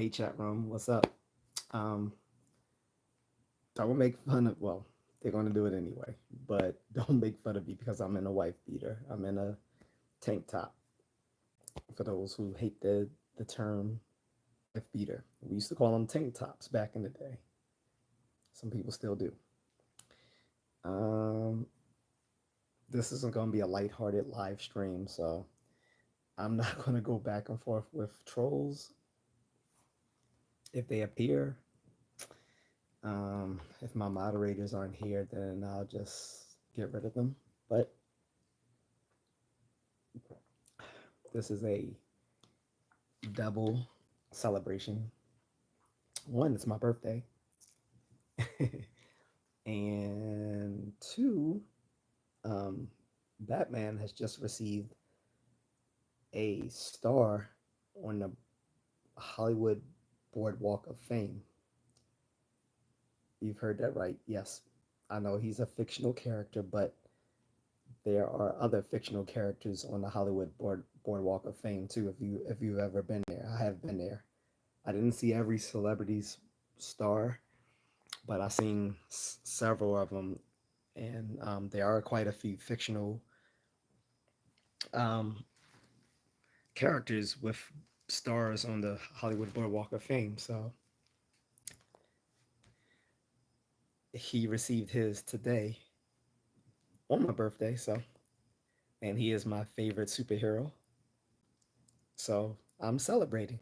Hey chat room, what's up? Um, don't make fun of well, they're gonna do it anyway, but don't make fun of me because I'm in a wife beater. I'm in a tank top. For those who hate the term wife beater, we used to call them tank tops back in the day. Some people still do. Um, this isn't gonna be a lighthearted live stream, so I'm not gonna go back and forth with trolls if they appear. If my moderators aren't here, then I'll just get rid of them. But this is a double celebration. One, it's my birthday. And two, um, Batman has just received a star on the Hollywood Boardwalk of Fame. You've heard that right. Yes, I know he's a fictional character, but there are other fictional characters on the Hollywood Boardwalk of Fame too. If you've ever been there, I have been there. I didn't see every celebrity's star, but I've seen several of them, and there are quite a few fictional um, characters with stars on the Hollywood Boardwalk of Fame. So he received his today on my birthday. So, and he is my favorite superhero. So I'm celebrating.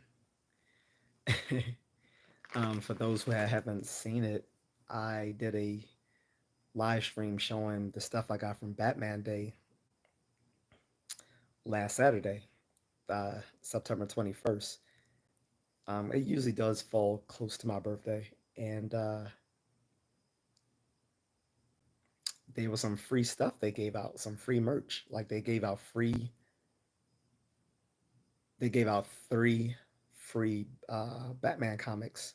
For those who haven't seen it, I did a live stream showing the stuff I got from Batman Day last Saturday, September 21st. It usually does fall close to my birthday, and there was some free stuff they gave out, some free merch. Like they gave out three free Batman comics.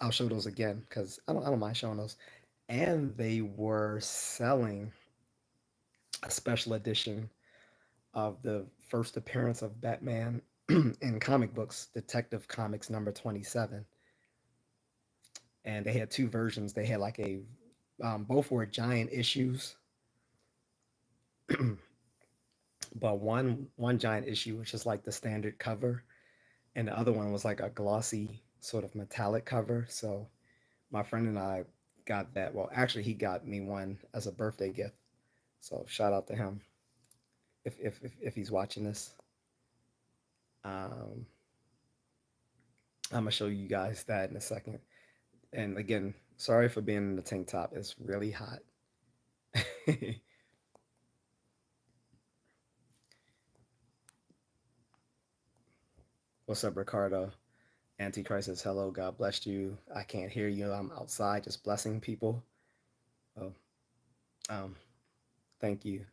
I'll show those again because I don't mind showing those. And they were selling a special edition of the first appearance of Batman in comic books, Detective Comics number 27. And they had two versions. They had like both were giant issues, but one giant issue was just like the standard cover, and the other one was like a glossy sort of metallic cover. So my friend and I got that. Well, actually, he got me one as a birthday gift. So shout out to him if he's watching this. Um, I'm gonna show you guys that in a second. And again, sorry for being in the tank top. It's really hot. What's up, Ricardo? Antichrist says hello. God bless you. I can't hear you. I'm outside just blessing people. Oh, um, thank you.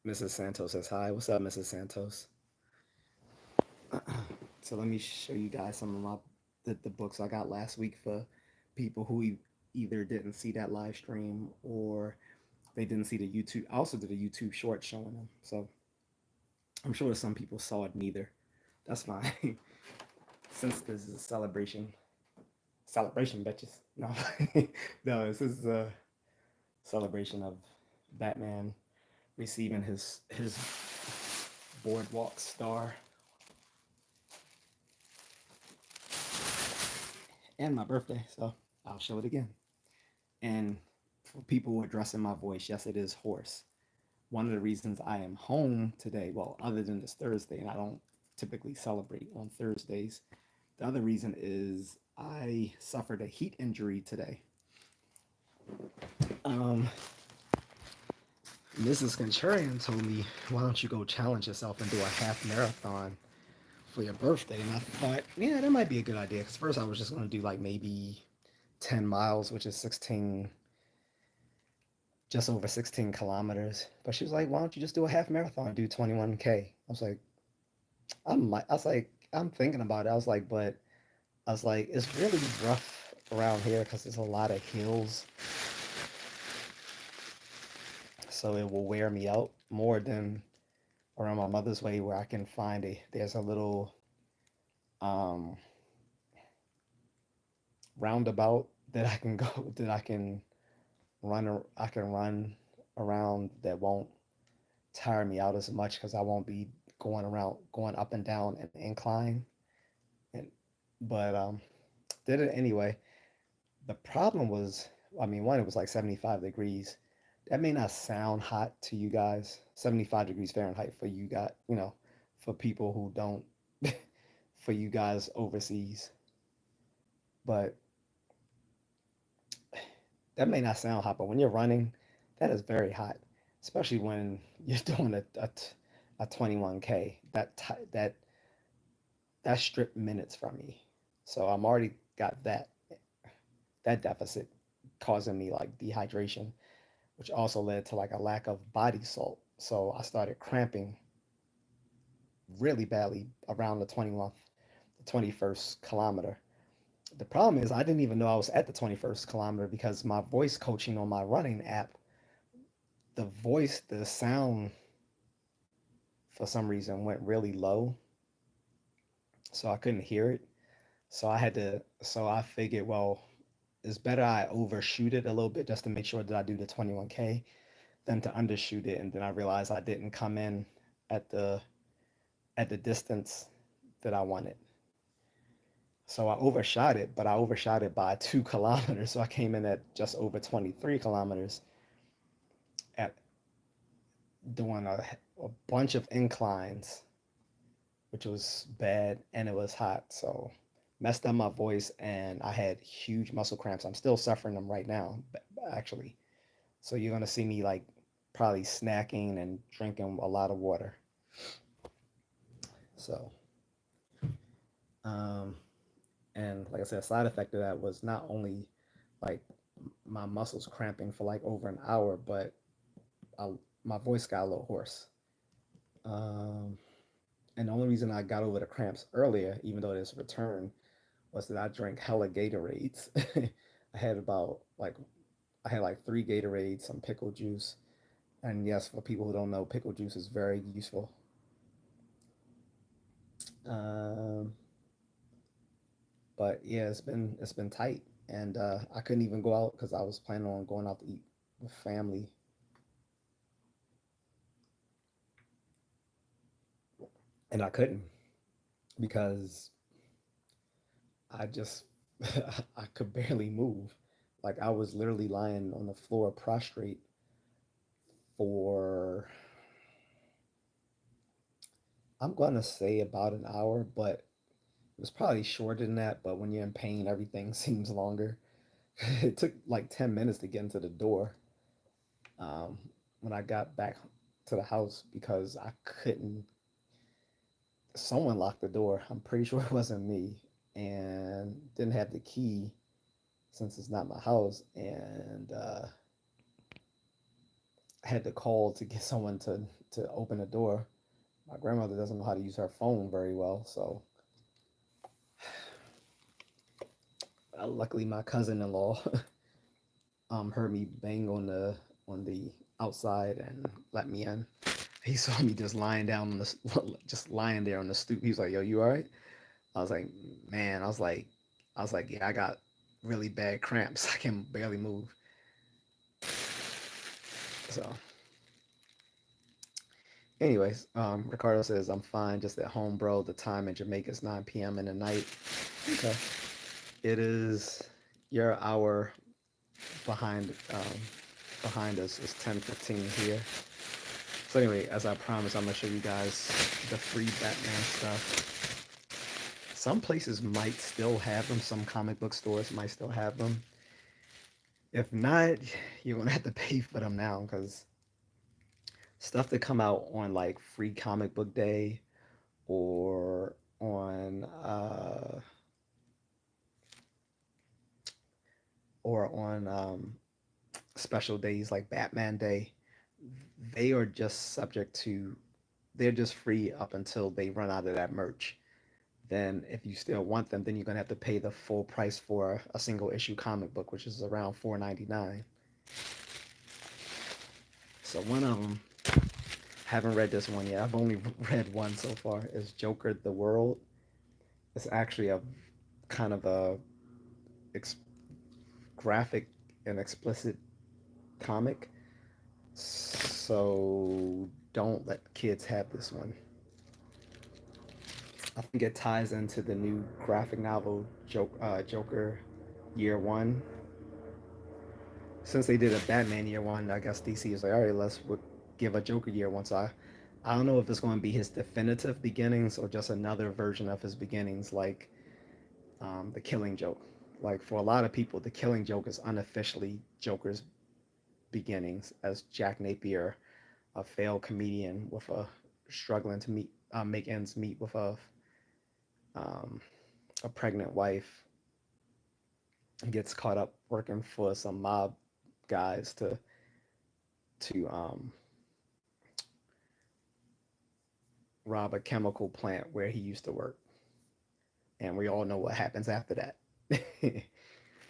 Mrs. Santos says hi. What's up, Mrs. Santos? So let me show you guys some of the books I got last week for people who either didn't see that live stream or they didn't see the YouTube. I also did a YouTube short showing them. So I'm sure some people saw it neither. That's fine. Since this is a celebration bitches. No, no, this is a celebration of Batman receiving his boardwalk star and my birthday. So I'll show it again. And for people who are addressing my voice, yes, it is hoarse. One of the reasons I am home today, well, other than this Thursday, and I don't typically celebrate on Thursdays, the other reason is I suffered a heat injury today. Mrs. Contrarian told me, why don't you go challenge yourself and do a half marathon for your birthday? And I thought, yeah, that might be a good idea. Because first I was just going to do like maybe 10 miles, which is 16, just over 16 kilometers. But she was like, why don't you just do a half marathon, do 21K? I'm thinking about it. I was like, it's really rough around here because there's a lot of hills. So it will wear me out more than around my mother's way where I can find there's a little um roundabout that I can go that I can run around that won't tire me out as much because I won't be going up and down an incline. And but did it anyway. The problem was, I mean, one, it was like 75 degrees. That may not sound hot to you guys. 75 degrees Fahrenheit for you guys, for people who don't, for you guys overseas. But that may not sound hot, but when you're running, that is very hot, especially when you're doing a 21K. That stripped minutes from me. So I'm already got that deficit causing me like dehydration, which also led to like a lack of body salt. So I started cramping really badly around the 21st kilometer. The problem is I didn't even know I was at the 21st kilometer because my voice coaching on my running app, the sound for some reason went really low, so I couldn't hear it. So I figured, well, it's better I overshoot it a little bit just to make sure that I do the 21K than to undershoot it. And then I realized I didn't come in at the distance that I wanted. So I overshot it, but I overshot it by 2 kilometers. So I came in at just over 23 kilometers at doing a bunch of inclines, which was bad and it was hot. So messed up my voice and I had huge muscle cramps. I'm still suffering them right now, actually. So you're gonna see me like probably snacking and drinking a lot of water. So, um, and like I said, a side effect of that was not only like my muscles cramping for like over an hour, but I, my voice got a little hoarse. Um, and the only reason I got over the cramps earlier, even though this returned, was that I drank hella Gatorades. I had about like I had like 3 Gatorades, some pickle juice, and yes, for people who don't know, pickle juice is very useful. Um, but yeah, it's been tight, and I couldn't even go out because I was planning on going out to eat with family, and I couldn't because I just I could barely move. Like I was literally lying on the floor prostrate for I'm gonna say about an hour, but it was probably shorter than that. But when you're in pain, everything seems longer. It took like 10 minutes to get into the door um, when I got back to the house because I couldn't. Someone locked the door. I'm pretty sure it wasn't me, and didn't have the key since it's not my house, and had to call to get someone to open the door. My grandmother doesn't know how to use her phone very well, so luckily my cousin-in-law heard me bang on the outside and let me in. He saw me just lying down on the just lying there on the stoop. He was like, "Yo, you all right?" I was like, "Man," I was like, "Yeah, I got really bad cramps. I can barely move." So, anyways, Ricardo says I'm fine, just at home, bro. The time in Jamaica is 9 p.m. in the night. Okay, it is your hour behind behind us is 10:15 here. So anyway, as I promised, I'm gonna show you guys the free Batman stuff. Some places might still have them. Some comic book stores might still have them. If not, you're gonna have to pay for them now because stuff that come out on like free comic book day or on special days like Batman Day, they are just subject to they're just free up until they run out of that merch. Then if you still want them, then you're gonna have to pay the full price for a single issue comic book, which is around $4.99. So one of them Haven't read this one yet. I've only read one so far. Is Joker the World? It's actually a kind of a ex- graphic and explicit comic. So don't let kids have this one. I think it ties into the new graphic novel Joker Year One. Since they did a Batman Year One, I guess DC is like, all right, give a Joker Year One. So I don't know if it's going to be his definitive beginnings or just another version of his beginnings, like the Killing Joke. Like for a lot of people, the Killing Joke is unofficially Joker's beginnings as Jack Napier, a failed comedian with a struggling to make ends meet with um, a pregnant wife, gets caught up working for some mob guys to rob a chemical plant where he used to work, and we all know what happens after that.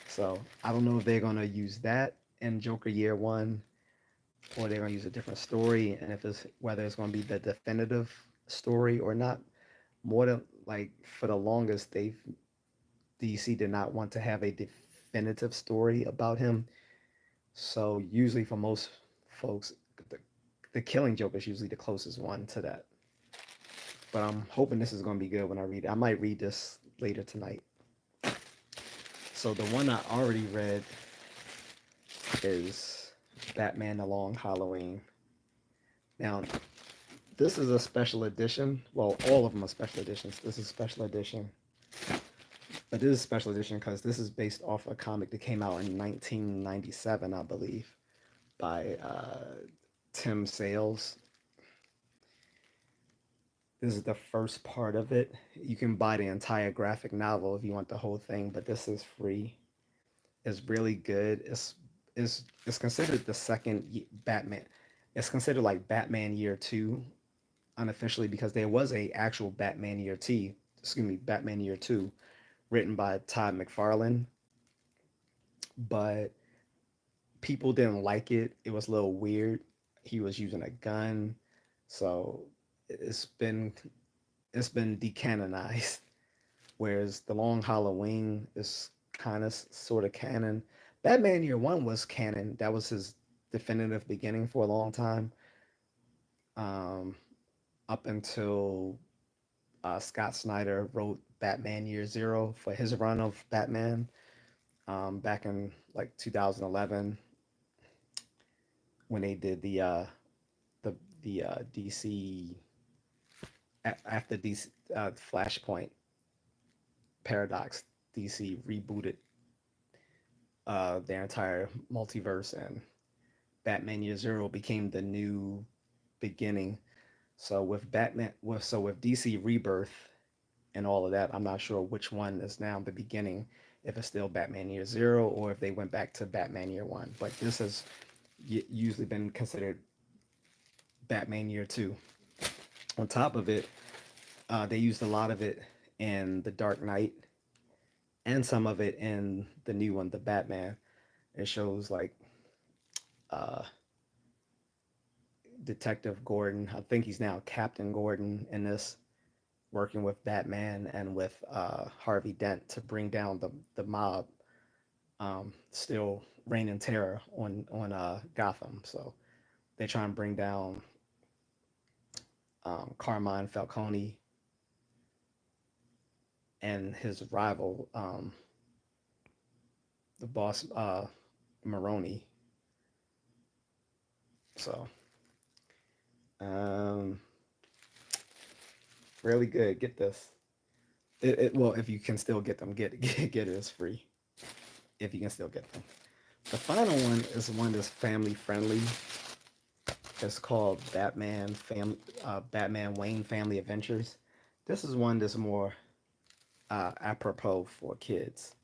So I don't know if they're gonna use that in Joker Year One, or they're gonna use a different story, and if it's whether it's gonna be the definitive story or not. More than like for the longest, DC did not want to have a definitive story about him. So usually for most folks, the, the Killing Joke is usually the closest one to that. But I'm hoping this is going to be good when I read it. I might read this later tonight. So the one I already read is Batman The Long Halloween. Now, this is a special edition. Well, all of them are special editions. This is a special edition. But this is a special edition because this is based off a comic that came out in 1997, I believe, by Tim Sales. This is the first part of it. You can buy the entire graphic novel if you want the whole thing, but this is free. It's really good. It's considered the second Batman. It's considered like Batman Year Two unofficially because there was a actual Batman Year Two, written by Todd McFarlane, but people didn't like it. It was a little weird. He was using a gun, so it's been it's been decanonized. Whereas the Long Halloween is kind of sort of canon. Batman Year One was canon. That was his definitive beginning for a long time, um, up until Scott Snyder wrote Batman Year Zero for his run of Batman back in like 2011 when they did the DC after DC Flashpoint Paradox. DC rebooted their entire multiverse, and Batman Year Zero became the new beginning. So with DC Rebirth and all of that, I'm not sure which one is now the beginning. If it's still Batman Year Zero or if they went back to Batman Year One. But this has usually been considered Batman Year Two. On top of it, they used a lot of it in The Dark Knight and some of it in the new one, The Batman. It shows like uh, Detective Gordon. I think he's now Captain Gordon in this, working with Batman and with Harvey Dent to bring down the mob, still reigning terror on Gotham. So they try and bring down Carmine Falcone and his rival, the boss Maroni. So um, really good. Get this. Well, if you can still get them, get it. It's free if you can still get them. The final one is one that's family friendly. It's called Batman Wayne Family Adventures. This is one that's more apropos for kids.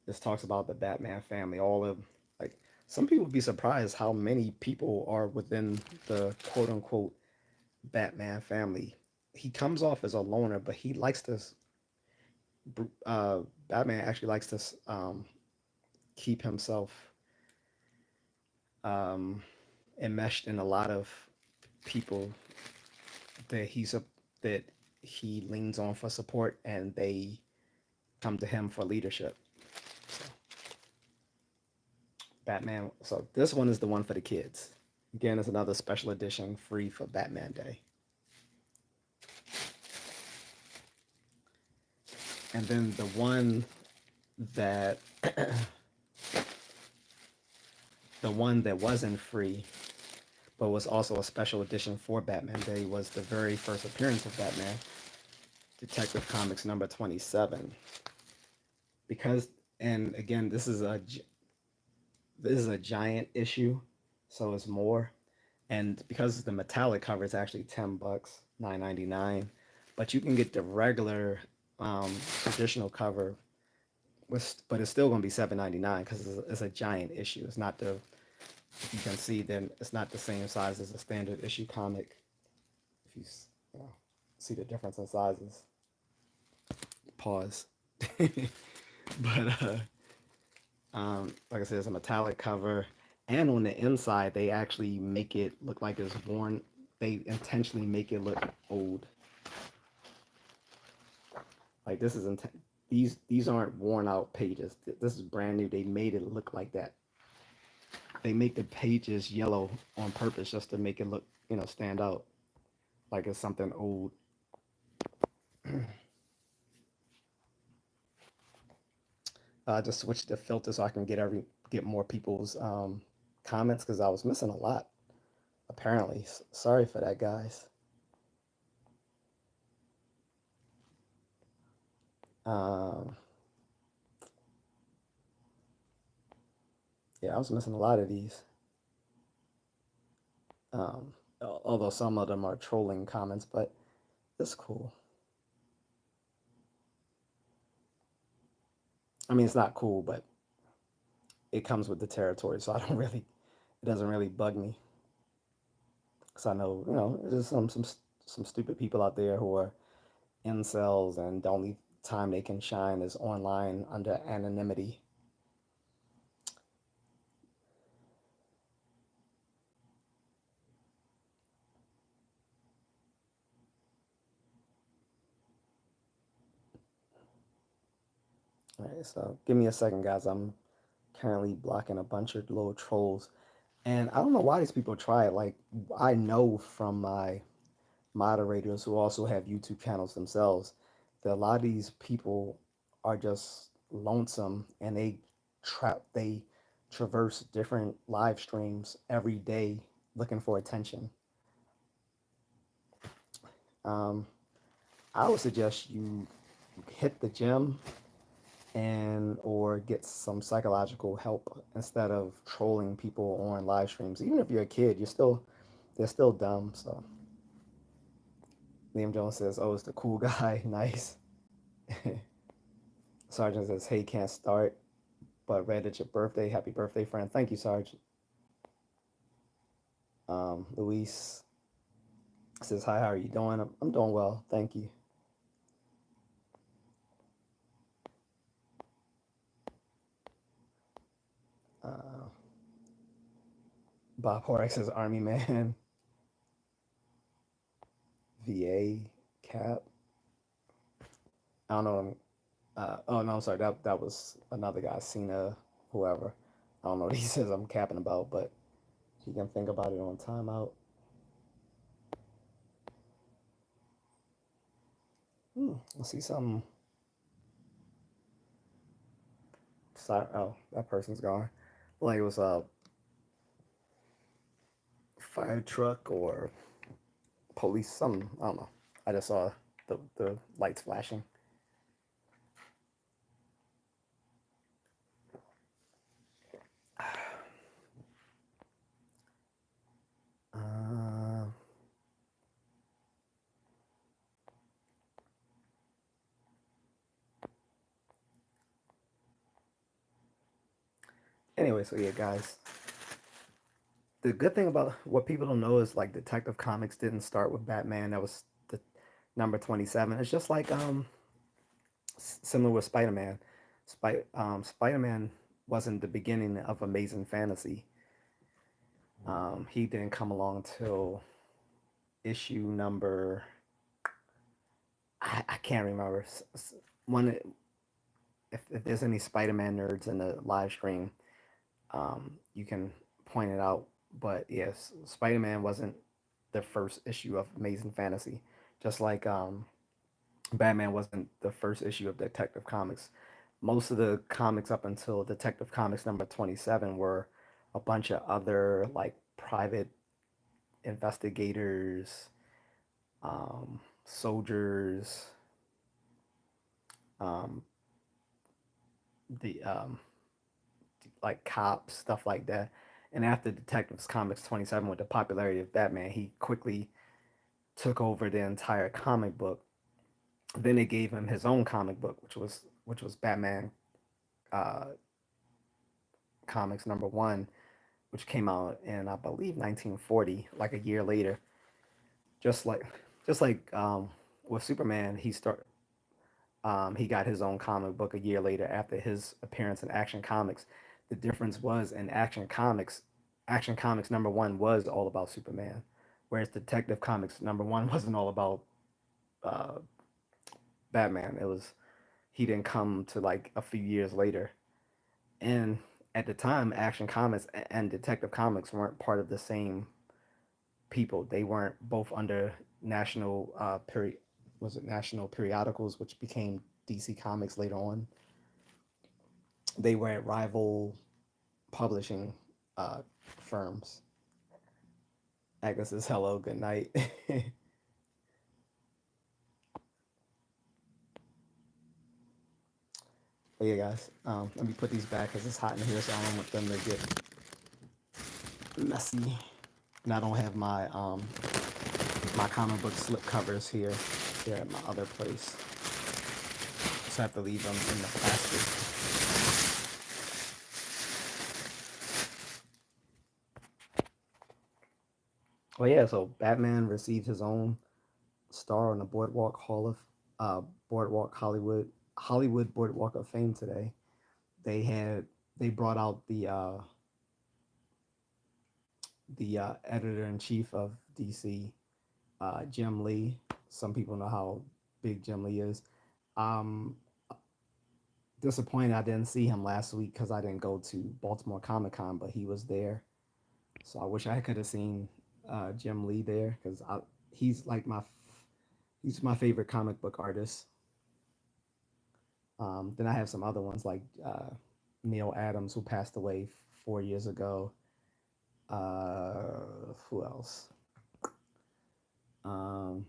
This talks about the Batman family. All of like some people would be surprised how many people are within the quote unquote Batman family. He comes off as a loner, but he likes to. Uh, Batman actually likes to keep himself um, enmeshed in a lot of people that that he leans on for support, and they come to him for leadership. So Batman. So this one is the one for the kids. Again, it's another special edition, free for Batman Day. And then that the one that wasn't free but was also a special edition for Batman Day was the very first appearance of Batman, Detective Comics number 27. Because, and again, this is a giant issue, so it's more. And because the metallic cover is actually $10, $9.99, but you can get the regular traditional cover, but it's still going to be $7.99 because it's a giant issue. It's not the You can see then it's not the same size as a standard issue comic. If you know, see the difference in sizes. Pause. But like I said, it's a metallic cover, and on the inside they actually make it look like it's worn. They intentionally make it look old. Like this is these aren't worn out pages. This is brand new. They made it look like that. They make the pages yellow on purpose just to make it look, stand out like it's something old. I just switched the filter so I can get more people's comments because I was missing a lot. Apparently, sorry for that, guys. Um, yeah, I was missing a lot of these. Although some of them are trolling comments, but it's cool. I mean, it's not cool, but it comes with the territory, so it doesn't really bug me because I know, there's some stupid people out there who are incels, and the only time they can shine is online under anonymity. All right, so give me a second, guys. I'm currently blocking a bunch of little trolls, and I don't know why these people try it. Like, I know from my moderators who also have YouTube channels themselves that a lot of these people are just lonesome, and they traverse different live streams every day looking for attention. Um, I would suggest you hit the gym and or get some psychological help instead of trolling people on live streams. Even if you're a kid, they're still dumb. So Liam Jones says, "Oh, it's the cool guy." Nice. Sergeant says, "Hey, can't start, but read it's your birthday. Happy birthday, friend." Thank you, Sergeant. Luis says, "Hi, how are you doing?" I'm doing well, thank you. Uh, Bob Horak says, "Army man." VA cap. I don't know. Oh no, I'm sorry. That was another guy, Cena, whoever. I don't know what he says I'm capping about, but he can think about it on timeout. Let's see something. Oh, that person's gone. Like it was a fire truck or police, something. I don't know. I just saw the lights flashing. Uh, anyway, so yeah, guys. The good thing about what people don't know is like Detective Comics didn't start with Batman. That was the number 27. It's just like similar with Spider-Man. Spider-Man wasn't the beginning of Amazing Fantasy. He didn't come along till issue number, I can't remember. One, if there's any Spider-Man nerds in the live stream, you can point it out. But yes, Spider-Man wasn't the first issue of Amazing Fantasy, just like Batman wasn't the first issue of Detective Comics. Most of the comics up until Detective Comics number 27 were a bunch of other like private investigators, soldiers, um, the like cops, stuff like that. And after Detectives Comics 27, with the popularity of Batman, he quickly took over the entire comic book. Then they gave him his own comic book, which was Batman uh, Comics number one, which came out in I believe 1940, like a year later. Just like just like with Superman, he got his own comic book a year later after his appearance in Action Comics. The difference was in Action Comics number one was all about Superman, whereas Detective Comics number one wasn't all about uh, Batman. It was he didn't come to like a few years later, and at the time, Action Comics and Detective Comics weren't part of the same people. They weren't both under national was it national periodicals, which became DC Comics later on. They were at rival publishing uh, firms. Agnes says hello, good night. But yeah, guys, let me put these back because it's hot in here, so I don't want them to get messy. And I don't have my comic book slip covers here. They're at my other place, so I have to leave them in the plastic. Well, yeah. So Batman received his own star on the uh, Boardwalk Hollywood Boardwalk of Fame today. They had they brought out the editor in chief of DC, Jim Lee. Some people know how big Jim Lee is. Um, Disappointed I didn't see him last week because I didn't go to Baltimore Comic Con, but he was there. So I wish I could have seen Jim Lee there because he's like he's my favorite comic book artist. Then I have some other ones like Neil Adams, who passed away 4 years ago. Who else? Um,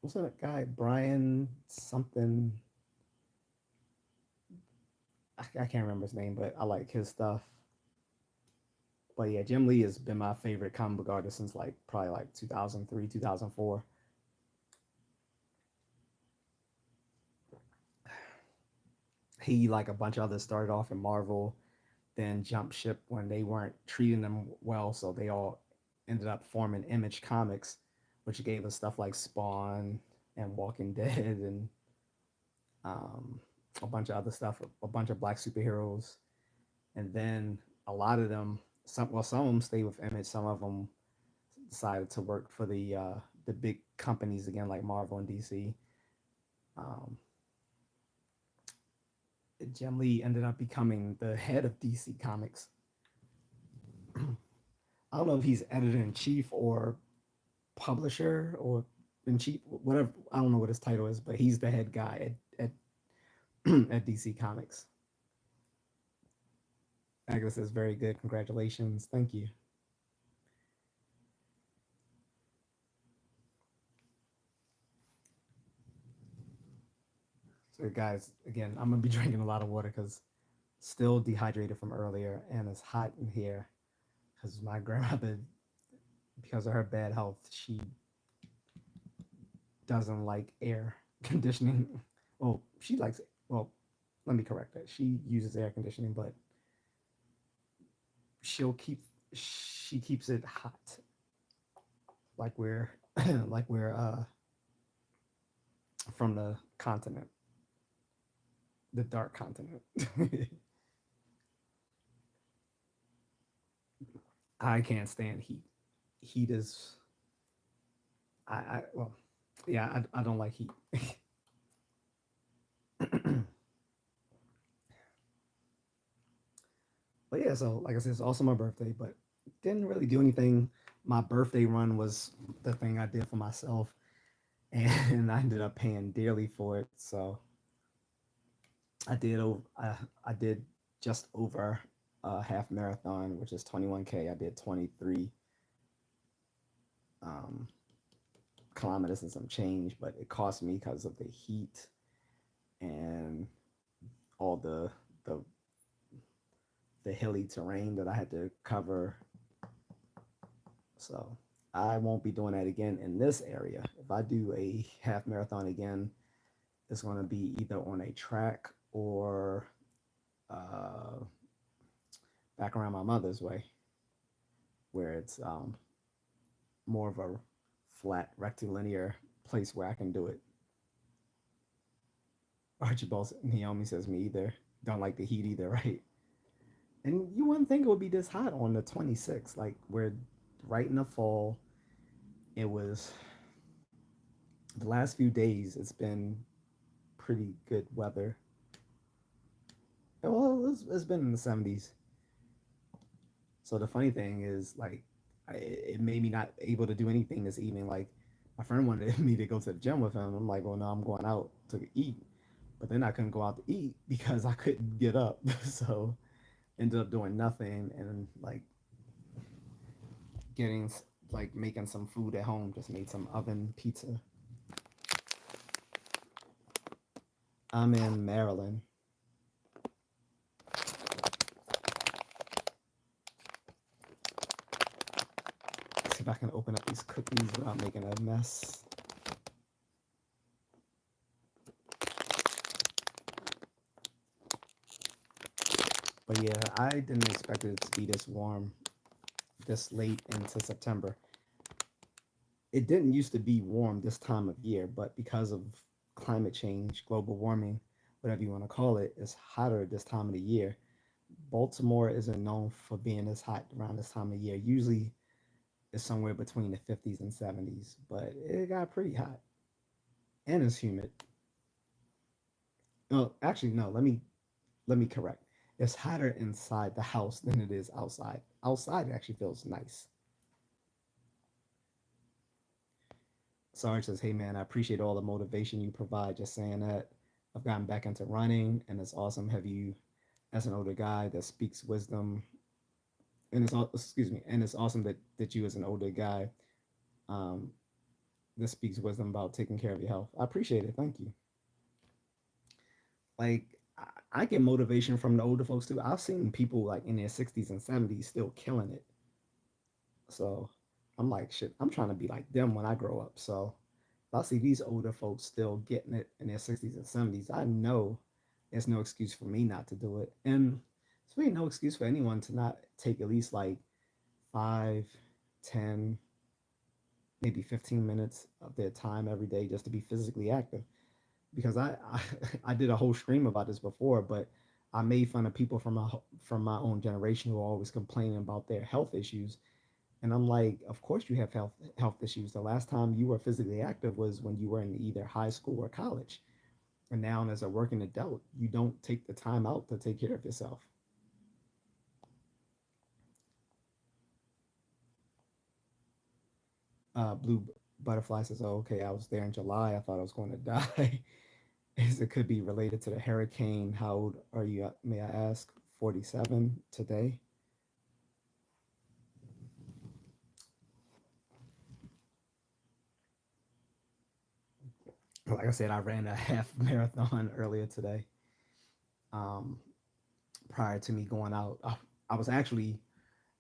what's that guy? Brian something. I can't remember his name, but I like his stuff. But yeah, Jim Lee has been my favorite comic book artist since like probably like 2003, 2004. He, like a bunch of others, started off in Marvel, then jumped ship when they weren't treating them well, so they all ended up forming Image Comics, which gave us stuff like Spawn and Walking Dead and um, a bunch of other stuff, a bunch of black superheroes, and then a lot of them, some of them stayed with Image, some of them decided to work for the big companies again, like Marvel and DC. Um, Jim Lee ended up becoming the head of DC Comics. I don't know if he's editor in chief or publisher or in chief, whatever. I don't know what his title is, but he's the head guy at DC Comics. Agnes is very good. Congratulations. Thank you. So, guys, again, I'm gonna be drinking a lot of water because still dehydrated from earlier, and it's hot in here because my grandmother, because of her bad health, she doesn't like air conditioning. Well, she likes it. Well, let me correct that. She uses air conditioning, but she'll keep she keeps it hot, like we're like we're from the continent, the dark continent. I can't stand heat. Heat is well, yeah, I don't like heat. But yeah, so like I said, it's also my birthday, but didn't really do anything. My birthday run was the thing I did for myself, and I ended up paying dearly for it. So I did just over a half marathon, which is 21K. I did 23 um, kilometers and some change, but it cost me because of the heat and all the the hilly terrain that I had to cover. So I won't be doing that again in this area. If I do a half marathon again, it's going to be either on a track or uh, back around my mother's way, where it's more of a flat rectilinear place where I can do it. Archibald Naomi says me either. Don't like the heat either, right? And you wouldn't think it would be this hot on the 26th. Like we're right in the fall. It was the last few days. It's been pretty good weather. Well, it's been in the 70s. So the funny thing is, like, it made me not able to do anything this evening. Like, my friend wanted me to go to the gym with him. I'm like, well, no, I'm going out to eat. But then I couldn't go out to eat because I couldn't get up. So ended up doing nothing and like getting like making some food at home. Just made some oven pizza. I'm in Maryland. See if I can open up these cookies without making a mess. But yeah, I didn't expect it to be this warm this late into September. It didn't used to be warm this time of year, but because of climate change, global warming, whatever you want to call it, it's hotter this time of the year. Baltimore isn't known for being this hot around this time of year. Usually it's somewhere between the 50s and 70s, but it got pretty hot and it's humid. No, actually, no. Let me correct. It's hotter inside the house than it is outside. Outside it actually feels nice. Sarge says, "Hey man, I appreciate all the motivation you provide. Just saying that I've gotten back into running, and it's awesome. Have you, as an older guy that speaks wisdom, and excuse me, and it's awesome that you, as an older guy, um, that speaks wisdom about taking care of your health. I appreciate it. Thank you. Like I get motivation from the older folks too. I've seen people like in their 60s and 70s still killing it. So I'm like, shit, I'm trying to be like them when I grow up. So if I see these older folks still getting it in their 60s and 70s, I know there's no excuse for me not to do it. And it's really no excuse for anyone to not take at least like 5, 10, maybe 15 minutes of their time every day just to be physically active. Because I did a whole stream about this before, but I made fun of people from my own generation who are always complaining about their health issues. And I'm like, of course you have health issues. The last time you were physically active was when you were in either high school or college. And now as a working adult, you don't take the time out to take care of yourself. Blue Butterfly says, oh, okay, I was there in July. I thought I was going to die. As it could be related to the hurricane. How old are you, may I ask? 47 today. Like I said, I ran a half marathon earlier today. Um, Prior to me going out, I was actually,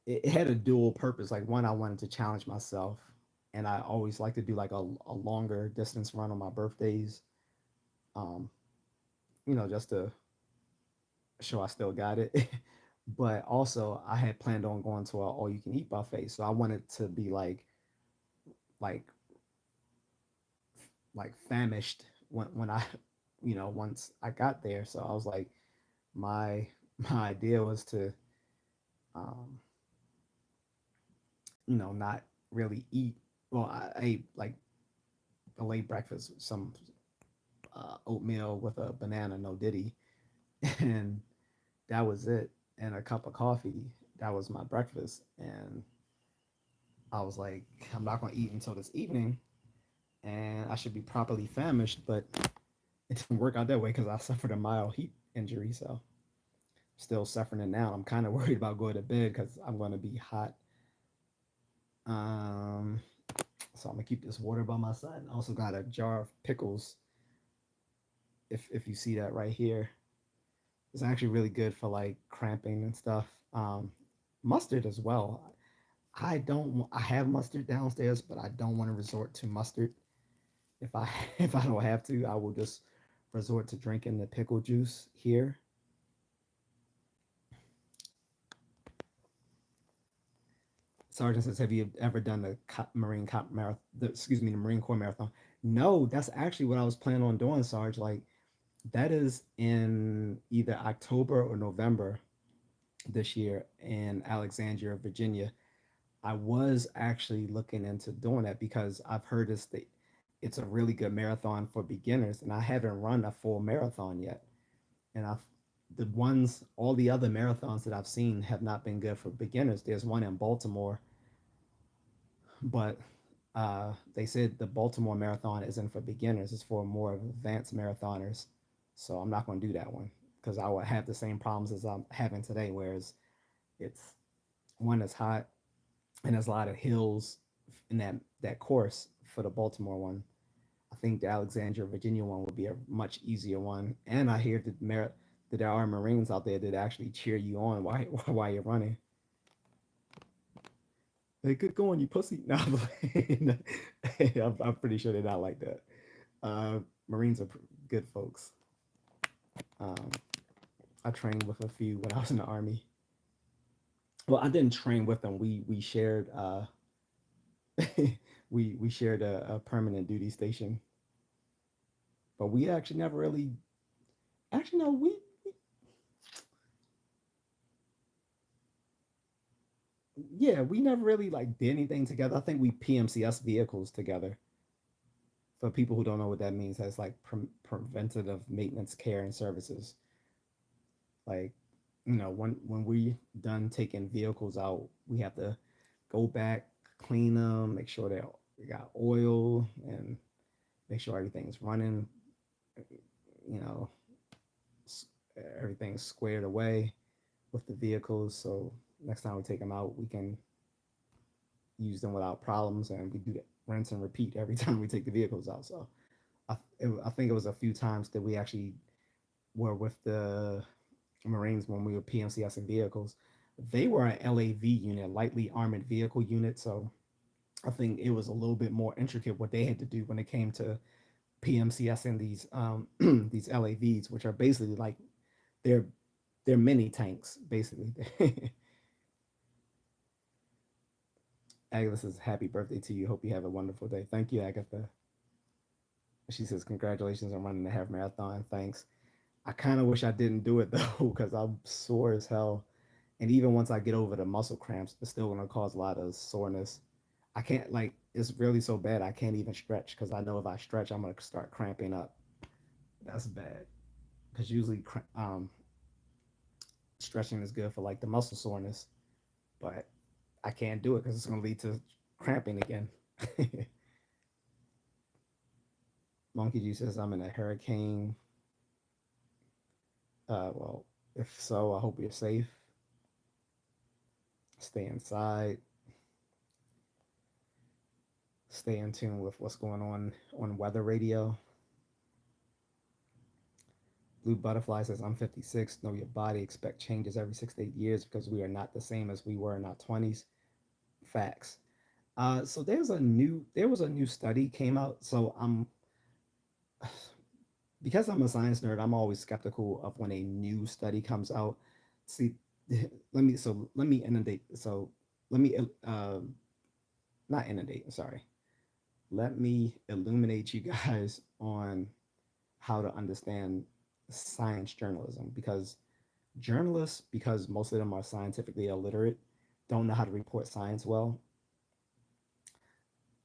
it had a dual purpose. Like one, I wanted to challenge myself, and I always like to do like a longer distance run on my birthdays. Um, just to show I still got it. But also, I had planned on going to a all you can eat buffet, so I wanted to be like famished when I, once I got there. So I was like, my my idea was to, um, not really eat. Well, I ate like a late breakfast, some oatmeal with a banana, no diddy, and that was it. And a cup of coffee. That was my breakfast. And I was like, I'm not gonna eat until this evening, and I should be properly famished. But it didn't work out that way because I suffered a mild heat injury, so I'm still suffering it now. I'm kind of worried about going to bed because I'm going to be hot. Um, so I'm gonna keep this water by my side. And I also got a jar of pickles. If you see that right here, it's actually really good for like cramping and stuff. Mustard as well. I don't. I have mustard downstairs, but I don't want to resort to mustard. If I if I don't have to, I will just resort to drinking the pickle juice here. Sergeant says, "Have you ever done the Marine Cop marathon? Excuse me, the Marine Corps marathon?" No, that's actually what I was planning on doing, Sarge. Like that is in either October or November this year in Alexandria, Virginia. I was actually looking into doing that because I've heard it's a really good marathon for beginners, and I haven't run a full marathon yet. And I've all the other marathons that I've seen have not been good for beginners. There's one in Baltimore, but they said the Baltimore Marathon isn't for beginners; it's for more advanced marathoners. So I'm not going to do that one because I would have the same problems as I'm having today. Whereas it's one that's hot and there's a lot of hills in that course for the Baltimore one. I think the Alexandria, Virginia one would be a much easier one. And I hear that there are Marines out there that actually cheer you on while while you're running. Hey, good going, you pussy. No, I'm pretty sure they're not like that. Uh, Marines are good folks. Um, I trained with a few when I was in the army. Well, I didn't train with them. We shared we shared a permanent duty station, but we actually never really. Actually, no, we yeah, we never really like did anything together. I think we PMCS vehicles together. For people who don't know what that means, that's like preventative maintenance care and services. Like, when we done taking vehicles out, we have to go back, clean them, make sure they got oil, and make sure everything's running. You know, everything's squared away with the vehicles. So next time we take them out, we can use them without problems, and we do that rinse and repeat every time we take the vehicles out. So I think it was a few times that we actually were with the Marines when we were PMCS in vehicles. They were an LAV unit, lightly armored vehicle unit. So I think it was a little bit more intricate what they had to do when it came to PMCS and these these LAVs, which are basically like they're they're mini tanks, basically. Agatha says, "Happy birthday to you. Hope you have a wonderful day." Thank you, Agatha. She says, "Congratulations on running the half marathon. Thanks." I kind of wish I didn't do it though, because I'm sore as hell. And even once I get over the muscle cramps, it's still gonna cause a lot of soreness. I can't like it's really so bad I can't even stretch because I know if I stretch I'm gonna start cramping up. That's bad because usually stretching is good for like the muscle soreness, but I can't do it because it's gonna lead to cramping again. Monkey G says I'm in a hurricane. Well, if so, I hope you're safe. Stay inside. Stay in tune with what's going on weather radio. Blue Butterfly says, I'm 56. Know your body. Expect changes every 6 to 8 years because we are not the same as we were in our 20s. Facts. So there was a new study came out. So I'm because I'm a science nerd, I'm always skeptical of when a new study comes out. See, let me inundate. So let me not inundate. I'm sorry. Let me illuminate you guys on how to understand science journalism because journalists, because most of them are scientifically illiterate, don't know how to report science well.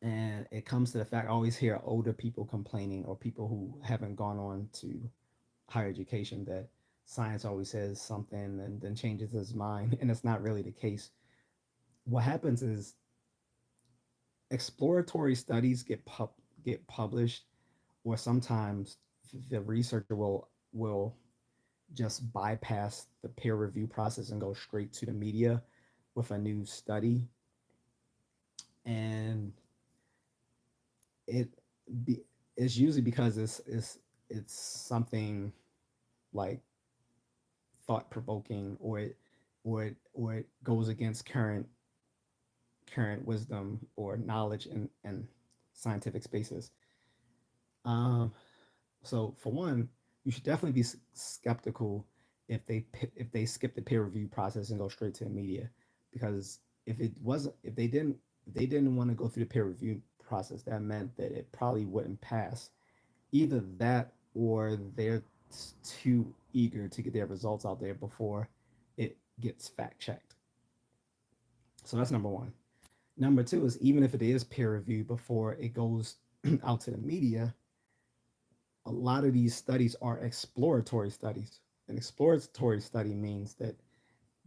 And it comes to the fact I always hear older people complaining or people who haven't gone on to higher education that science always says something and then changes its mind, and it's not really the case. What happens is exploratory studies get published, or sometimes the researcher will just bypass the peer review process and go straight to the media with a new study, and it be, it's usually because it's something like thought provoking, or it goes against current wisdom or knowledge in scientific spaces. Um, so for one, you should definitely be skeptical if they skip the peer review process and go straight to the media, because if they didn't want to go through the peer review process, that meant that it probably wouldn't pass. Either that, or they're too eager to get their results out there before it gets fact checked. So that's number one. Number two is, even if it is peer reviewed before it goes out to the media, a lot of these studies are exploratory studies. An exploratory study means that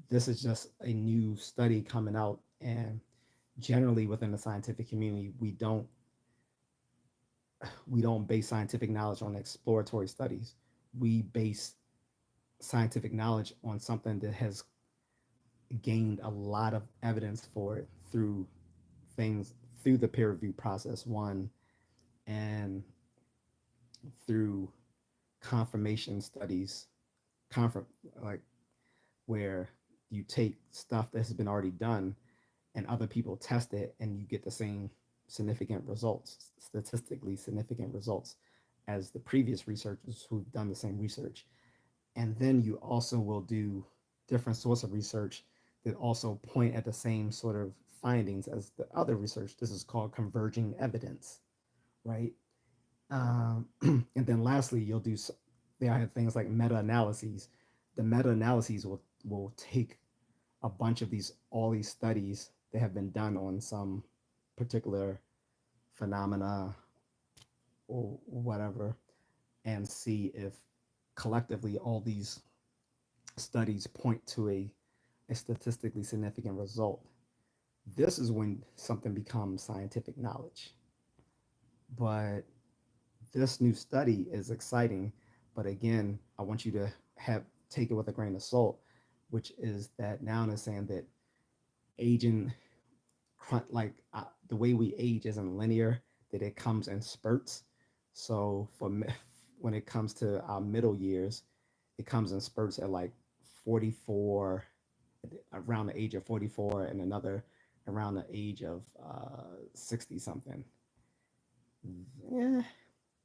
this is just a new study coming out, and generally within the scientific community, we don't base scientific knowledge on exploratory studies. We base scientific knowledge on something that has gained a lot of evidence for it things through the peer review process, one, and through confirmation studies, confirm like where you take stuff that has been already done and other people test it and you get the same significant results, statistically significant results, as the previous researchers who've done the same research. And then you also will do different sorts of research that also point at the same sort of findings as the other research. This is called converging evidence, right? And then lastly, they have things like meta-analyses. The meta-analyses will take a bunch of all these studies that have been done on some particular phenomena or whatever, and see if collectively all these studies point to a statistically significant result. This is when something becomes scientific knowledge. But this new study is exciting, but again, I want you to have take it with a grain of salt, which is that now they're saying that aging, like the way we age isn't linear, that it comes in spurts. So when it comes to our middle years, it comes in spurts at like 44, around the age of 44, and another around the age of 60 something. Yeah,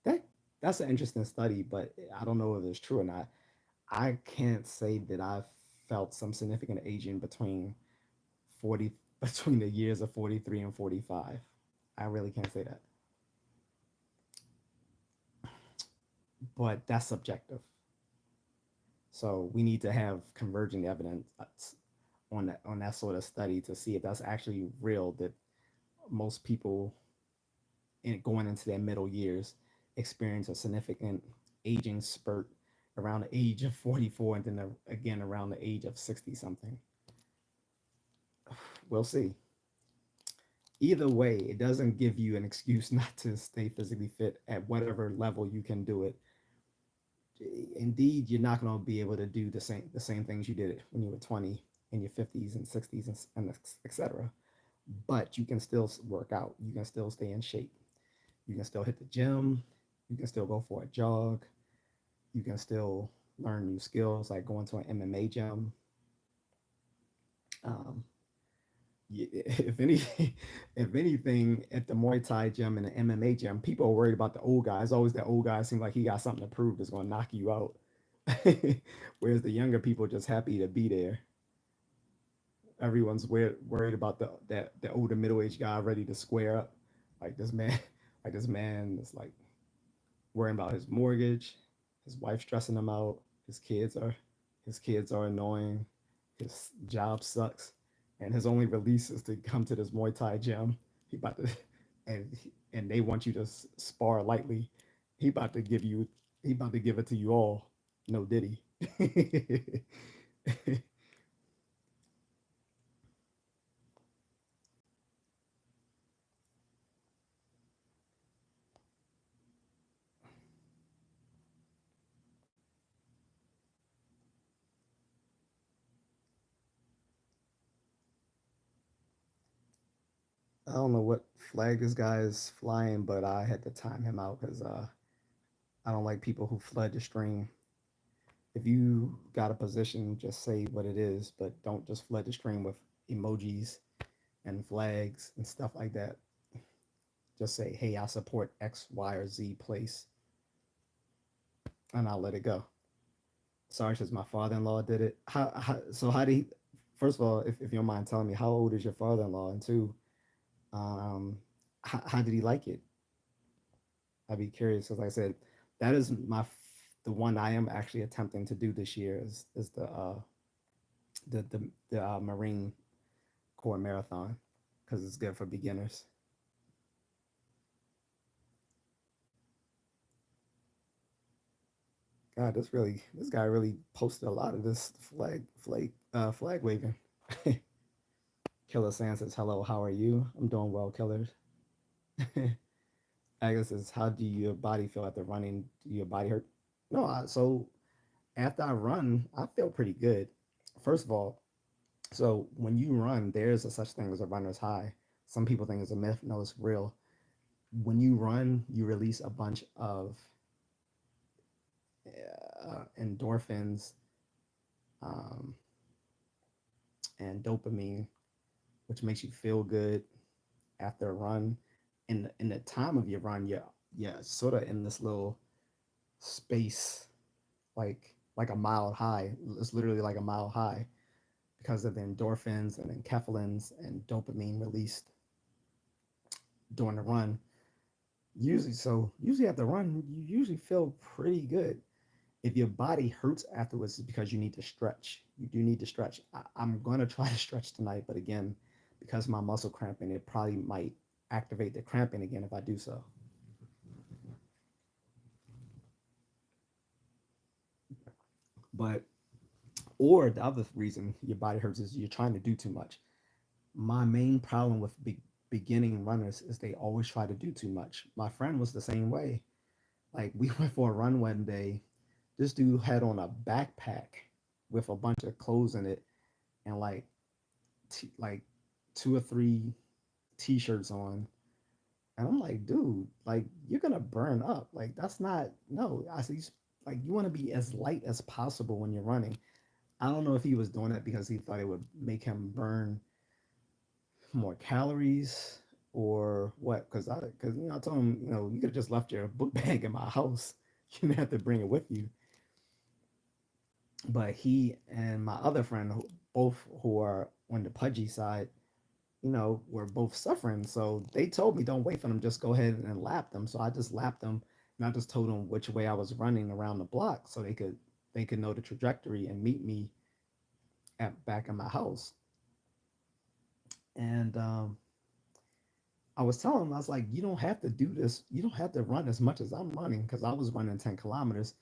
that that's an interesting study, but I don't know if it's true or not. I can't say that I've felt some significant aging 40 between the years of 43 and 45. I really can't say that. But that's subjective. So we need to have converging evidence on that sort of study to see if that's actually real, that most people going into their middle years experience a significant aging spurt around the age of 44, and then again around the age of 60 something. We'll see. Either way, it doesn't give you an excuse not to stay physically fit at whatever level you can do it. Indeed, you're not going to be able to do the same things you did when you were 20, in your 50s and 60s, and etc. But you can still work out. You can still stay in shape. You can still hit the gym. You can still go for a jog. You can still learn new skills like going to an MMA gym. Um, if any, if anything, at the Muay Thai gym and the MMA gym, people are worried about the old guy. It's always the old guy seems like he got something to prove that's going to knock you out. Whereas the younger people are just happy to be there. Everyone's worried about the older middle aged guy ready to square up. Like this man, like this man is like worrying about his mortgage. His wife's stressing him out. His kids are his kids are annoying. His job sucks, and his only release is to come to this Muay Thai gym. He about to and they want you to spar lightly. He about to give you he about to give it to you all. No diddy. I don't know what flag this guy is flying, but I had to time him out because I don't like people who flood the stream. If you got a position, just say what it is, but don't just flood the stream with emojis and flags and stuff like that. Just say, hey, I support X, Y, or Z place, and I'll let it go. Sorry, since my father-in-law did it. So how did he, first of all, if you don't mind telling me, how old is your father-in-law? And two, um, how did he like it? I'd be curious because, like I said, that is the one I am actually attempting to do this year is the Marine Corps marathon because it's good for beginners. God, this guy really posted a lot of this flag waving. Killer Sand says, "Hello, how are you? I'm doing well, Killers." Agnes says, "How do your body feel after running? Do your body hurt?" No, so after I run, I feel pretty good. First of all, so when you run, there's a such thing as a runner's high. Some people think it's a myth. No, it's real. When you run, you release a bunch of endorphins um, and dopamine, which makes you feel good after a run. In the time of your run, you're sort of in this little space, like a mile high. It's literally like a mile high because of the endorphins and enkephalins and dopamine released during the run. Usually after the run, you usually feel pretty good. If your body hurts afterwards, it's because you need to stretch. You do need to stretch. I'm gonna try to stretch tonight, but again, because of my muscle cramping, it probably might activate the cramping again if I do so. But or the other reason your body hurts is you're trying to do too much. My main problem with beginning runners is they always try to do too much. My friend was the same way. Like we went for a run one day. This dude had on a backpack with a bunch of clothes in it and like two or three t-shirts on. And I'm like, dude, like you're gonna burn up. Like that's not no. I see like you want to be as light as possible when you're running. I don't know if he was doing it because he thought it would make him burn more calories or what. Because I told him you could have just left your book bag in my house. You didn't have to bring it with you. But he and my other friend, both who are on the pudgy side, were both suffering. So they told me don't wait for them, just go ahead and lap them. So I just lapped them and I just told them which way I was running around the block so they could know the trajectory and meet me at back in my house. And I was telling him, I was like, you don't have to do this. You don't have to run as much as I'm running because I was running 10 kilometers.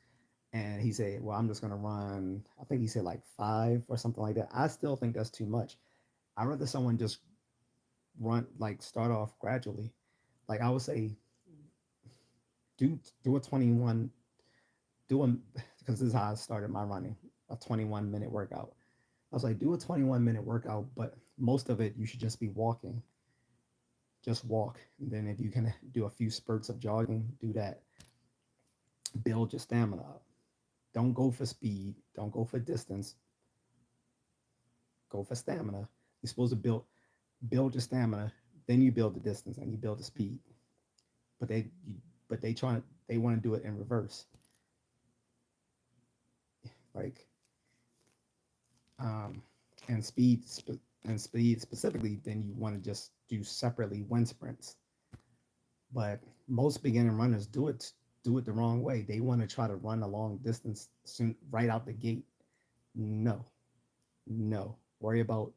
And he said, well, I'm just going to run, I think he said like 5 or something like that. I still think that's too much. I'd rather someone just like start off gradually. Like I would say, do a 21, do a, because this is how I started my running, a 21-minute workout. I was like, do a 21-minute workout, but most of it you should just be walking. Just walk. And then if you can do a few spurts of jogging, do that. Build your stamina up. Don't go for speed. Don't go for distance. Go for stamina. You're supposed to build your stamina, then you build the distance and you build the speed. But they want to do it in reverse. Like um, and speed specifically, then you want to just do separately wind sprints. But most beginner runners do it the wrong way. They want to try to run a long distance soon, right out the gate. No, no. Worry about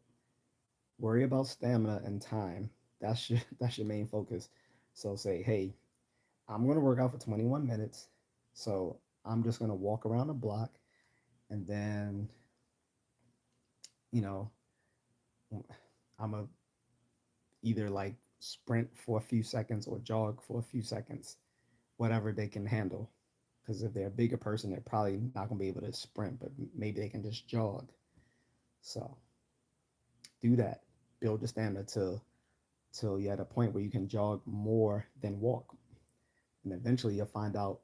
stamina and time. That's your that's your main focus. So say, hey, I'm going to work out for 21 minutes. So I'm just going to walk around the block, and then, you know, I'm a either like sprint for a few seconds or jog for a few seconds, whatever they can handle. Because if they're a bigger person, they're probably not going to be able to sprint, but maybe they can just jog. So do that. Build the stamina till you're at a point where you can jog more than walk. And eventually you'll find out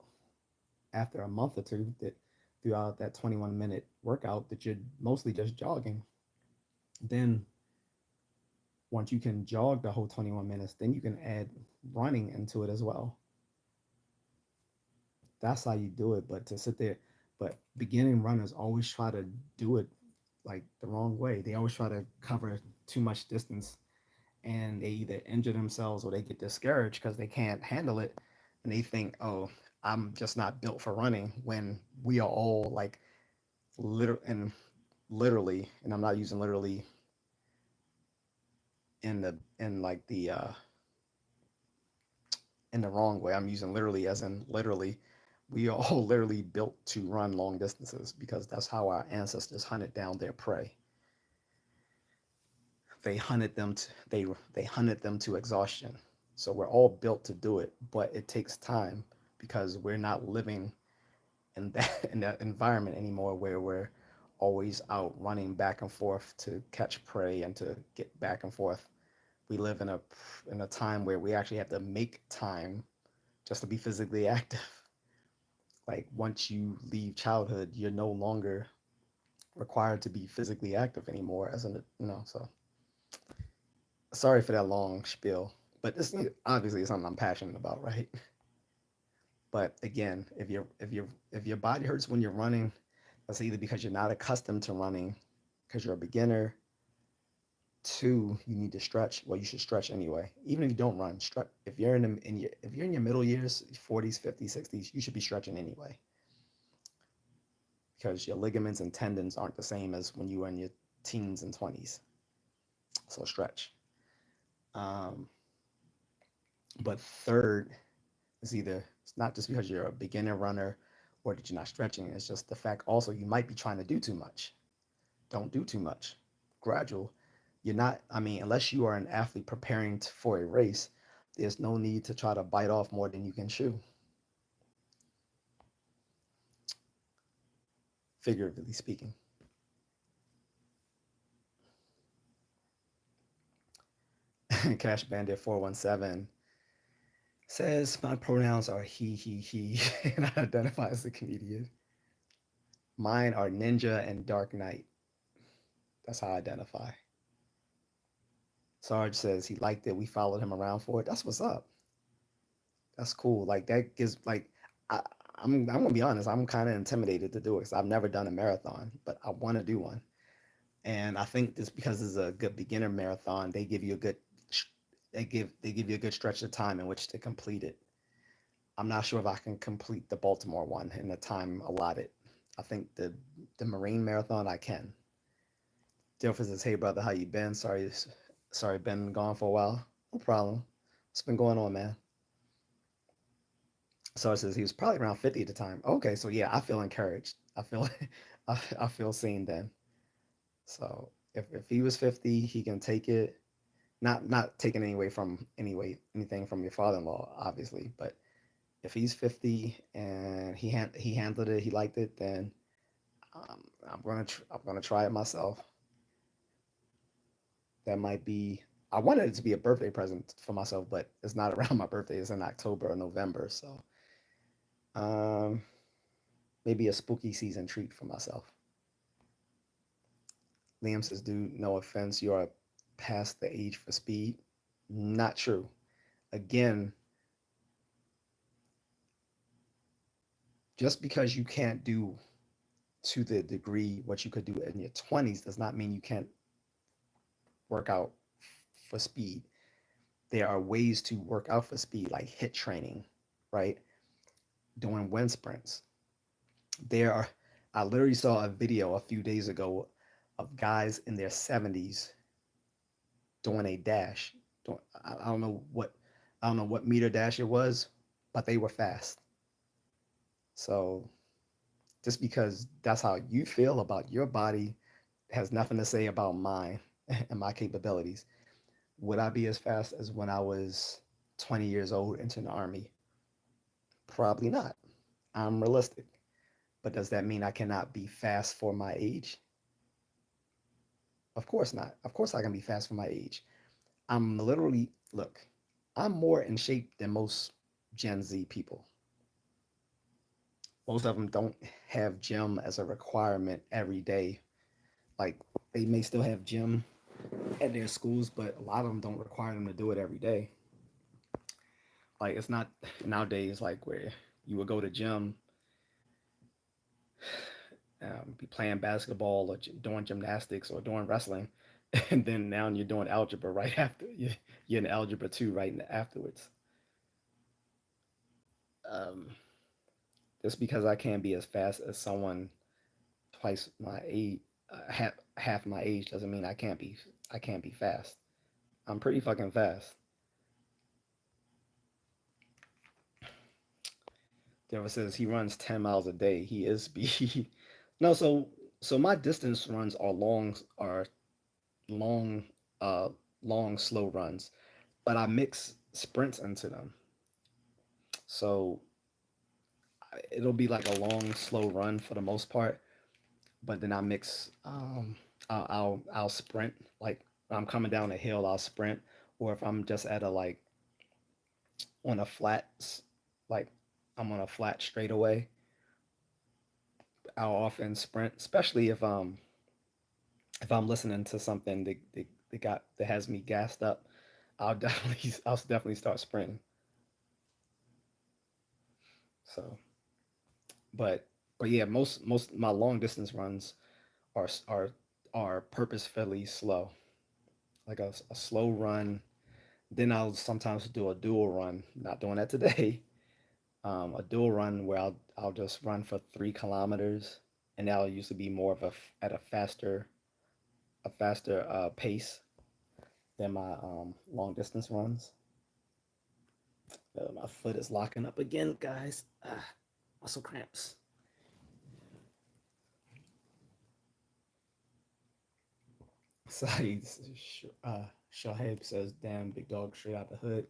after a month or two that throughout that 21-minute workout that you're mostly just jogging. Then once you can jog the whole 21 minutes, then you can add running into it as well. That's how you do it. But to sit there, but beginning runners always try to do it like the wrong way. They always try to cover too much distance, and they either injure themselves or they get discouraged because they can't handle it, and they think, oh, I'm just not built for running, when we are all like literally, and I'm not using literally in like in the wrong way. I'm using literally as in literally. We are all literally built to run long distances because that's how our ancestors hunted down their prey. They hunted them to exhaustion. So we're all built to do it, but it takes time because we're not living in that environment anymore where we're always out running back and forth to catch prey and to get back and forth. We live in a time where we actually have to make time just to be physically active. Like once you leave childhood, you're no longer required to be physically active anymore as an, so sorry for that long spiel, but this obviously is something I'm passionate about, right? But again, if your body hurts when you're running, that's either because you're not accustomed to running, because you're a beginner. Two, you need to stretch. Well, you should stretch anyway. Even if you don't run, stretch. If you're if you're in your middle years, 40s, 50s, 60s, you should be stretching anyway, because your ligaments and tendons aren't the same as when you were in your teens and 20s. So stretch. Um, but third, it's not just because you're a beginner runner or that you're not stretching. It's just the fact also you might be trying to do too much. Don't do too much. Gradual. You're not, I mean, unless you are an athlete preparing for a race, there's no need to try to bite off more than you can chew, figuratively speaking. Cash Bandit 417 says, my pronouns are he, and I identify as a comedian. Mine are Ninja and Dark Knight. That's how I identify. Sarge says he liked it. We followed him around for it. That's what's up. That's cool. Like that gives like I, I'm gonna be honest. I'm kind of intimidated to do it because I've never done a marathon, but I want to do one. And I think just because it's a good beginner marathon, they give you a good stretch of time in which to complete it. I'm not sure if I can complete the Baltimore one in the time allotted. I think the Marine marathon I can. Dilfer says, "Hey brother, how you been? Sorry, been gone for a while. No problem. What's been going on, man?" So it says he was probably around 50 at the time. Okay, so yeah, I feel encouraged. I feel I feel seen then. So if he was 50, he can take it. Not taking anything from your father-in-law, obviously, but if he's 50 and he handled it, he liked it, then I'm gonna try it myself. That might be. I wanted it to be a birthday present for myself, but it's not around my birthday. It's in October or November, so um, maybe a spooky season treat for myself. Liam says, "Dude, no offense, you are past the age for speed." Not true. Again, just because you can't do to the degree what you could do in your 20s does not mean you can't work out for speed. There are ways to work out for speed, like hit training, right? Doing wind sprints. There are, I literally saw a video a few days ago of guys in their 70s doing a dash. I don't know what, I don't know what meter dash it was, but they were fast. So just because that's how you feel about your body has nothing to say about mine and my capabilities. Would I be as fast as when I was 20 years old into the army? Probably not. I'm realistic. But does that mean I cannot be fast for my age? Of course not. Of course I can be fast for my age. I'm literally, look, I'm more in shape than most Gen Z people. Most of them don't have gym as a requirement every day. Like they may still have gym at their schools, but a lot of them don't require them to do it every day. Like it's not nowadays like where you would go to gym, be playing basketball or doing gymnastics or doing wrestling, and then now you're doing algebra right after you're in algebra two right afterwards. Um, just because I can't be as fast as someone twice my age, half my age doesn't mean I can't be fast. I'm pretty fucking fast. Deborah says he runs 10 miles a day. He is speed. No, so my distance runs are long uh long slow runs, but I mix sprints into them. So it'll be like a long slow run for the most part, but then I mix I'll sprint like when I'm coming down a hill I'll sprint, or if I'm just at a like on a flat like I'm on a flat straightaway, I'll often sprint, especially if I'm listening to something that has me gassed up. I'll definitely start sprinting. So, but but yeah, most my long distance runs are are purposefully slow, like a slow run. Then I'll sometimes do a dual run. Not doing that today. A dual run where I'll just run for 3 kilometers, and that'll usually be more of at a faster pace than my long distance runs. My foot is locking up again, guys. Muscle cramps. Saeed Shahib says, "Damn, big dog, straight out the hood."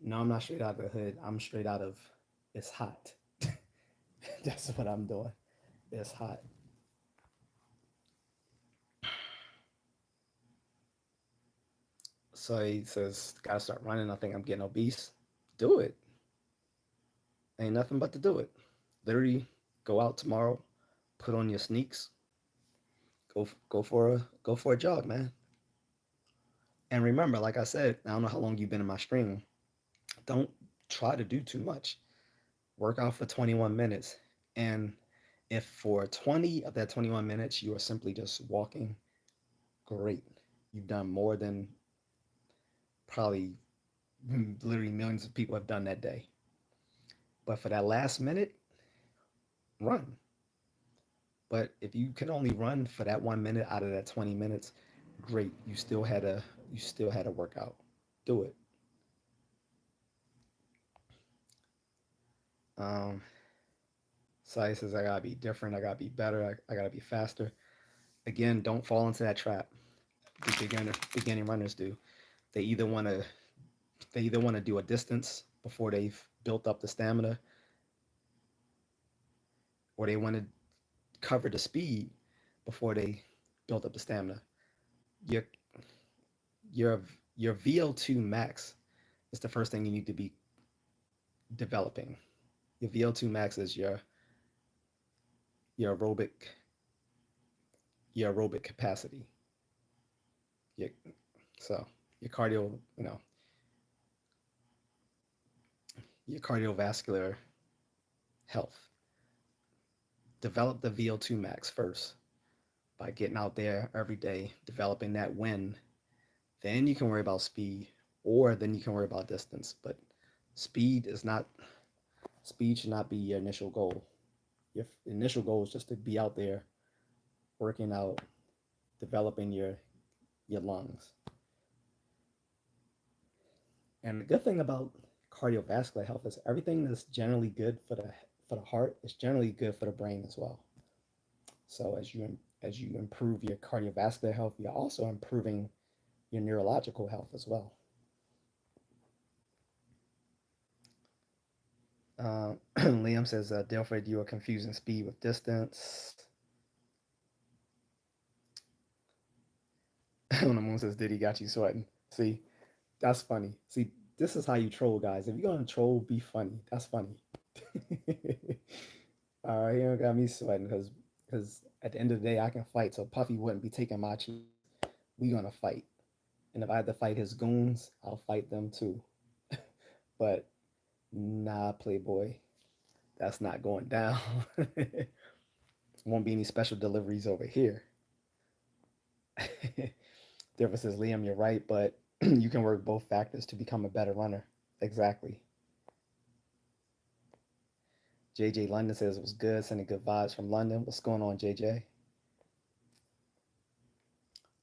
No, I'm not straight out of the hood. I'm straight out of it's hot. That's what I'm doing. It's hot. So he says, "Gotta start running. I think I'm getting obese." Do it. Ain't nothing but to do it. Literally, go out tomorrow, put on your sneaks, go for a jog, man. And remember, like I said, I don't know how long you've been in my stream. Don't try to do too much. Work out for 21 minutes. And if for 20 of that 21 minutes you are simply just walking, great. You've done more than probably literally millions of people have done that day. But for that last minute, run. But if you can only run for that 1 minute out of that 20 minutes, great. You still had a workout. Do it. Um, Sai says I gotta be different. I gotta be better. I gotta be faster. Again, don't fall into that trap. The beginning runners do. They either want to they either want to do a distance before they've built up the stamina, or they want to cover the speed before they build up the stamina. Your your your VO2 max is the first thing you need to be developing. Your VO2 max is your aerobic your aerobic capacity. Your, so your cardio, your cardiovascular health. Develop the VO2 max first by getting out there every day, developing that win. Then you can worry about speed, or then you can worry about distance. But speed is not speed should not be your initial goal. Your initial goal is just to be out there working out, developing your lungs. And the good thing about cardiovascular health is everything that's generally good for the heart is generally good for the brain as well. So as you improve your cardiovascular health, you're also improving your neurological health as well. Liam says, Delfred, you are confusing speed with distance. On the moon says, Diddy got you sweating. See, that's funny. See, this is how you troll, guys. If you're gonna troll, be funny. That's funny. All right, he don't got me sweating because at the end of the day, I can fight. So Puffy wouldn't be taking my cheese. We gonna fight. And if I had to fight his goons, I'll fight them too. But nah, Playboy, that's not going down. Won't be any special deliveries over here. Difference is, Liam, you're right, but you can work both factors to become a better runner. Exactly. JJ London says it was good, sending good vibes from London. What's going on, JJ?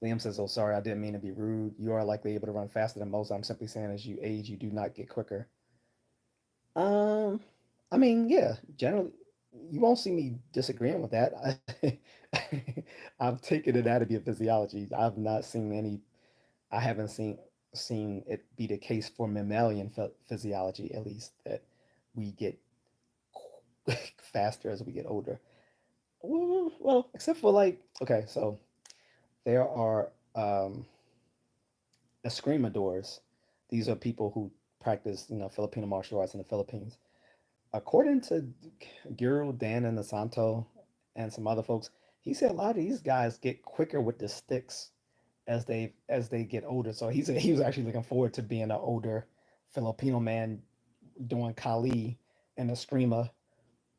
Liam says, oh, sorry, I didn't mean to be rude. You are likely able to run faster than most. I'm simply saying as you age, you do not get quicker. Um, I mean, yeah, generally, you won't see me disagreeing with that. I've taken anatomy of physiology. I've not seen any. I haven't seen it be the case for mammalian physiology, at least, that we get faster as we get older. Well, except for like, okay, so there are escrimadores. These are people who practice, Filipino martial arts in the Philippines. According to Guru Dan and Santo and some other folks, he said a lot of these guys get quicker with the sticks as they get older. So he said he was actually looking forward to being an older Filipino man doing Kali and Eskrima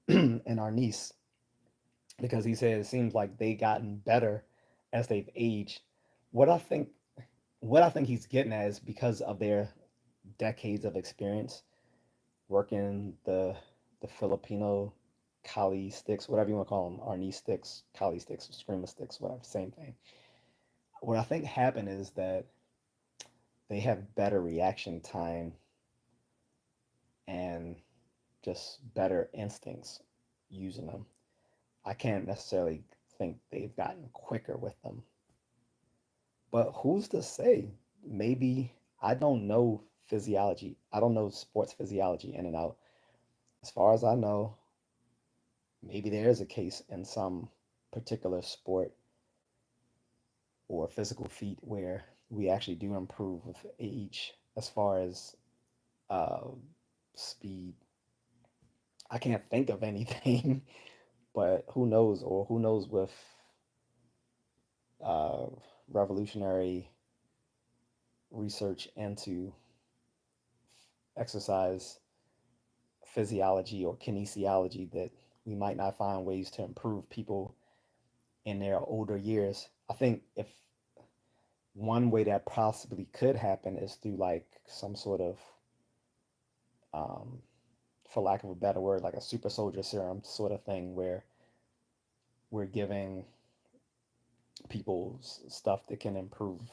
and our niece, because he said it seems like they gotten better as they've aged. What I think what I think he's getting at is because of their decades of experience working the Filipino Kali sticks, whatever you want to call them, Arnis sticks, Kali sticks, Screamer sticks, whatever, same thing. What I think happened is that they have better reaction time and just better instincts using them. I can't necessarily think they've gotten quicker with them. But who's to say? Maybe I don't know physiology. I don't know sports physiology in and out. As far as I know, maybe there is a case in some particular sport or physical feat where we actually do improve with age as far as uh, speed. I can't think of anything, but who knows? Or who knows with uh, revolutionary research into exercise physiology or kinesiology that we might not find ways to improve people in their older years. I think if one way that possibly could happen is through like some sort of, um, for lack of a better word, like a super soldier serum sort of thing where we're giving people stuff that can improve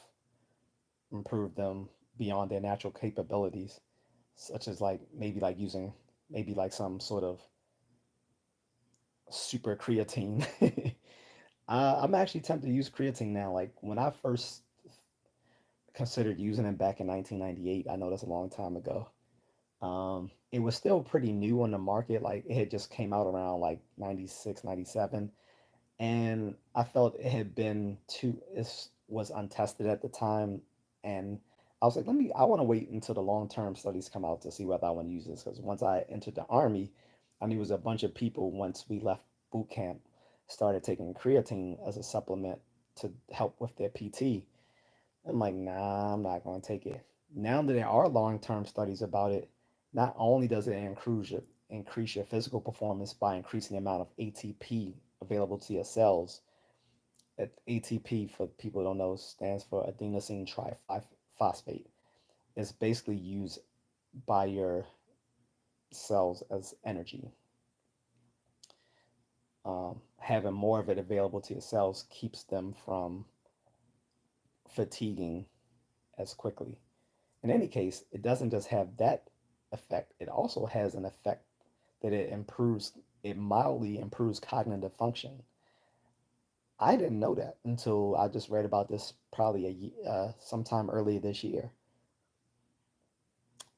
them beyond their natural capabilities, such as like maybe like using maybe like some sort of super creatine. I'm actually tempted to use creatine now. Like when I first considered using it back in 1998, I know that's a long time ago. It was still pretty new on the market. Like it had just came out around like 96, 97, and I felt it had been too, it was untested at the time. And I was like, I want to wait until the long-term studies come out to see whether I want to use this. Because once I entered the army, I knew it was a bunch of people, once we left boot camp, started taking creatine as a supplement to help with their PT. I'm like, nah, I'm not going to take it. Now that there are long-term studies about it, not only does it increase your physical performance by increasing the amount of ATP available to your cells. ATP, for people who don't know, stands for adenosine triphosphate. It's basically used by your cells as energy. Having more of it available to your cells keeps them from fatiguing as quickly. in any case, it doesn't just have that effect, it also has an effect that it mildly improves cognitive function. I didn't know that until I just read about this probably sometime earlier this year.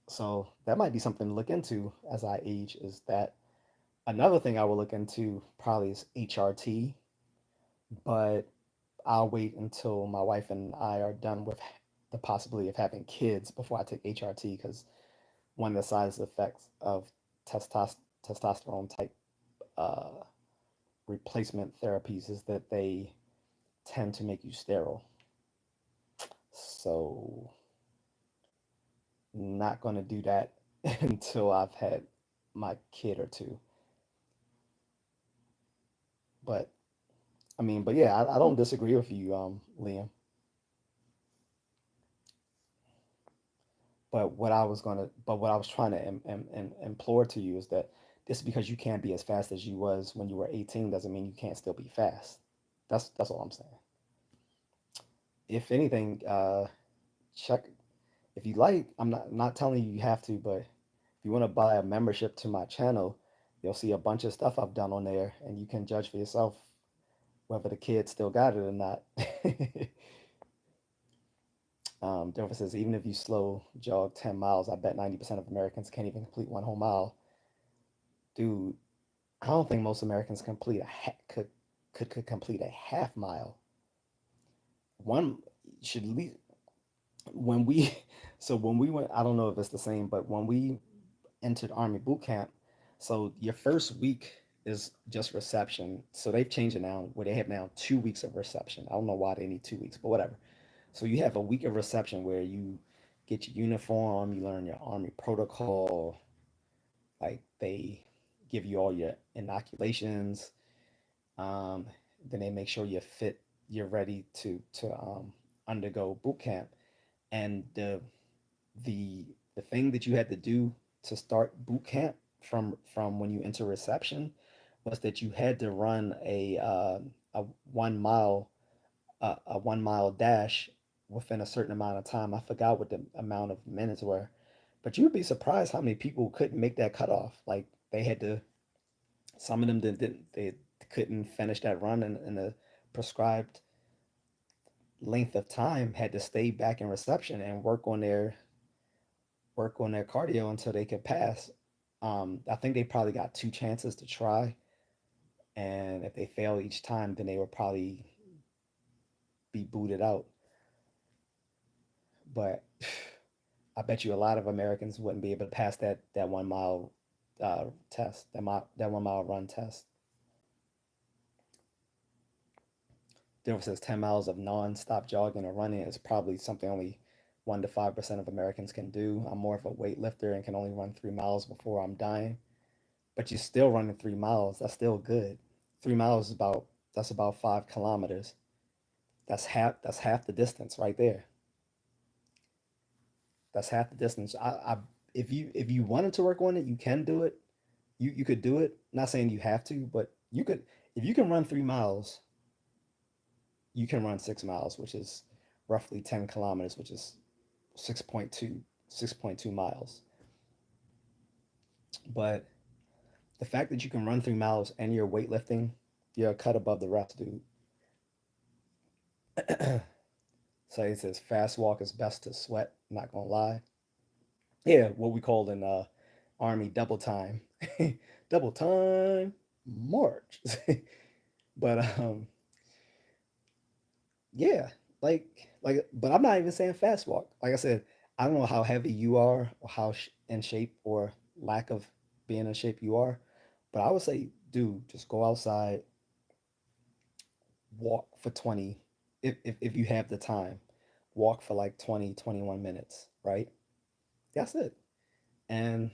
So that might be something to look into as I age. Is that another thing I will look into probably is HRT, but I'll wait until my wife and I are done with the possibility of having kids before I take HRT because one of the side effects of testos- testosterone type uh, replacement therapies is that they tend to make you sterile. So, not going to do that until I've had my kid or two. But but yeah, I don't disagree with you, Liam. But what I was trying to implore to you is that just because you can't be as fast as you was when you were 18 doesn't mean you can't still be fast. That's all I'm saying. If anything, check if you like. I'm not telling you you have to, but if you want to buy a membership to my channel, you'll see a bunch of stuff I've done on there, and you can judge for yourself whether the kid still got it or not. Denver says even if you slow jog 10 miles, I bet 90% of Americans can't even complete one whole mile. Dude, I don't think most Americans complete could complete a half mile. One should at least when we so when we went, I don't know if it's the same, but when we entered Army boot camp, so your first week is just reception. So they've changed it now where they have now 2 weeks of reception. I don't know why they need 2 weeks, but whatever. So you have a week of reception where you get your uniform, you learn your Army protocol, like they give you all your inoculations. Um, then they make sure you're fit, you're ready to undergo boot camp. And the the thing that you had to do to start boot camp from when you enter reception was that you had to run a 1 mile a 1 mile dash within a certain amount of time. I forgot what the amount of minutes were, but you'd be surprised how many people couldn't make that cutoff. Like they had to, some of them didn't they couldn't finish that run in the prescribed length of time. Had to stay back in reception and work on their cardio until they could pass. I think they probably got two chances to try, and if they fail each time, then they would probably be booted out. But I bet you a lot of Americans wouldn't be able to pass that 1 mile test, that 1 mile run test. Denver says 10 miles of non-stop jogging or running is probably something only 1 to 5% of Americans can do. I'm more of a weightlifter and can only run 3 miles before I'm dying. But you're still running 3 miles. That's still good. 3 miles is about 5 kilometers. That's half the distance right there. That's half the distance. If you wanted to work on it, you can do it. You could do it. Not saying you have to, but you could. If you can run 3 miles, you can run 6 miles, which is roughly 10 kilometers, which is 6.2 miles. But the fact that you can run 3 miles and you're weightlifting, you're a cut above the rest, dude. So it says fast walk is best to sweat. Not gonna lie. Yeah, what we call in Army double time, double time march. But yeah, but I'm not even saying fast walk. Like I said, I don't know how heavy you are or how in shape or lack of being in shape you are, but I would say, dude, just go outside, walk for 20, if you have the time, walk for like 20, 21 minutes, right? That's it. And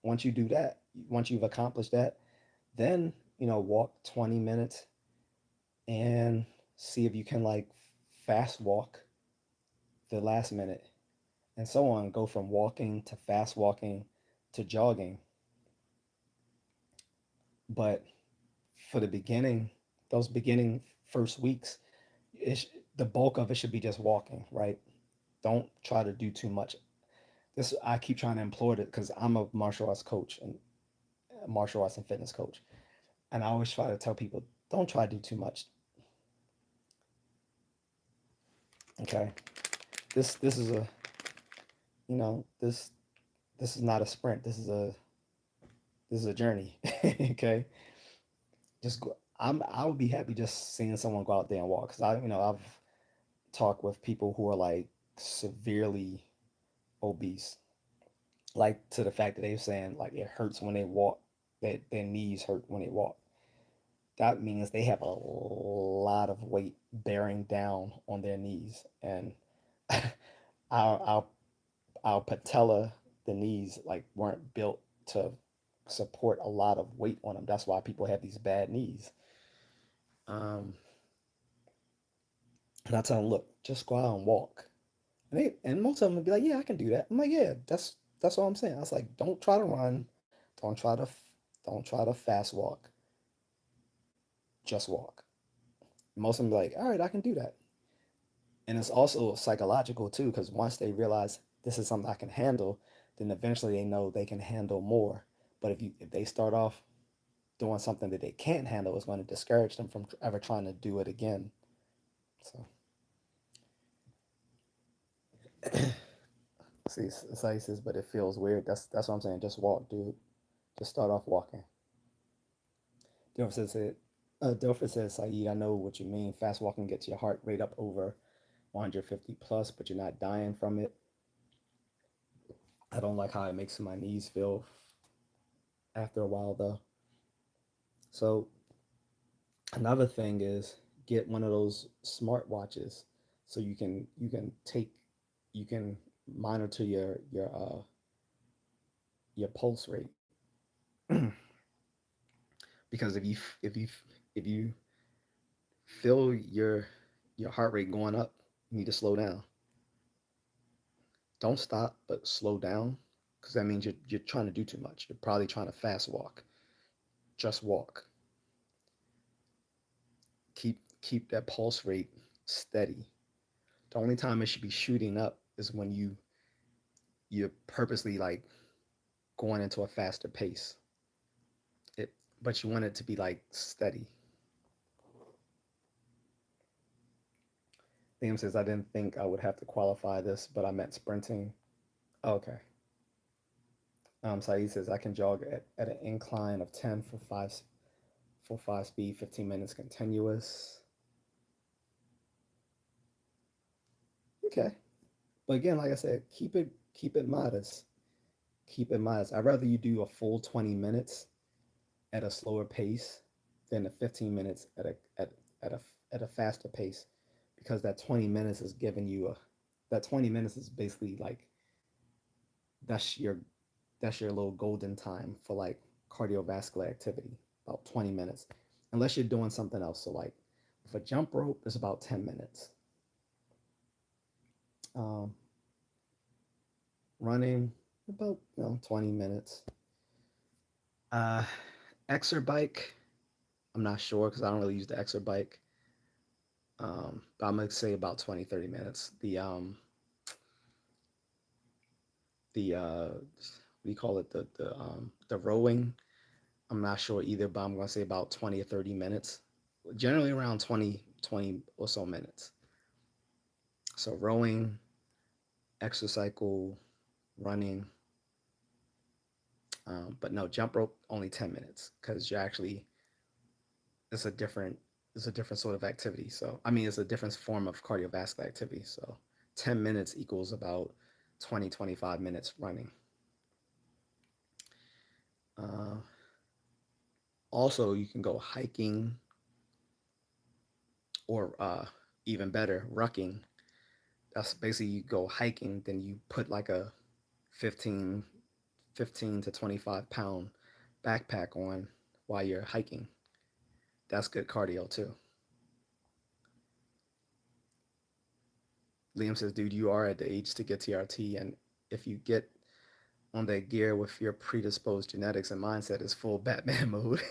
once you do that, once you've accomplished that, then, walk 20 minutes and see if you can like fast walk the last minute and so on. Go from walking to fast walking to jogging. But for the beginning, those beginning first weeks, the bulk of it should be just walking, right? don't try to do too much. This I keep trying to implore it because I'm a martial arts coach and a martial arts and fitness coach, and I always try to tell people don't try to do too much. Okay, this is a you know this is not a sprint. This is a journey. Okay, just go, I would be happy just seeing someone go out there and walk because I've talked with people who are like severely obese, like to the fact that they're saying like it hurts when they walk, that their knees hurt when they walk. That means they have a lot of weight bearing down on their knees, and our our patella, the knees like weren't built to support a lot of weight on them. That's why people have these bad knees. Um, and I tell them, look, just go out and walk. And most of them would be like, yeah, I can do that. I'm like, yeah, that's all I'm saying. I was like, don't try to run, don't try to don't try to fast walk, just walk. Most of them be like, all right, I can do that. And it's also psychological too, because once they realize this is something I can handle, then eventually they know they can handle more. But if they start off doing something that they can't handle, it's going to discourage them from ever trying to do it again. So see, it's like he says, but it feels weird. That's what I'm saying. Just walk, dude. Just start off walking. Dilfer said, Dilfer says, Saeed, I know what you mean. Fast walking gets your heart rate up over 150 plus, but you're not dying from it. I don't like how it makes my knees feel after a while, though. So another thing is get one of those smart watches so you can monitor your pulse rate because if you feel your heart rate going up, you need to slow down. Don't stop, but slow down because that means you're trying to do too much. You're probably trying to fast walk. Just walk. Keep that pulse rate steady. The only time it should be shooting up is when you're purposely like going into a faster pace. It but you want it to be like steady. Liam says I didn't think I would have to qualify this, but I meant sprinting. Okay. Saeed says I can jog at an incline of 10 for five speed, 15 minutes continuous. Okay. But again, like I said, keep it modest. Keep it modest. I'd rather you do a full 20 minutes at a slower pace than the 15 minutes at a at a faster pace because that 20 minutes is giving you a that 20 minutes is basically like that's your that's your little golden time for like cardiovascular activity, about 20 minutes, unless you're doing something else. So like for jump rope it's about 10 minutes. um, Running about 20 minutes. uh, Exer bike, I'm not sure because I don't really use the Exer bike. But I'm gonna say about 20-30 minutes. The what do you call it, the rowing, I'm not sure either, but I'm gonna say about 20 or 30 minutes, generally around 20 or so minutes. So rowing, exercycle, running, but no, jump rope only 10 minutes because you're actually it's a different it's a different sort of activity. So I mean it's a different form of cardiovascular activity. So 10 minutes equals about 20-25 minutes running. uh, Also you can go hiking or even better, rucking. That's basically you go hiking, then you put like a 15, 15 to 25 pound backpack on while you're hiking. That's good cardio too. Liam says, dude, you are at the age to get TRT, and if you get on that gear with your predisposed genetics and mindset, is full Batman mode.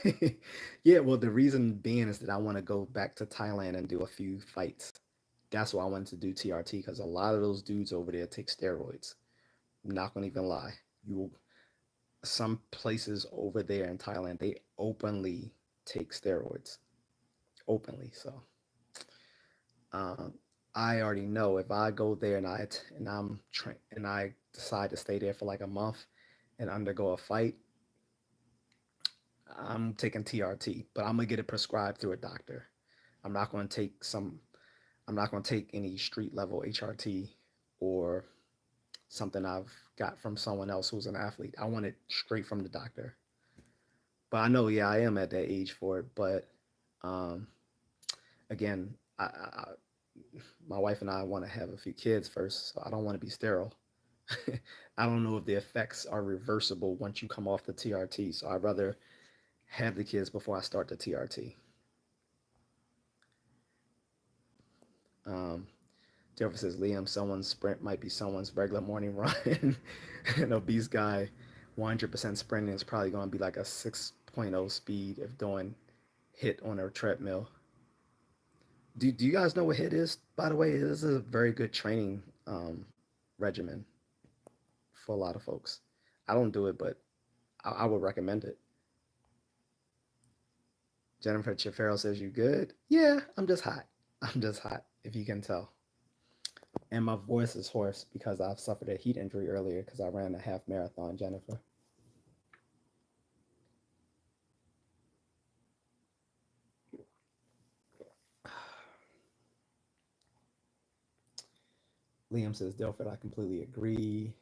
Yeah, well, the reason being is that I want to go back to Thailand and do a few fights. That's why I wanted to do TRT because a lot of those dudes over there take steroids. I'm not gonna even lie. You will, some places over there in Thailand they openly take steroids openly. So um, I already know if I go there and I decide to stay there for like a month and undergo a fight, I'm taking TRT, but I'm gonna get it prescribed through a doctor. I'm not gonna take some. I'm not gonna take any street level HRT or something I've got from someone else who's an athlete. I want it straight from the doctor. But I know, yeah, I am at that age for it. But um, again, my wife and I want to have a few kids first, so I don't want to be sterile. I don't know if the effects are reversible once you come off the TRT, so I'd rather have the kids before I start the TRT. Um, Jennifer says, Liam, someone's sprint might be someone's regular morning run. An obese guy, 100% sprinting is probably going to be like a 6.0 speed if doing hit on a treadmill. Do you guys know what hit is? By the way, it is a very good training regimen for a lot of folks. I don't do it, but I would recommend it. Jennifer Chafarro says, you good? Yeah, I'm just hot. I'm just hot, if you can tell. And my voice is hoarse because I've suffered a heat injury earlier because I ran a half marathon, Jennifer. Liam says, Delford, I completely agree.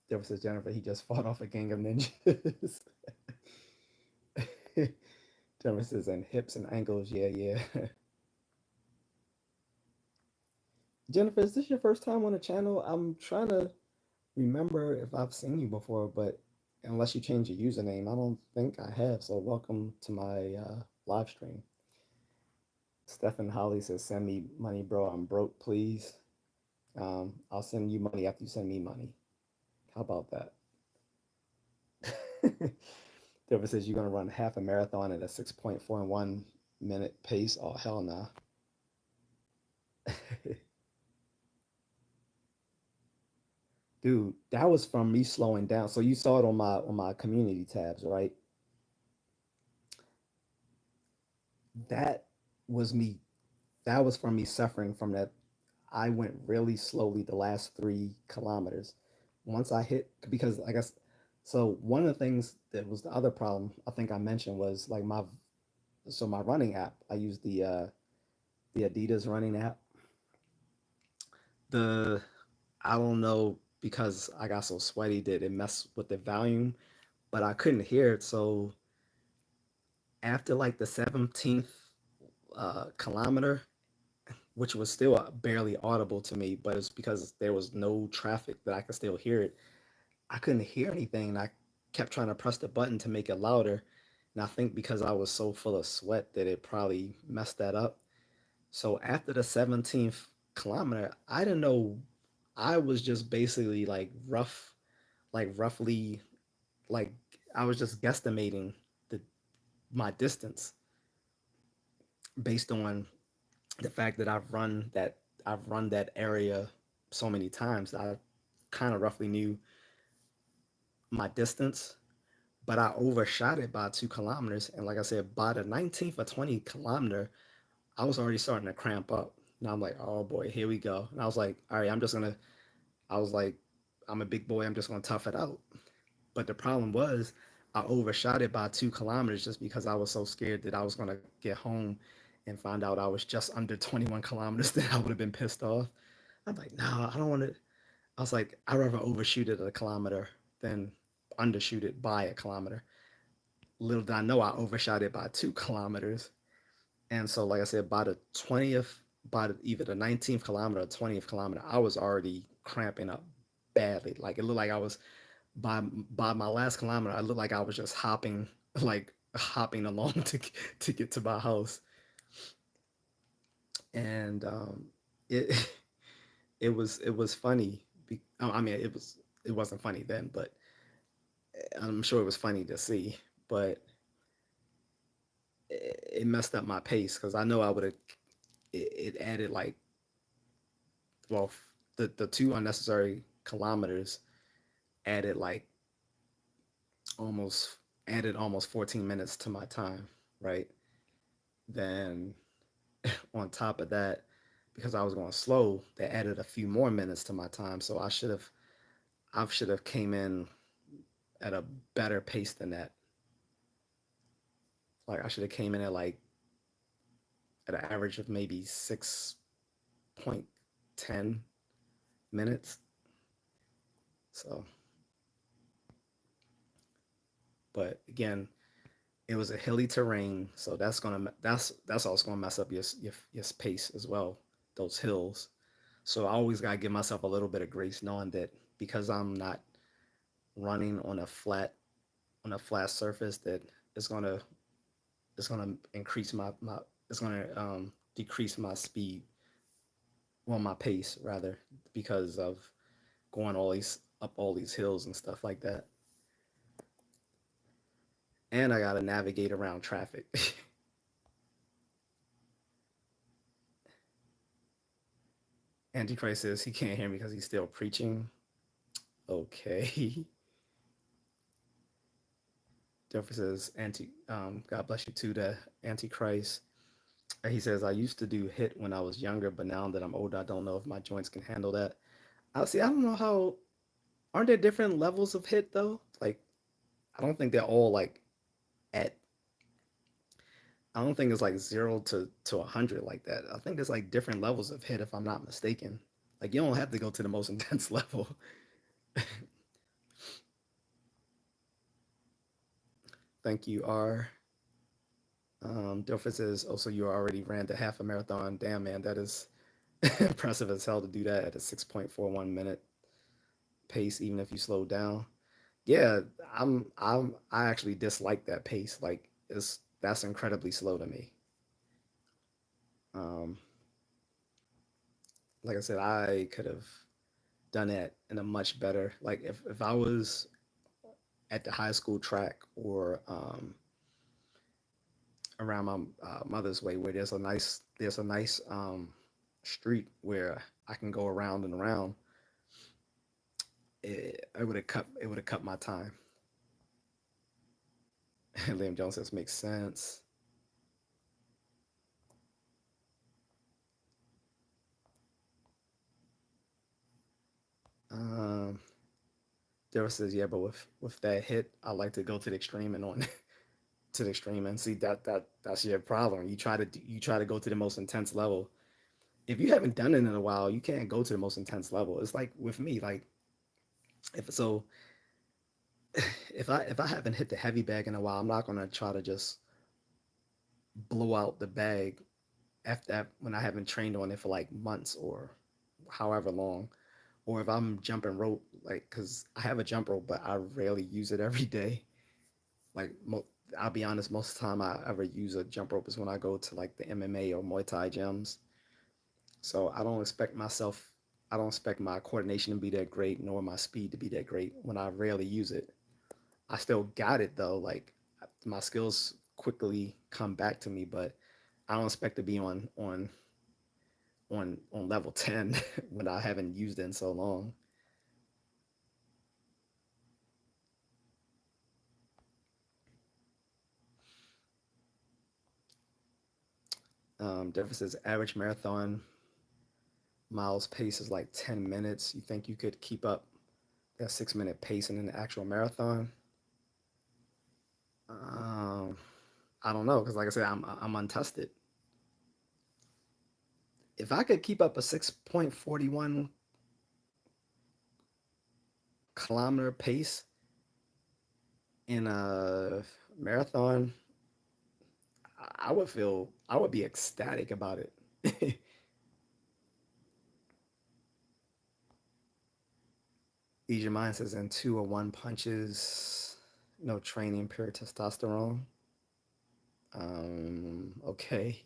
Delford says, Jennifer, he just fought off a gang of ninjas. Jennifer says, and hips and ankles, yeah, yeah. Jennifer, is this your first time on the channel? I'm trying to remember if I've seen you before, but unless you change your username, I don't think I have. So welcome to my live stream. Stephen Holly says, send me money, bro. I'm broke, please. I'll send you money after you send me money. How about that? Deborah says you're gonna run half a marathon at a 6.41 minute pace. Oh hell nah. Dude, that was from me slowing down. So you saw it on my community tabs, right? That was me. That was from me suffering from that. I went really slowly the last 3 kilometers. Once I hit, because I guess, so one of the things that was the other problem I think I mentioned was like my running app. I use the Adidas running app. The I don't know because I got so sweaty that it messed with the volume, but I couldn't hear it. So after like the 17th kilometer, which was still barely audible to me, but it's because there was no traffic that I could still hear it. I couldn't hear anything. And I kept trying to press the button to make it louder. And I think because I was so full of sweat that it probably messed that up. So after the 17th kilometer, I didn't know. I was just basically like roughly, like I was just guesstimating the my distance based on the fact that I've run that area so many times. I kind of roughly knew my distance, but I overshot it by 2 kilometers. And like I said, by the 19th or 20th kilometer, I was already starting to cramp up. And I'm like, oh boy, here we go. And I was like, all right, I was like, I'm a big boy. I'm just gonna tough it out. But the problem was, I overshot it by 2 kilometers just because I was so scared that I was gonna get home and find out I was just under 21 kilometers. That I would have been pissed off. I'm like, no, I don't want to. I was like, I'd rather overshoot it a kilometer than undershoot it by a kilometer. Little did I know I overshot it by 2 kilometers. And so, like I said, by the 20th, by either the 19th kilometer or 20th kilometer, I was already cramping up badly. Like it looked like I was by my last kilometer, I looked like I was just hopping, like hopping along to get to my house. And it it was funny. I mean, it wasn't funny then, but I'm sure it was funny to see. But it messed up my pace because I know I would have. It added like well, the two unnecessary kilometers added like almost almost 14 minutes to my time, right? Then on top of that, because I was going slow, they added a few more minutes to my time. So I should have came in at a better pace than that. Like I should have came in at like at an average of maybe 6.10 minutes. So, but again, it was a hilly terrain, so that's also gonna mess up your pace as well. Those hills. So I always gotta give myself a little bit of grace, knowing that because I'm not running on a flat surface, that it's gonna it's gonna increase my it's gonna decrease my speed, well my pace rather, because of going all these up all these hills and stuff like that. And I gotta navigate around traffic. Antichrist says he can't hear me because he's still preaching. Okay. Jeffrey says, God bless you too, the Antichrist. He says, I used to do hit when I was younger, but now that I'm older, I don't know if my joints can handle that. I see, I don't know how, aren't there different levels of hit though? Like, I don't think they're all like at, I don't think it's like 0 to 100 like that. I think there's like different levels of hit if I'm not mistaken. Like, you don't have to go to the most intense level. Thank you, R. Dilfer says, also, you already ran the half a marathon. Damn, man, that is impressive as hell to do that at a 6.41 minute pace, even if you slow down. Yeah, I actually dislike that pace. Like, that's incredibly slow to me. Um, like I said, I could have done that in a much better. Like, if I was at the high school track or around my mother's way, where there's a nice street where I can go around and around. It would have cut my time. Liam Jones says makes sense. Um, Daryl says yeah, but with that hit, I like to go to the extreme and on to the extreme and see that's your problem. You try to go to the most intense level. If you haven't done it in a while, you can't go to the most intense level. It's like with me, like if so if I haven't hit the heavy bag in a while, I'm not gonna try to just blow out the bag after that when I haven't trained on it for like months or however long. Or if I'm jumping rope, like because I have a jump rope, but I rarely use it every day. Like I'll be honest, most of the time I ever use a jump rope is when I go to like the MMA or Muay Thai gyms. So I don't expect my coordination to be that great, nor my speed to be that great when I rarely use it. I still got it though. Like my skills quickly come back to me, but I don't expect to be on level 10 when I haven't used it in so long. Denver says average marathon miles pace is like 10 minutes. You think you could keep up that 6 minute pace in an actual marathon? Um, I don't know because, like I said, I'm untested. If I could keep up a 6.41 kilometer pace in a marathon, I would be ecstatic about it. Ease your mind says in 2 or 1 punches, no training, pure testosterone. Okay.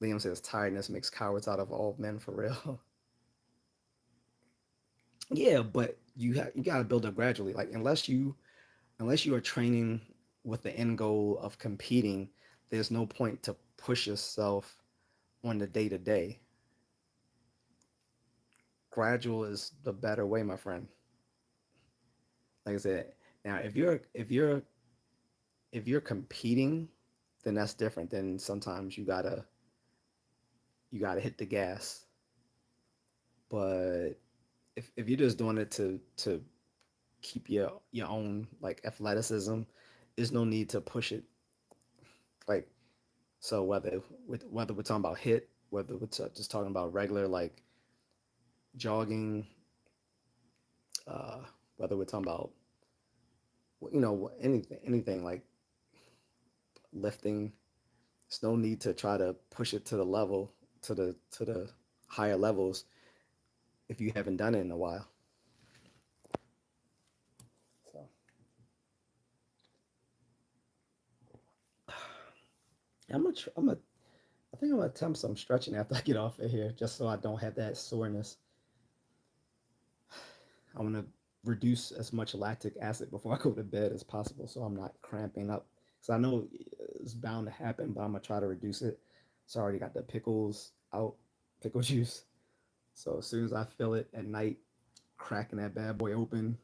Liam says tiredness makes cowards out of all men for real. Yeah, but you gotta build up gradually. Like unless you are training with the end goal of competing, there's no point to push yourself on the day to day. gradual is the better way, my friend. Like I said, now if you're competing, then that's different. Then sometimes you gotta hit the gas. But if you're just doing it to keep your own like athleticism, there's no need to push it. Like so whether we're talking about hit, whether we're just talking about regular like jogging, uh, whether we're talking about anything like lifting, there's no need to try to push it to the level to the higher levels if you haven't done it in a while. So I'm gonna I think I'm gonna attempt some stretching after I get off of here, just so I don't have that soreness. I want to reduce as much lactic acid before I go to bed as possible, so I'm not cramping up. Because I know it's bound to happen, but I'm gonna try to reduce it. So I already got the pickles out, pickle juice. So as soon as I feel it at night, cracking that bad boy open.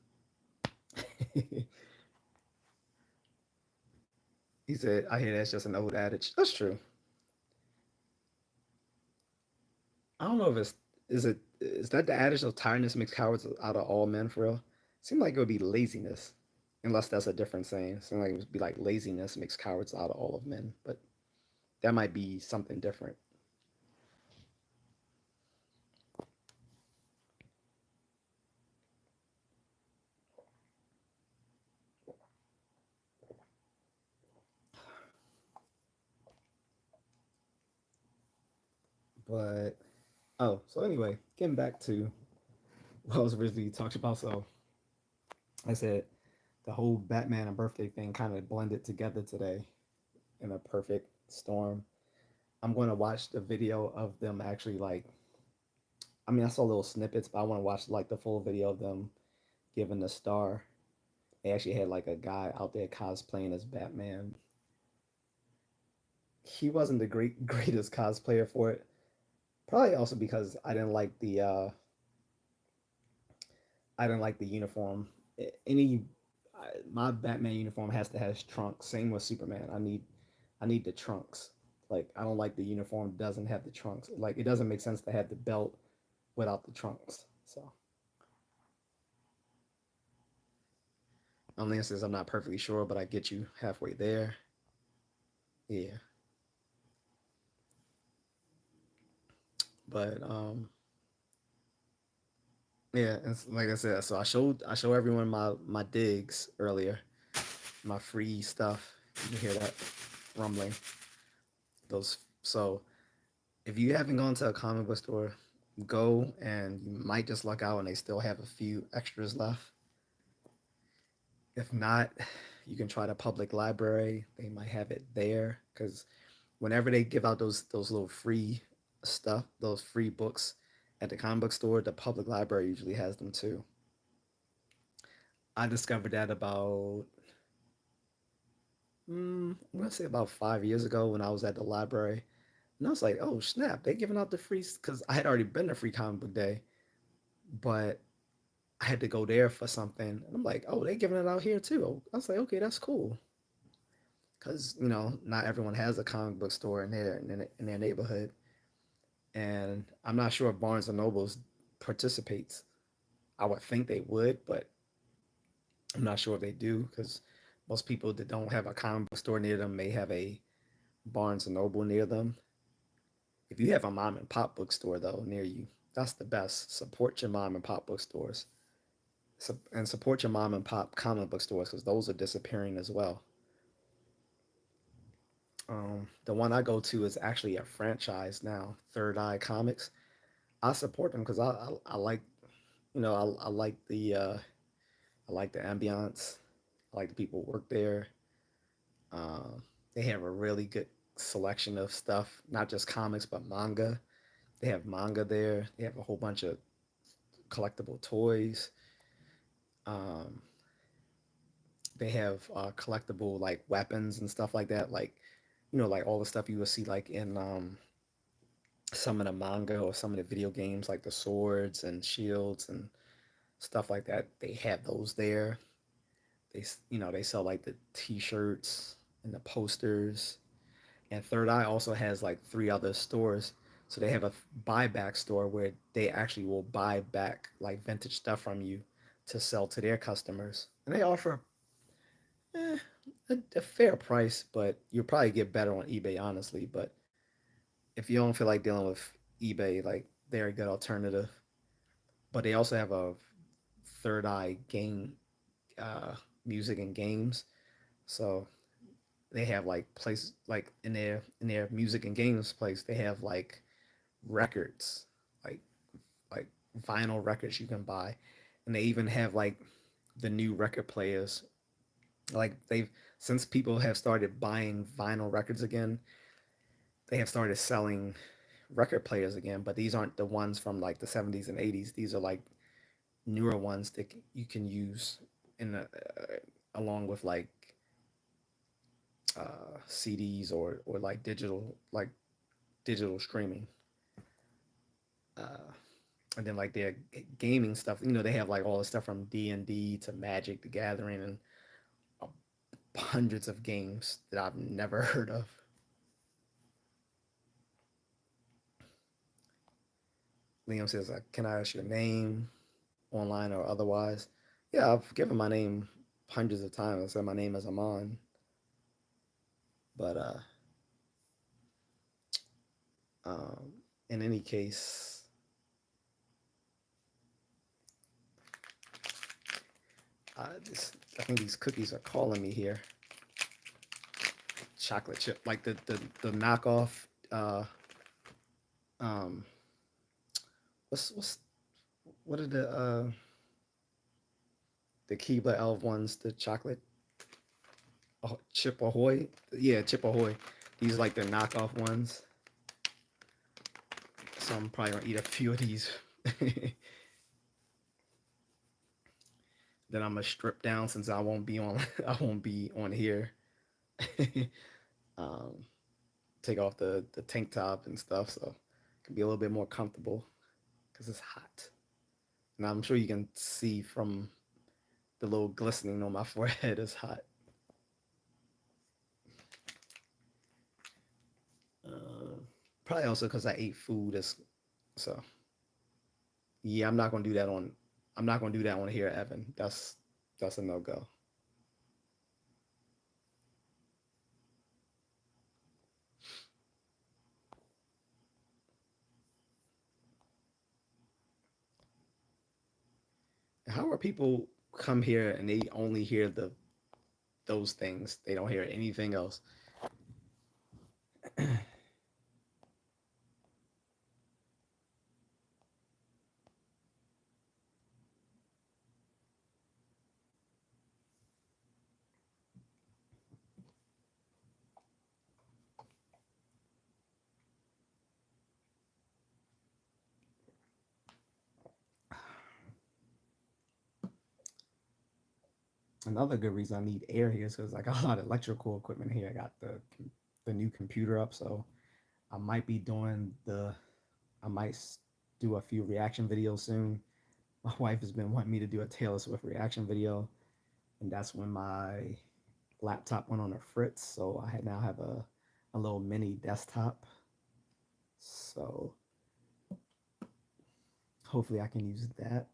He said, "I hear that's just an old adage." That's true. I don't know if is that the adage of tiredness makes cowards out of all men for real? Seems like it would be laziness, unless that's a different saying. Seems like it would be like laziness makes cowards out of all of men, but that might be something different. But so anyway, getting back to what I was originally talked about. So I said the whole Batman and birthday thing kind of blended together today in a perfect storm. I'm going to watch the video of them actually like. I mean, I saw little snippets, but I want to watch like the full video of them giving the star. They actually had like a guy out there cosplaying as Batman. He wasn't the greatest cosplayer for it. Probably also because I didn't like the uniform. Any my Batman uniform has to have trunks. Same with Superman. I need the trunks. Like I don't like the uniform doesn't have the trunks. Like it doesn't make sense to have the belt without the trunks. So unless I'm not perfectly sure, but I get you halfway there. Yeah, but yeah, and like I said, so I show everyone my digs earlier, my free stuff. You can hear that rumbling. Those so if you haven't gone to a comic book store, go and you might just luck out and they still have a few extras left. If not, you can try the public library. They might have it there because whenever they give out those little free stuff, those free books at the comic book store, the public library usually has them too. I discovered that about I'm gonna say about 5 years ago when I was at the library, and I was like, "Oh snap! They giving out the free." Because I had already been to free comic book day, but I had to go there for something, and I'm like, "Oh, they giving it out here too." I was like, "Okay, that's cool." Because not everyone has a comic book store in their neighborhood, and I'm not sure if Barnes and Nobles participates. I would think they would, but I'm not sure if they do because most people that don't have a comic book store near them may have a Barnes and Noble near them. If you have a mom and pop bookstore though near you, that's the best. Support your mom and pop bookstores, and support your mom and pop comic book stores because those are disappearing as well. The one I go to is actually a franchise now, Third Eye Comics. I support them because I like I like the ambiance. I like the people who work there. Um, they have a really good selection of stuff, not just comics but manga. They have manga there. They have a whole bunch of collectible toys. Um, they have collectible like weapons and stuff like that. Like like all the stuff you would see like in some of the manga or some of the video games, like the swords and shields and stuff like that. They have those there. They sell like the T-shirts and the posters. And Third Eye also has like three other stores. So they have a buyback store where they actually will buy back like vintage stuff from you to sell to their customers. And they offer eh, a fair price, but you'll probably get better on eBay, honestly. But if you don't feel like dealing with eBay, like they're a good alternative. But they also have a Third Eye game, uh, music and games. So they have like places like in their music and games place. They have like records, like like vinyl records you can buy, and they even have like the new record players. Like they've since people have started buying vinyl records again, they have started selling record players again. But these aren't the ones from like the 70s and 80s. These are like newer ones that you can use in along with like CDs or like digital streaming. Uh, and then like their gaming stuff. They have like all the stuff from D&D to Magic the Gathering and uh, hundreds of games that I've never heard of. Liam says, "Can I ask your name online or otherwise?" Yeah, I've given my name hundreds of times. I said my name is Amon, but um, in any case, I think these cookies are calling me here. Chocolate chip, like the knockoff. Um, what's what are the Keebler Elf ones? The chocolate Chip Ahoy. Yeah, Chip Ahoy. These are like the knockoff ones. So I'm probably gonna eat a few of these. Then I'm gonna strip down since I won't be on. I won't be on here. um, Take off the tank top and stuff, so it can be a little bit more comfortable because it's hot. And I'm sure you can see from the little glistening on my forehead is hot. Uh, Probably also because I ate food. So yeah, I'm not gonna do that on. I'm not gonna do that on here, Evan. That's a no go. How are people come here and they only hear those things? They don't hear anything else. Another good reason I need air here is because I got a lot of electrical equipment here. I got the new computer up, so I might be doing the. I might do a few reaction videos soon. My wife has been wanting me to do a Taylor Swift reaction video, and that's when my laptop went on a fritz. So I now have a little mini desktop. So hopefully I can use that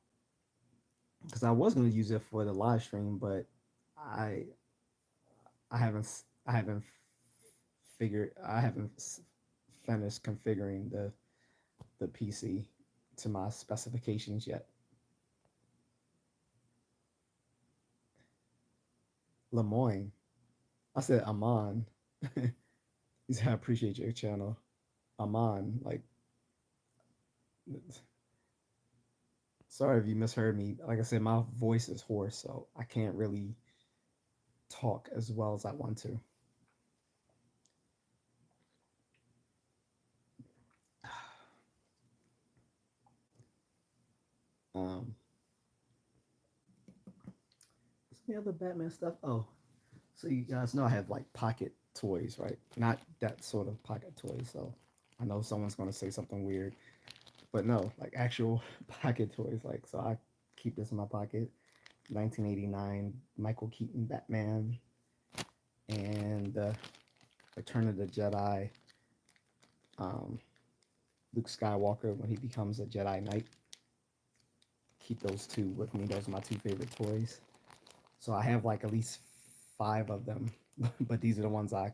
because I was going to use it for the live stream, but I I haven't I haven't finished configuring the PC to my specifications yet. Lemoyne, I said Amon. He said I appreciate your channel, Amon. Like, sorry if you misheard me. Like I said, my voice is hoarse, so I can't really talk as well as I want to. Um, any other Batman stuff? Oh, so you guys know I have like pocket toys, right? Not that sort of pocket toys. So I know someone's gonna say something weird, but no, like actual pocket toys. Like so, I keep this in my pocket. 1989 Michael Keaton Batman and Return of the Jedi. Um, Luke Skywalker when he becomes a Jedi Knight. Keep those two with me. Those are my two favorite toys. So I have like at least five of them, but these are the ones I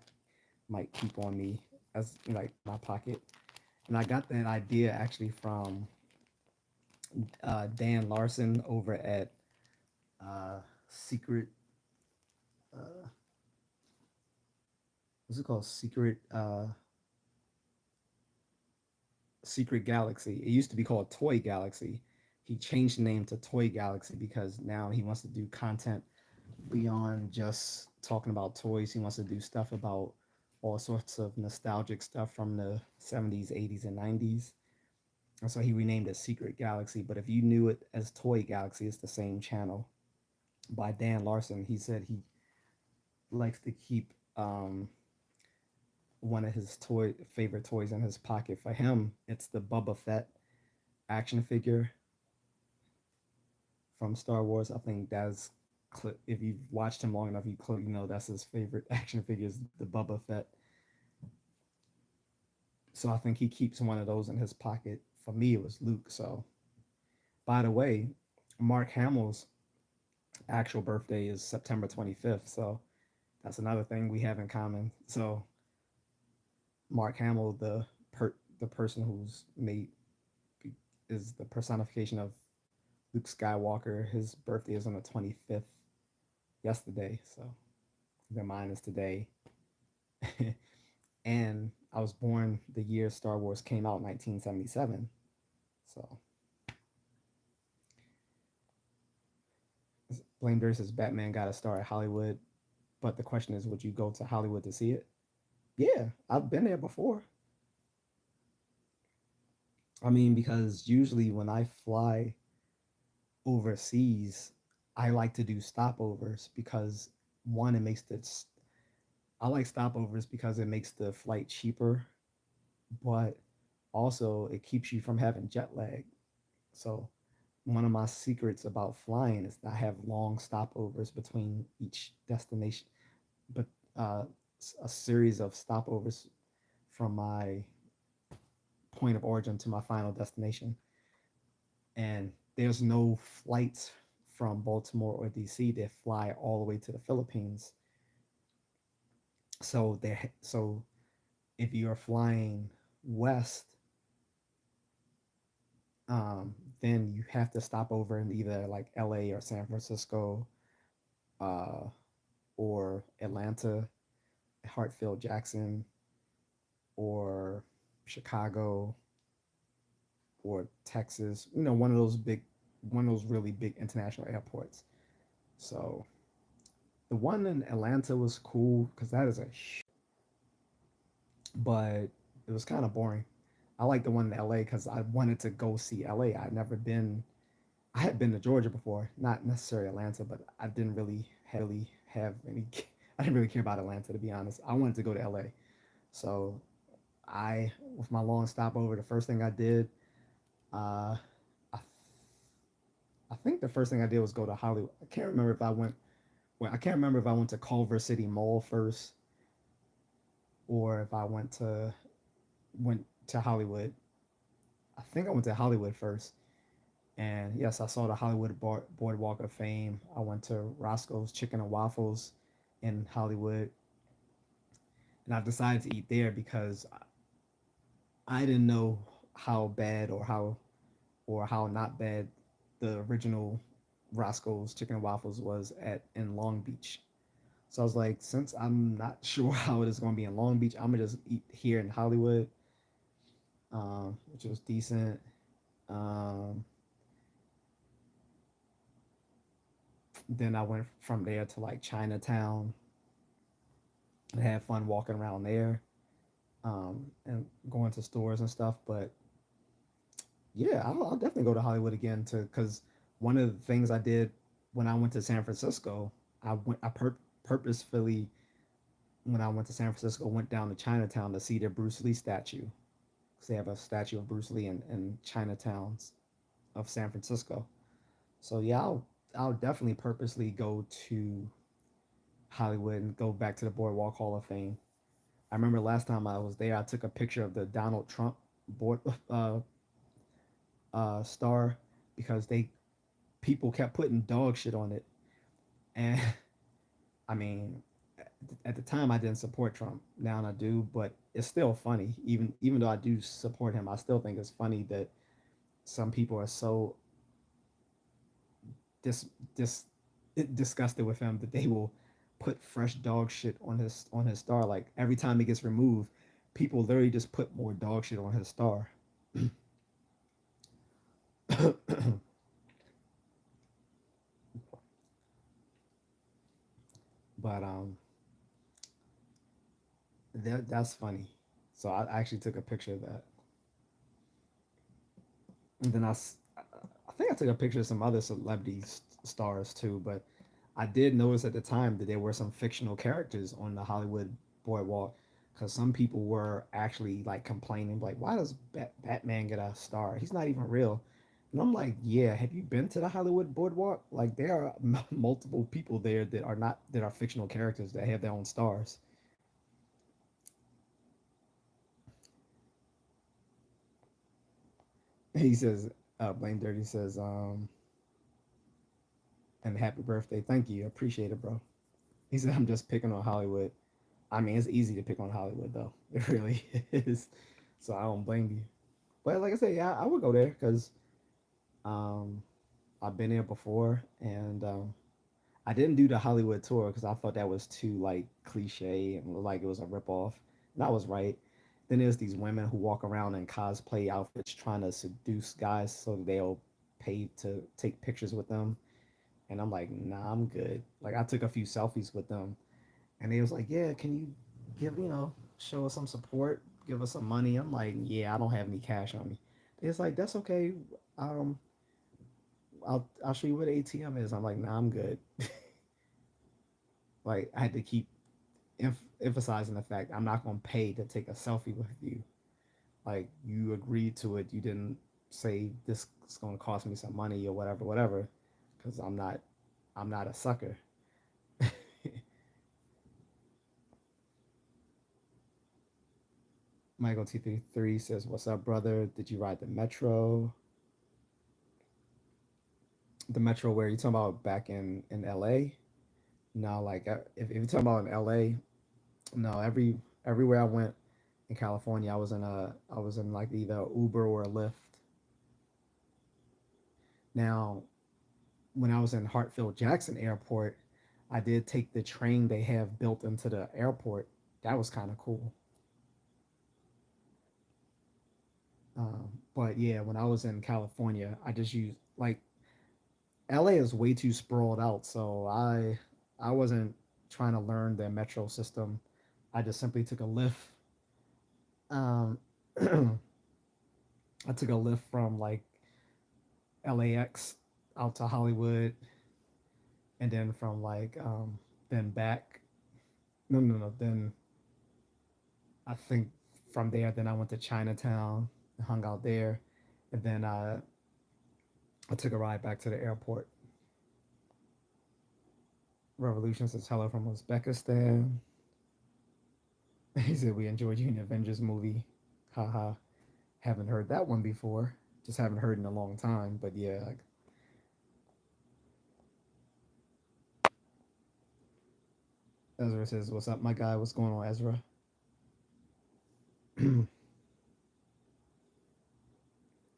might keep on me as like my pocket. And I got that idea actually from Dan Larson over at Secret. Uh, what's it called? Secret Galaxy. It used to be called Toy Galaxy. He changed the name to Toy Galaxy because now he wants to do content beyond just talking about toys. He wants to do stuff about all sorts of nostalgic stuff from the 70s, 80s, and 90s. And so he renamed it Secret Galaxy. But if you knew it as Toy Galaxy, it's the same channel by Dan Larson. He said he likes to keep one of his favorite toys in his pocket. For him, it's the Boba Fett action figure from Star Wars. I think that's if you've watched him long enough, you know that's his favorite action figure is the Boba Fett. So I think he keeps one of those in his pocket. For me, it was Luke. So by the way, Mark Hamill's actual birthday is September 25th. So that's another thing we have in common. So Mark Hamill, the person who's made is the personification of Luke Skywalker. His birthday is on the 25th, yesterday. So then mine is today. And I was born the year Star Wars came out, 1977. So Blame versus Batman got a star at Hollywood, but the question is, would you go to Hollywood to see it? Yeah, I've been there before. I mean, because usually when I fly overseas, I like to do stopovers because one, it makes the I like stopovers because it makes the flight cheaper, but also it keeps you from having jet lag. So one of my secrets about flying is I have long stopovers between each destination, but uh, a series of stopovers from my point of origin to my final destination. And there's no flights from Baltimore or DC that fly all the way to the Philippines. So if you're flying west, then you have to stop over in either like LA or San Francisco, uh, or Atlanta, Hartfield, Jackson, or Chicago, or Texas. One of those really big international airports. So the one in Atlanta was cool because that is but it was kind of boring. I like the one in LA because I wanted to go see LA. I'd never been. I had been to Georgia before, not necessarily Atlanta, but I didn't really have any. I didn't really care about Atlanta to be honest. I wanted to go to LA. So with my long stopover, the first thing I did, uh, I, I think the first thing I did was go to Hollywood. I can't remember if I went. Well, I can't remember if I went to Culver City Mall first or if I went to Hollywood. I think I went to Hollywood first. And yes, I saw the Hollywood Boardwalk of Fame. I went to Roscoe's Chicken and Waffles in Hollywood, and I decided to eat there because I didn't know how bad or how not bad the original Roscoe's Chicken and Waffles was at in Long Beach. So I was like, since I'm not sure how it is going to be in Long Beach, I'm gonna just eat here in Hollywood, which was decent. Um, then I went from there to like Chinatown and had fun walking around there, and going to stores and stuff. But yeah, I'll definitely go to Hollywood again to because one of the things I did when I went to San Francisco, purposefully when I went to San Francisco went down to Chinatown to see the Bruce Lee statue. 'cause they have a statue of Bruce Lee in Chinatowns of San Francisco. So yeah, I'll definitely purposely go to Hollywood and go back to the Boardwalk Hall of Fame. I remember last time I was there, I took a picture of the Donald Trump board star because they people kept putting dog shit on it, and I mean, at the time I didn't support Trump. Now I do, but it's still funny. Even though I do support him, I still think it's funny that some people are so dis dis disgusted with him that they will put fresh dog shit on his star. Like every time it gets removed, people literally just put more dog shit on his star. But that's funny. So I actually took a picture of that, and then I think I took a picture of some other celebrity stars too. But I did notice at the time that there were some fictional characters on the Hollywood boardwalk because some people were actually like complaining, like, why does Batman get a star? He's not even real. And I'm like, yeah, have you been to the Hollywood boardwalk? Like, there are multiple people there that are not that are fictional characters that have their own stars. He says, Blame Dirty says, and happy birthday. Thank you. Appreciate it, bro. He said, I'm just picking on Hollywood. I mean, it's easy to pick on Hollywood, though. It really is. So I don't blame you. But like I said, yeah, I would go there because um, I've been there before, and I didn't do the Hollywood tour because I thought that was too like cliche and like it was a ripoff. And I was right. Then there's these women who walk around in cosplay outfits trying to seduce guys so that they'll pay to take pictures with them. And I'm like, nah, I'm good. Like I took a few selfies with them, and they was like, yeah, can you give show us some support, give us some money? I'm like, yeah, I don't have any cash on me. It's like that's okay. Um, I'll show you where the ATM is. I'm like, nah, I'm good. Like I had to keep emphasizing the fact I'm not gonna pay to take a selfie with you. Like you agreed to it. You didn't say this is gonna cost me some money or whatever, whatever. Because I'm not a sucker. Michael T33 says, "What's up, brother? Did you ride the metro? The metro where you talking about back in LA? No, like if you're talking about in LA, no. Everywhere I went in California, I was in like either Uber or a Lyft. Now, when I was in Hartfield Jackson Airport, I did take the train they have built into the airport. That was kind of cool. But yeah, when I was in California, I just used like LA is way too sprawled out, so I wasn't trying to learn the metro system. I just simply took a lift. Um, I took a lift from like LAX out to Hollywood, and then from like then back. No. Then I think from there, then I went to Chinatown, hung out there, and then I took a ride back to the airport. Revolution says hello from Uzbekistan. He said we enjoyed you in the Avengers movie. Haha. Haven't heard that one before. Just haven't heard in a long time. But yeah, like, Ezra says, "What's up, my guy? What's going on, Ezra?"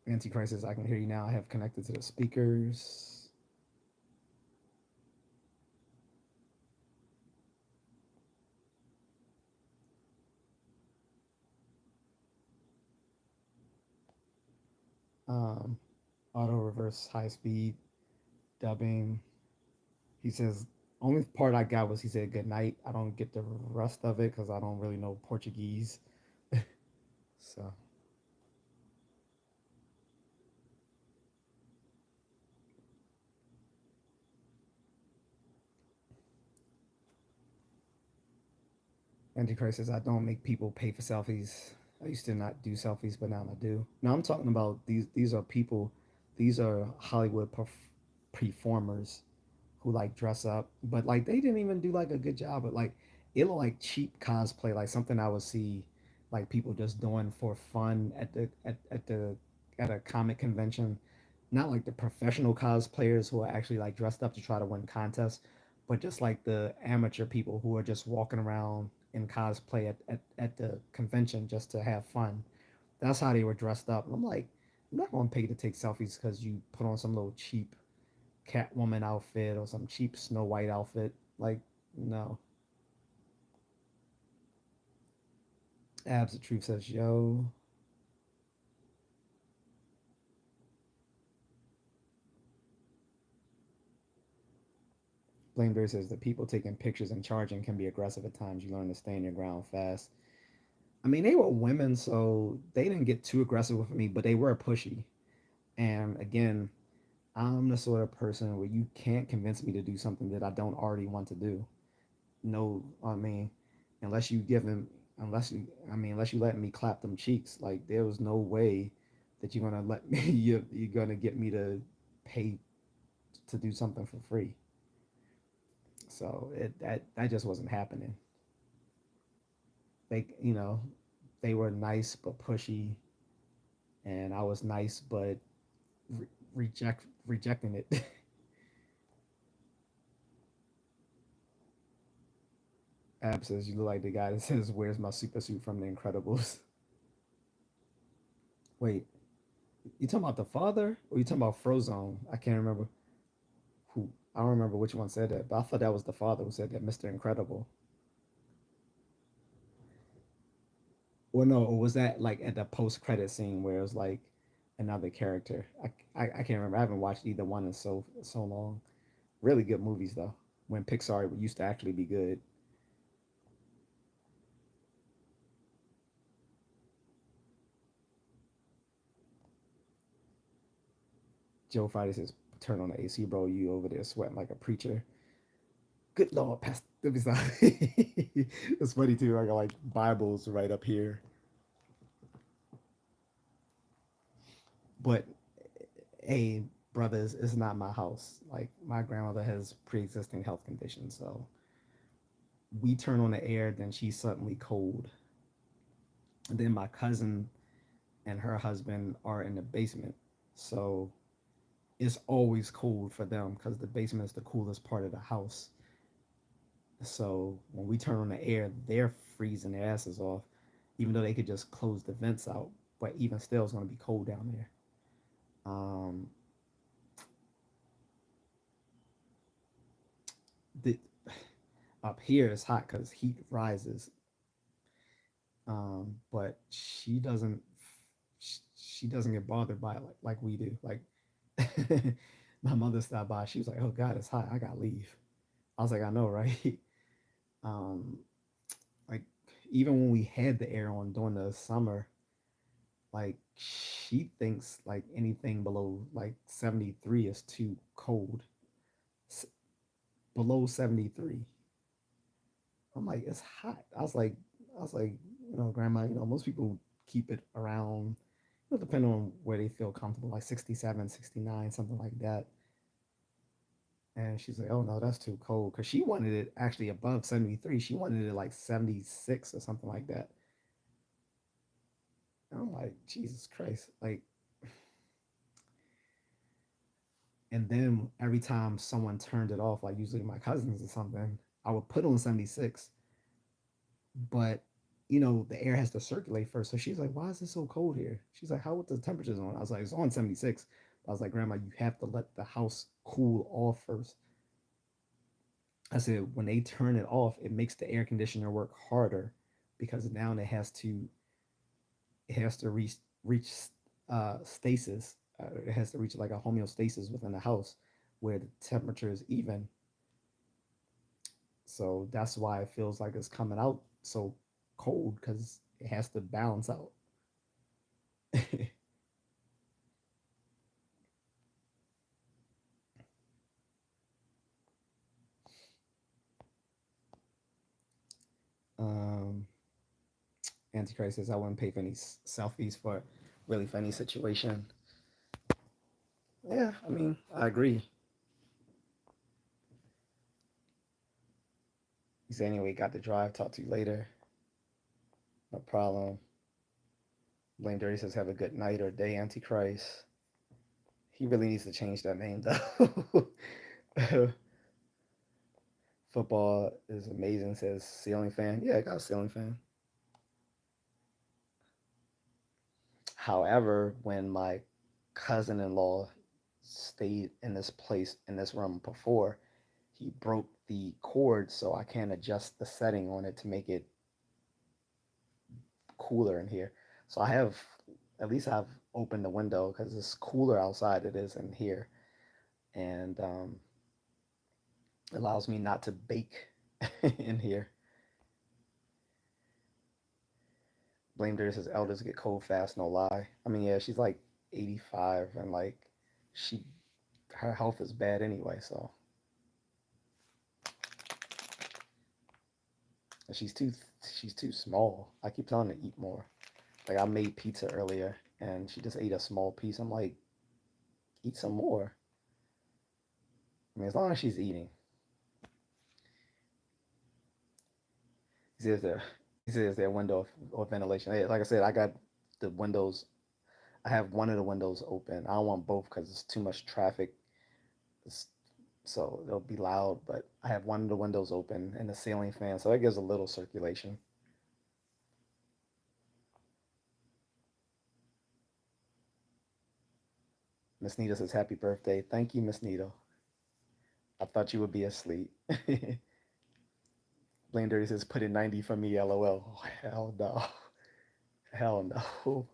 Antichrist says, "I can hear you now. I have connected to the speakers." Um, Auto reverse high speed dubbing. He says, only part I got was he said good night. I don't get the rest of it because I don't really know Portuguese. So Antichrist says, I don't make people pay for selfies. I used to not do selfies, but now I do. Now I'm talking about these are people, these are Hollywood performers who like dress up, but like they didn't even do like a good job. But like it looked like cheap cosplay, like something I would see like people just doing for fun at a comic convention. Not like the professional cosplayers who are actually like dressed up to try to win contests, but just like the amateur people who are just walking around in cosplay at the convention just to have fun. That's how they were dressed up. And I'm like, I'm not gonna pay to take selfies because you put on some little cheap Catwoman outfit or some cheap Snow White outfit. Like, no. Abs the Truth says, yo. Blameberry says, the people taking pictures and charging can be aggressive at times. You learn to stand your ground fast. I mean, they were women, so they didn't get too aggressive with me, but they were pushy. And again, I'm the sort of person where you can't convince me to do something that I don't already want to do. No, I mean, unless you give him, unless you let me clap them cheeks, like there was no way that you're gonna let me, you're gonna get me to pay to do something for free. So that just wasn't happening. They were nice but pushy, and I was nice but rejecting it. Ab says you look like the guy that says, "Where's my super suit from The Incredibles?" Wait, you talking about the father, or you talking about Frozone? I can't remember who. I don't remember which one said that, but I thought that was the father who said that, Mr. Incredible. Or no, or was that like at the post-credit scene where it was like another character? I can't remember. I haven't watched either one in so long. Really good movies though. When Pixar used to actually be good. Joe Friday says, "Turn on the AC, bro. You over there sweating like a preacher." Good Lord, Pastor. It's funny too. I got like Bibles right up here, but hey, brothers, it's not my house. Like my grandmother has pre-existing health conditions, so we turn on the air, then she's suddenly cold. And then my cousin and her husband are in the basement, so it's always cold for them because the basement is the coolest part of the house. So when we turn on the air, they're freezing their asses off, even though they could just close the vents out. But even still, it's going to be cold down there. Um, the, Up here it's hot because heat rises, but she doesn't get bothered by it like we do. Like my mother stopped by, she was like, "Oh God, it's hot. I gotta leave." I was like, "I know, right?" um, like even when we had the air on during the summer, like she thinks like anything below like 73 is too cold. S- Below 73. I'm like, it's hot. I was like, grandma, most people keep it around, depending on where they feel comfortable, like 67, 69, something like that. And she's like, oh no, that's too cold. Cause she wanted it actually above 73. She wanted it like 76 or something like that. And I'm like, Jesus Christ. Like, and then every time someone turned it off, like usually my cousins or something, I would put on 76, but the air has to circulate first. So she's like, why is it so cold here? She's like, how, what the temperature's on? I was like, it's on 76. I was like, grandma, you have to let the house cool off first. I said, when they turn it off, it makes the air conditioner work harder because now it has to reach stasis. It has to reach like a homeostasis within the house where the temperature is even. So that's why it feels like it's coming out so cold because it has to balance out. um, Antichrist says I wouldn't pay for any selfies for really for any situation. Yeah, I mean, I agree. He said anyway, got the drive. Talk to you later. No problem. Blame Dirty says have a good night or day, Antichrist. He really needs to change that name though. Football is amazing, says ceiling fan. Yeah, I got a ceiling fan. However, when my cousin-in-law stayed in this place in this room before, he broke the cord, so I can't adjust the setting on it to make it cooler in here. So I have at least I've opened the window because it's cooler outside it is in here, and allows me not to bake in here. Blame Dirty says elders get cold fast, no lie. I mean, yeah, she's like 85 and like she her health is bad anyway, so she's too she's too small. I keep telling her to eat more. Like I made pizza earlier and she just ate a small piece. I'm like, eat some more. I mean, as long as she's eating. He says there he says there window of ventilation. Hey, like I said, I got the windows. I have one of the windows open. I don't want both because it's too much traffic. It's, so it'll be loud. But I have one of the windows open and the ceiling fan, so it gives a little circulation. Miss Nita says happy birthday. Thank you, Miss Nita. I thought you would be asleep. Blame Dirty says put in 90 for me, lol. Oh, hell no. Hell no.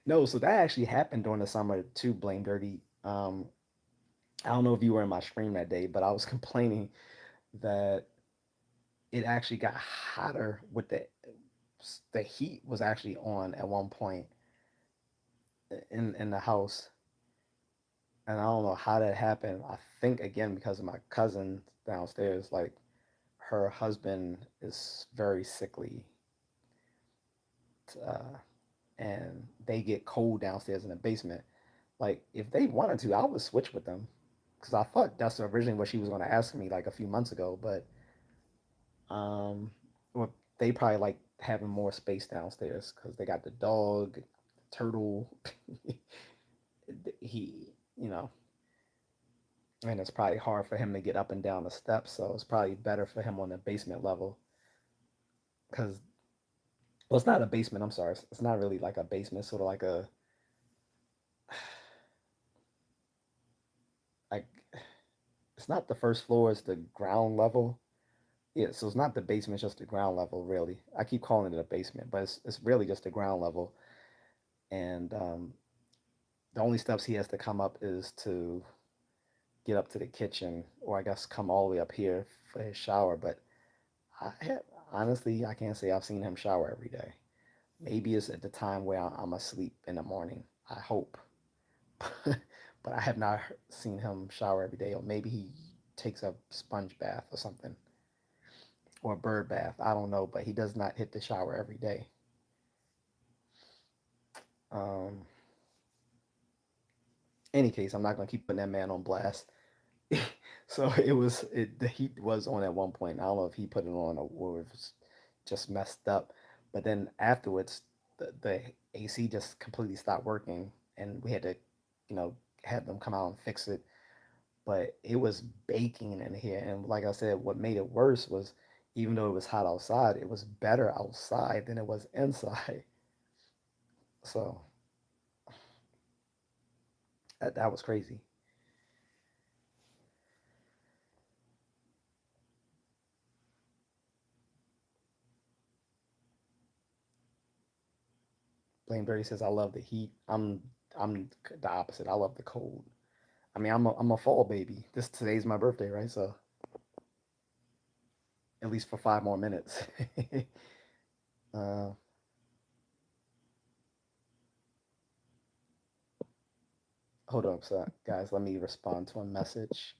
No, so that actually happened during the summer too, Blame Dirty. I don't know if you were in my stream that day, but I was complaining that it actually got hotter with the heat was actually on at one point in the house. And I don't know how that happened. I think again because of my cousin downstairs, like her husband is very sickly, uh, and they get cold downstairs in the basement. Like if they wanted to, I would switch with them because I thought that's originally what she was going to ask me like a few months ago. But well, they probably like having more space downstairs because they got the dog, turtle. He, you know, and it's probably hard for him to get up and down the steps. So it's probably better for him on the basement level because well, it's not a basement. I'm sorry, it's not really like a basement. It's sort of like it's not the first floor. It's the ground level. Yeah, so it's not the basement. It's just the ground level. Really, I keep calling it a basement, but it's really just the ground level. And the only steps he has to come up is to get up to the kitchen, or I guess come all the way up here for his shower. But I have, honestly, I can't say I've seen him shower every day. Maybe it's at the time where I'm asleep in the morning. I hope. But I have not seen him shower every day. Or maybe he takes a sponge bath or something, or a bird bath. I don't know, but he does not hit the shower every day. Um, any case, I'm not gonna keep putting that man on blast. So the heat was on at one point. I don't know if he put it on or if it's just messed up. But then afterwards, the AC just completely stopped working, and we had to, you know, have them come out and fix it. But it was baking in here, and like I said, what made it worse was even though it was hot outside, it was better outside than it was inside. So that was crazy. Blame Dirty says I love the heat. I'm the opposite. I love the cold. I mean, I'm a fall baby. Today's my birthday, right? So at least for 5 more minutes. uh, hold up, so guys. Let me respond to a message.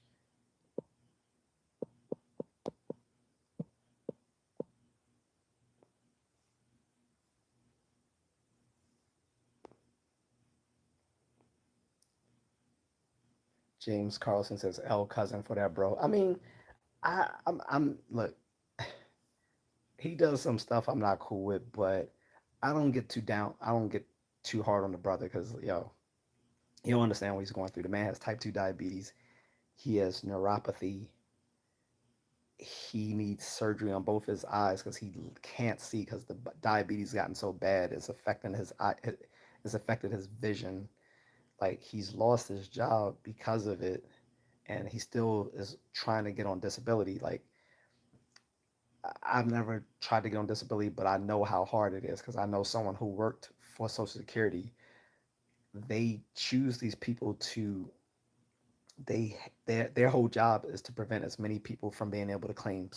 James Carlson says L cousin for that, bro. I mean, I'm look. He does some stuff I'm not cool with, but I don't get too down. I don't get too hard on the brother because you don't understand what he's going through. The man has type 2 diabetes. He has neuropathy. He needs surgery on both his eyes because he can't see because the diabetes gotten so bad it's affecting his eye. It's affected his vision. Like he's lost his job because of it, and he still is trying to get on disability. Like I've never tried to get on disability, but I know how hard it is because I know someone who worked for Social Security. They choose these people to their whole job is to prevent as many people from being able to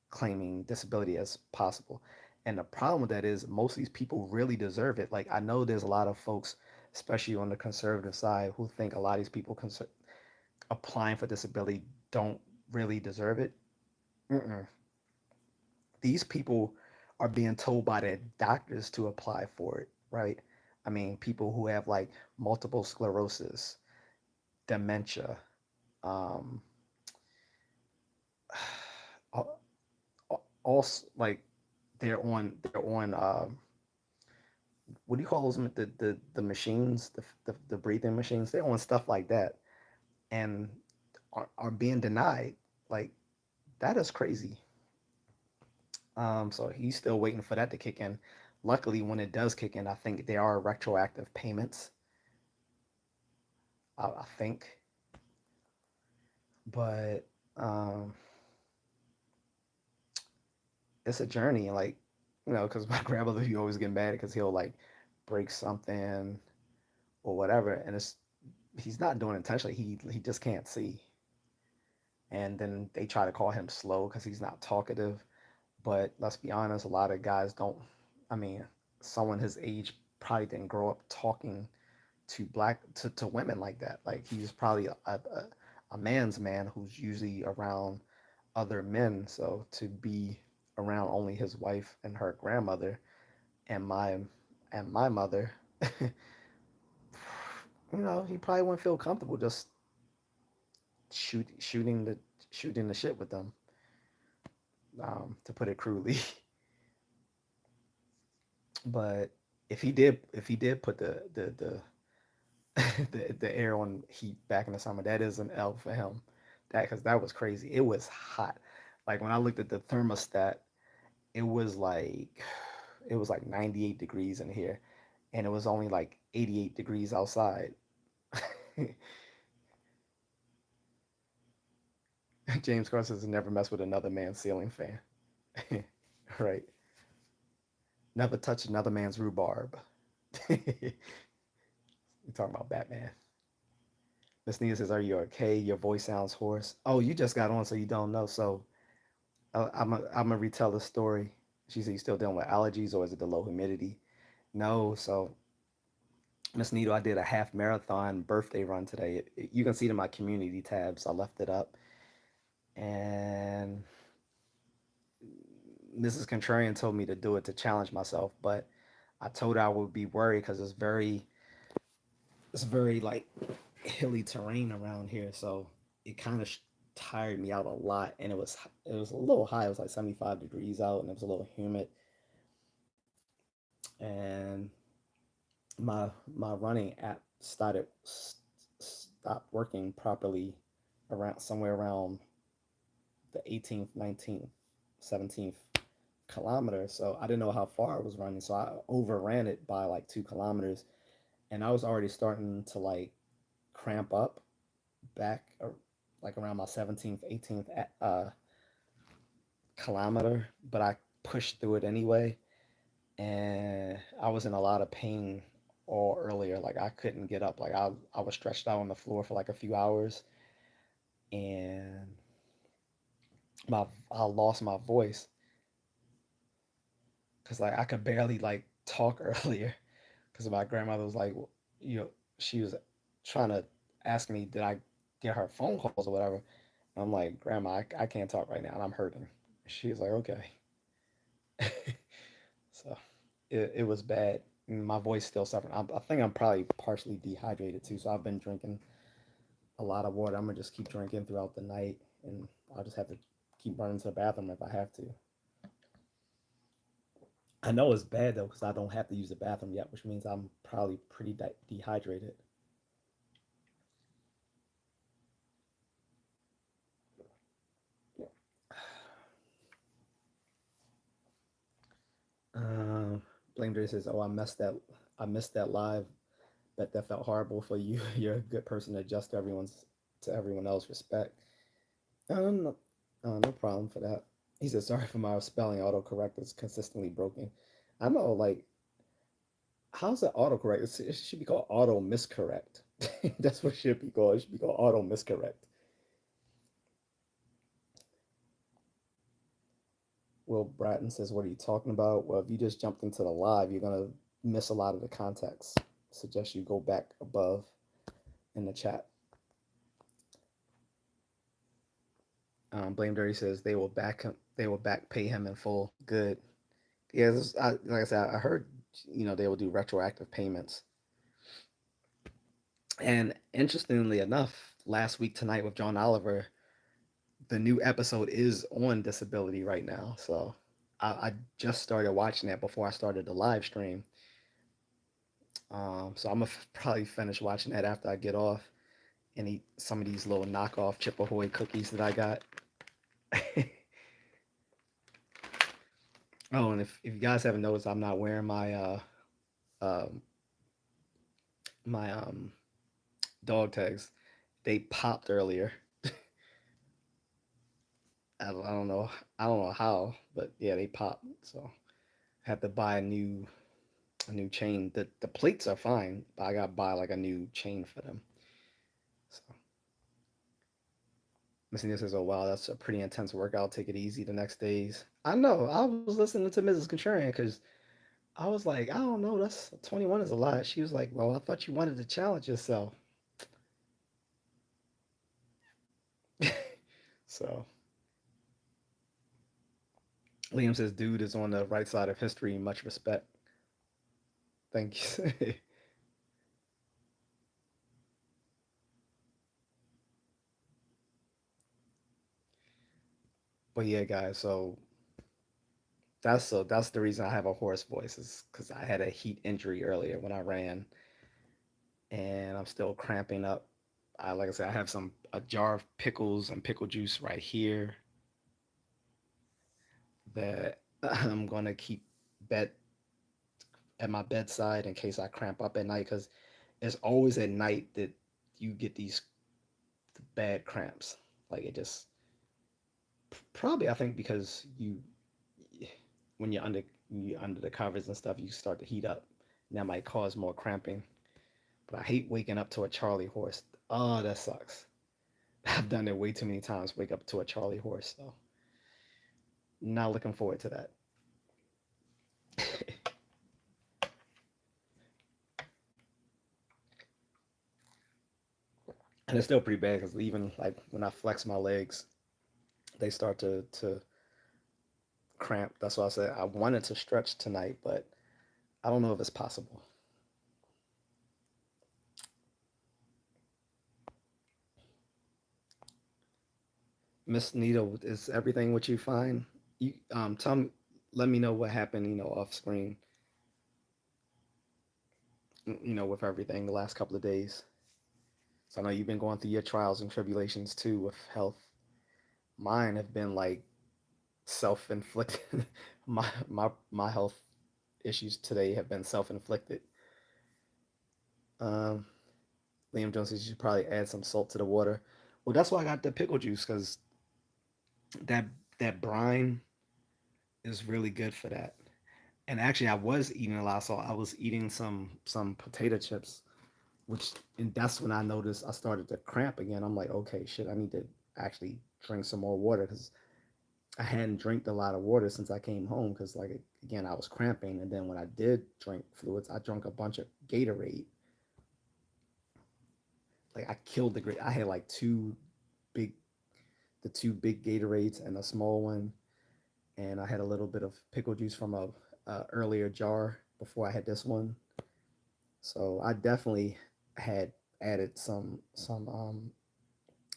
claiming disability as possible. And the problem with that is most of these people really deserve it. Like I know there's a lot of folks, especially on the conservative side, who think a lot of these people applying for disability don't really deserve it. Mm-mm. These people are being told by their doctors to apply for it, right? I mean, people who have like multiple sclerosis, dementia, um, all, all like they're on what do you call those the machines the breathing machines, they're on stuff like that and are being denied. Like that is crazy. So he's still waiting for that to kick in. Luckily, when it does kick in, I think there are retroactive payments. I think, but um, it's a journey. Like because my grandmother, he always get mad because he'll like break something or whatever, and it's he's not doing it intentionally. He just can't see, and then they try to call him slow because he's not talkative. But let's be honest, a lot of guys don't. I mean, someone his age probably didn't grow up talking to women like that. Like he's probably a man's man who's usually around other men. So to be around only his wife and her grandmother and my mother, he probably wouldn't feel comfortable just shoot shooting the shooting the shit with them. To put it crudely, but if he did put the air on heat back in the summer, that is an L for him. That because that was crazy. It was hot. Like when I looked at the thermostat, it was like it was like 98 degrees in here, and it was only like 88 degrees outside. James Carson says never mess with another man's ceiling fan. Right. Never touch another man's rhubarb. You talking about Batman. Miss Nita says, "Are you okay? Your voice sounds hoarse." Oh, you just got on, so you don't know. So I'm gonna retell the story. She said, "You still dealing with allergies, or is it the low humidity?" No. So Miss Nito, I did a half marathon birthday run today. You can see it in my community tabs. I left it up, and Mrs. Contrarian told me to do it to challenge myself, but I told her I would be worried because it's very like hilly terrain around here, so it kind of tired me out a lot, and it was a little high. It was like 75 degrees out, and it was a little humid, and my running app stopped working properly around somewhere around the 18th, 19th, 17th kilometer. So I didn't know how far I was running, so I overran it by like 2 kilometers, and I was already starting to like cramp up back like around my 17th, 18th kilometer, but I pushed through it anyway. And I was in a lot of pain all earlier. Like I couldn't get up. Like I was stretched out on the floor for like a few hours, and I lost my voice because like I could barely like talk earlier because my grandmother was like, you know, she was trying to ask me did I get her phone calls or whatever. And I'm like, Grandma, I can't talk right now, and I'm hurting. She was like, okay. So it was bad. My voice still suffering. I think I'm probably partially dehydrated too. So I've been drinking a lot of water. I'm gonna just keep drinking throughout the night, and I'll just have to keep running to the bathroom if I have to. I know it's bad though because I don't have to use the bathroom yet, which means I'm probably pretty dehydrated. Um, Blame Dre says, "Oh, I messed that. I missed that live. Bet that felt horrible for you. You're a good person to adjust to everyone else. Respect. No, no problem for that." He said, "Sorry for my spelling. Autocorrect is consistently broken." I know, like, how's it autocorrect? It should be called auto miscorrect. That's what it should be called. It should be called auto miscorrect. Will Bratton says, "What are you talking about?" Well, if you just jumped into the live, you're gonna miss a lot of the context. Suggest you go back above in the chat. Blame Dirty says they will back him. They will back pay him in full. Good. Yeah, like I said, I heard they will do retroactive payments. And interestingly enough, last week tonight with John Oliver, the new episode is on disability right now. So I just started watching that before I started the live stream. So I'm gonna probably finish watching that after I get off and eat some of these little knockoff Chip Ahoy cookies that I got. Oh, and if you guys haven't noticed, I'm not wearing um my dog tags. They popped earlier. I don't know. I don't know how, but yeah, they popped. So I have to buy a new chain. The plates are fine, but I gotta buy like a new chain for them. So Missy says, "Oh wow, that's a pretty intense workout. Take it easy the next days." I know. I was listening to Mrs. Contrarian because I was like, I don't know. That's 21 is a lot. She was like, "Well, I thought you wanted to challenge yourself." So Liam says, "Dude is on the right side of history. Much respect." Thank you. But yeah, guys. So that's the reason I have a hoarse voice is because I had a heat injury earlier when I ran, and I'm still cramping up. Like I said, I have a jar of pickles and pickle juice right here that I'm gonna keep bed at my bedside in case I cramp up at night because it's always at night that you get these bad cramps. Like it just probably I think because when you're under the covers and stuff, you start to heat up. And that might cause more cramping. But I hate waking up to a Charlie horse. Oh, that sucks. I've done it way too many times. Wake up to a Charlie horse, so not looking forward to that. And it's still pretty bad because even like when I flex my legs, they start to cramp. That's why I said I wanted to stretch tonight, but I don't know if it's possible. Miss Nita, is everything what you find? You tell me, let me know what happened. Off screen. With everything the last couple of days. So I know you've been going through your trials and tribulations too with health. Mine have been like self-inflicted. My health issues today have been self-inflicted. Um, Liam Jones says you should probably add some salt to the water. Well, that's why I got the pickle juice because that that brine is really good for that. And actually, I was eating a lot, so I was eating some potato chips, which and that's when I noticed I started to cramp again. I'm like, okay, shit, I need to actually drink some more water because I hadn't drank a lot of water since I came home because like again I was cramping, and then when I did drink fluids, I drank a bunch of Gatorade. Like I killed the great. I had like big, the two big Gatorades and a small one, and I had a little bit of pickle juice from a earlier jar before I had this one. So I definitely had added some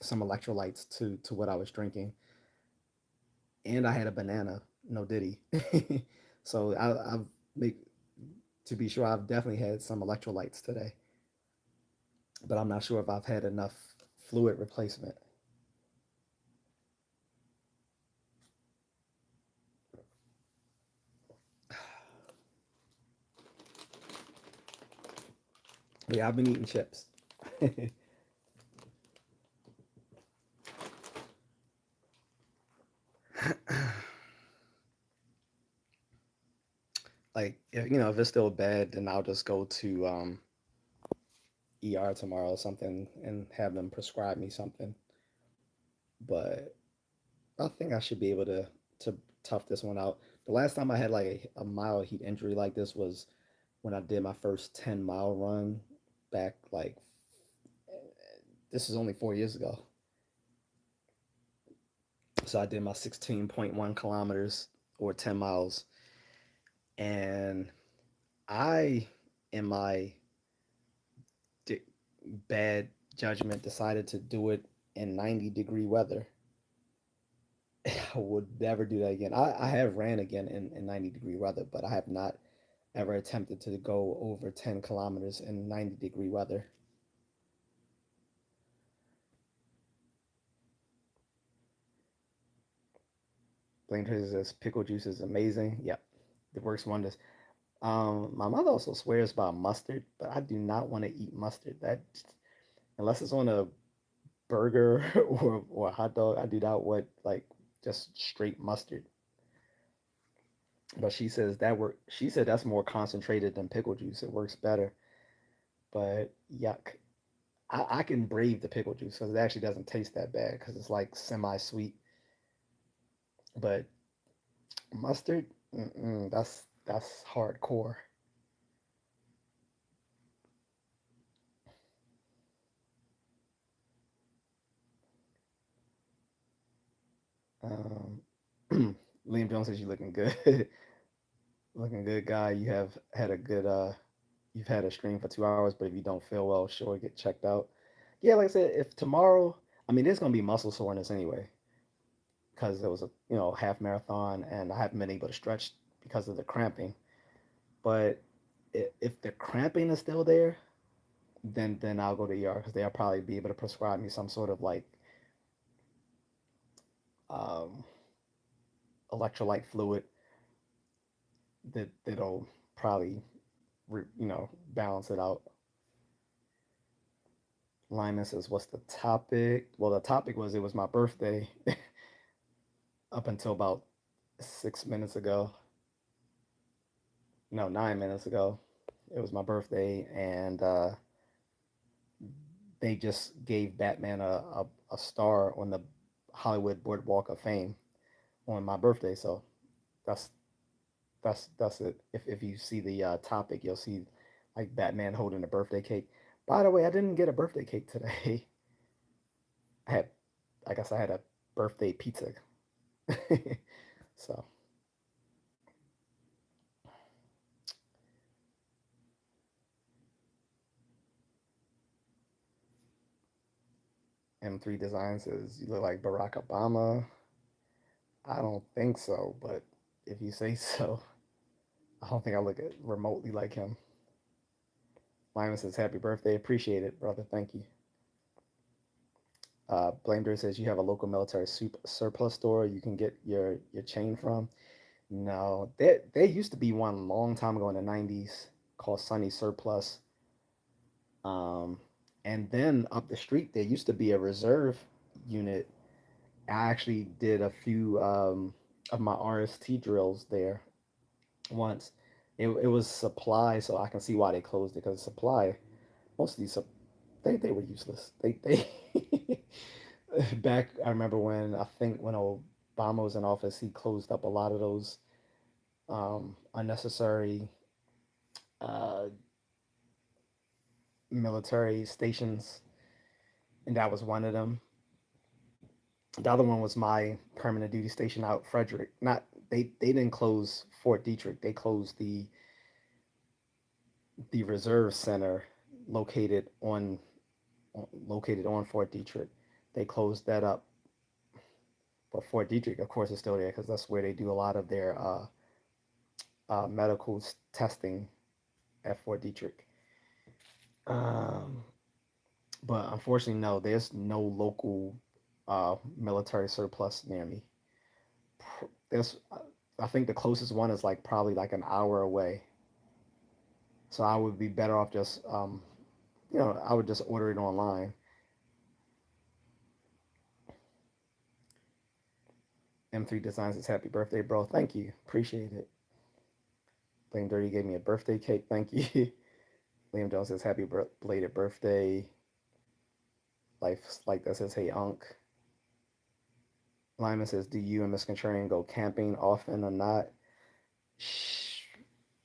some electrolytes to what I was drinking, and I had a banana. No diddy. So I've make to be sure I've definitely had some electrolytes today, but I'm not sure if I've had enough fluid replacement. But yeah, I've been eating chips. Like if it's still bad, then I'll just go to ER tomorrow or something and have them prescribe me something. But I think I should be able to tough this one out. The last time I had like a mild heat injury like this was when I did my first 10-mile run back like this is only 4 years ago. So I did my 16.1 kilometers or 10 miles, and I in my di- bad judgment decided to do it in 90-degree weather. I would never do that again. I have ran again in 90-degree weather, but I have not ever attempted to go over 10 kilometers in 90-degree weather. Blaine Tracy says pickle juice is amazing. Yep, it works wonders. My mother also swears by mustard, but I do not want to eat mustard. That unless it's on a burger or a hot dog, I do not want like just straight mustard. But she says that work. She said that's more concentrated than pickle juice. It works better. But yuck. I can brave the pickle juice because it actually doesn't taste that bad because it's like semi-sweet. But mustard, that's hardcore. Um, Liam Jones says you're looking good, looking good, guy. You have had a good you've had a stream for 2 hours, but if you don't feel well, sure, get checked out. Yeah, like I said, if tomorrow, I mean, there's gonna be muscle soreness anyway because it was a half marathon and I haven't been able to stretch because of the cramping. But if the cramping is still there, then I'll go to ER because they'll probably be able to prescribe me some sort of like um, electrolyte fluid that'll probably balance it out. Lyman says, "What's the topic?" Well, the topic was it was my birthday up until about 6 minutes ago. No, 9 minutes ago. It was my birthday, and they just gave Batman a star on the Hollywood Boardwalk of Fame on my birthday. So that's that's it. If you see the topic, you'll see like Batman holding a birthday cake. By the way, I didn't get a birthday cake today. I had, I guess I had a birthday pizza. So M3 Design says you look like Barack Obama. I don't think so, but if you say so, I don't think I look remotely like him. Lyman says happy birthday. Appreciate it, brother. Thank you. Blamer says you have a local military surplus store you can get your chain from. No, there used to be one long time ago in the 90s called Sunny Surplus. Um, and then up the street, there used to be a reserve unit. I actually did a few of my RST drills there once. It was supply, so I can see why they closed it because supply, most of these, they were useless. They back, I remember when I think when Obama was in office, he closed up a lot of those unnecessary uh, military stations, and that was one of them. The other one was my permanent duty station out Frederick. Not they didn't close Fort Detrick. They closed the reserve center located on located on Fort Detrick. They closed that up, but Fort Detrick, of course, is still there because that's where they do a lot of their medical testing at Fort Detrick. Um, but unfortunately, no, there's no local military surplus near me. There's, I think the closest one is like probably like an hour away. So I would be better off just, I would just order it online. M3 Designs says happy birthday, bro. Thank you. Appreciate it. Blame Dirty gave me a birthday cake. Thank you. Liam Jones says happy belated birthday. Life like that says hey Unc. Lyman says, do you and Miss Contrarian go camping often or not? Shh.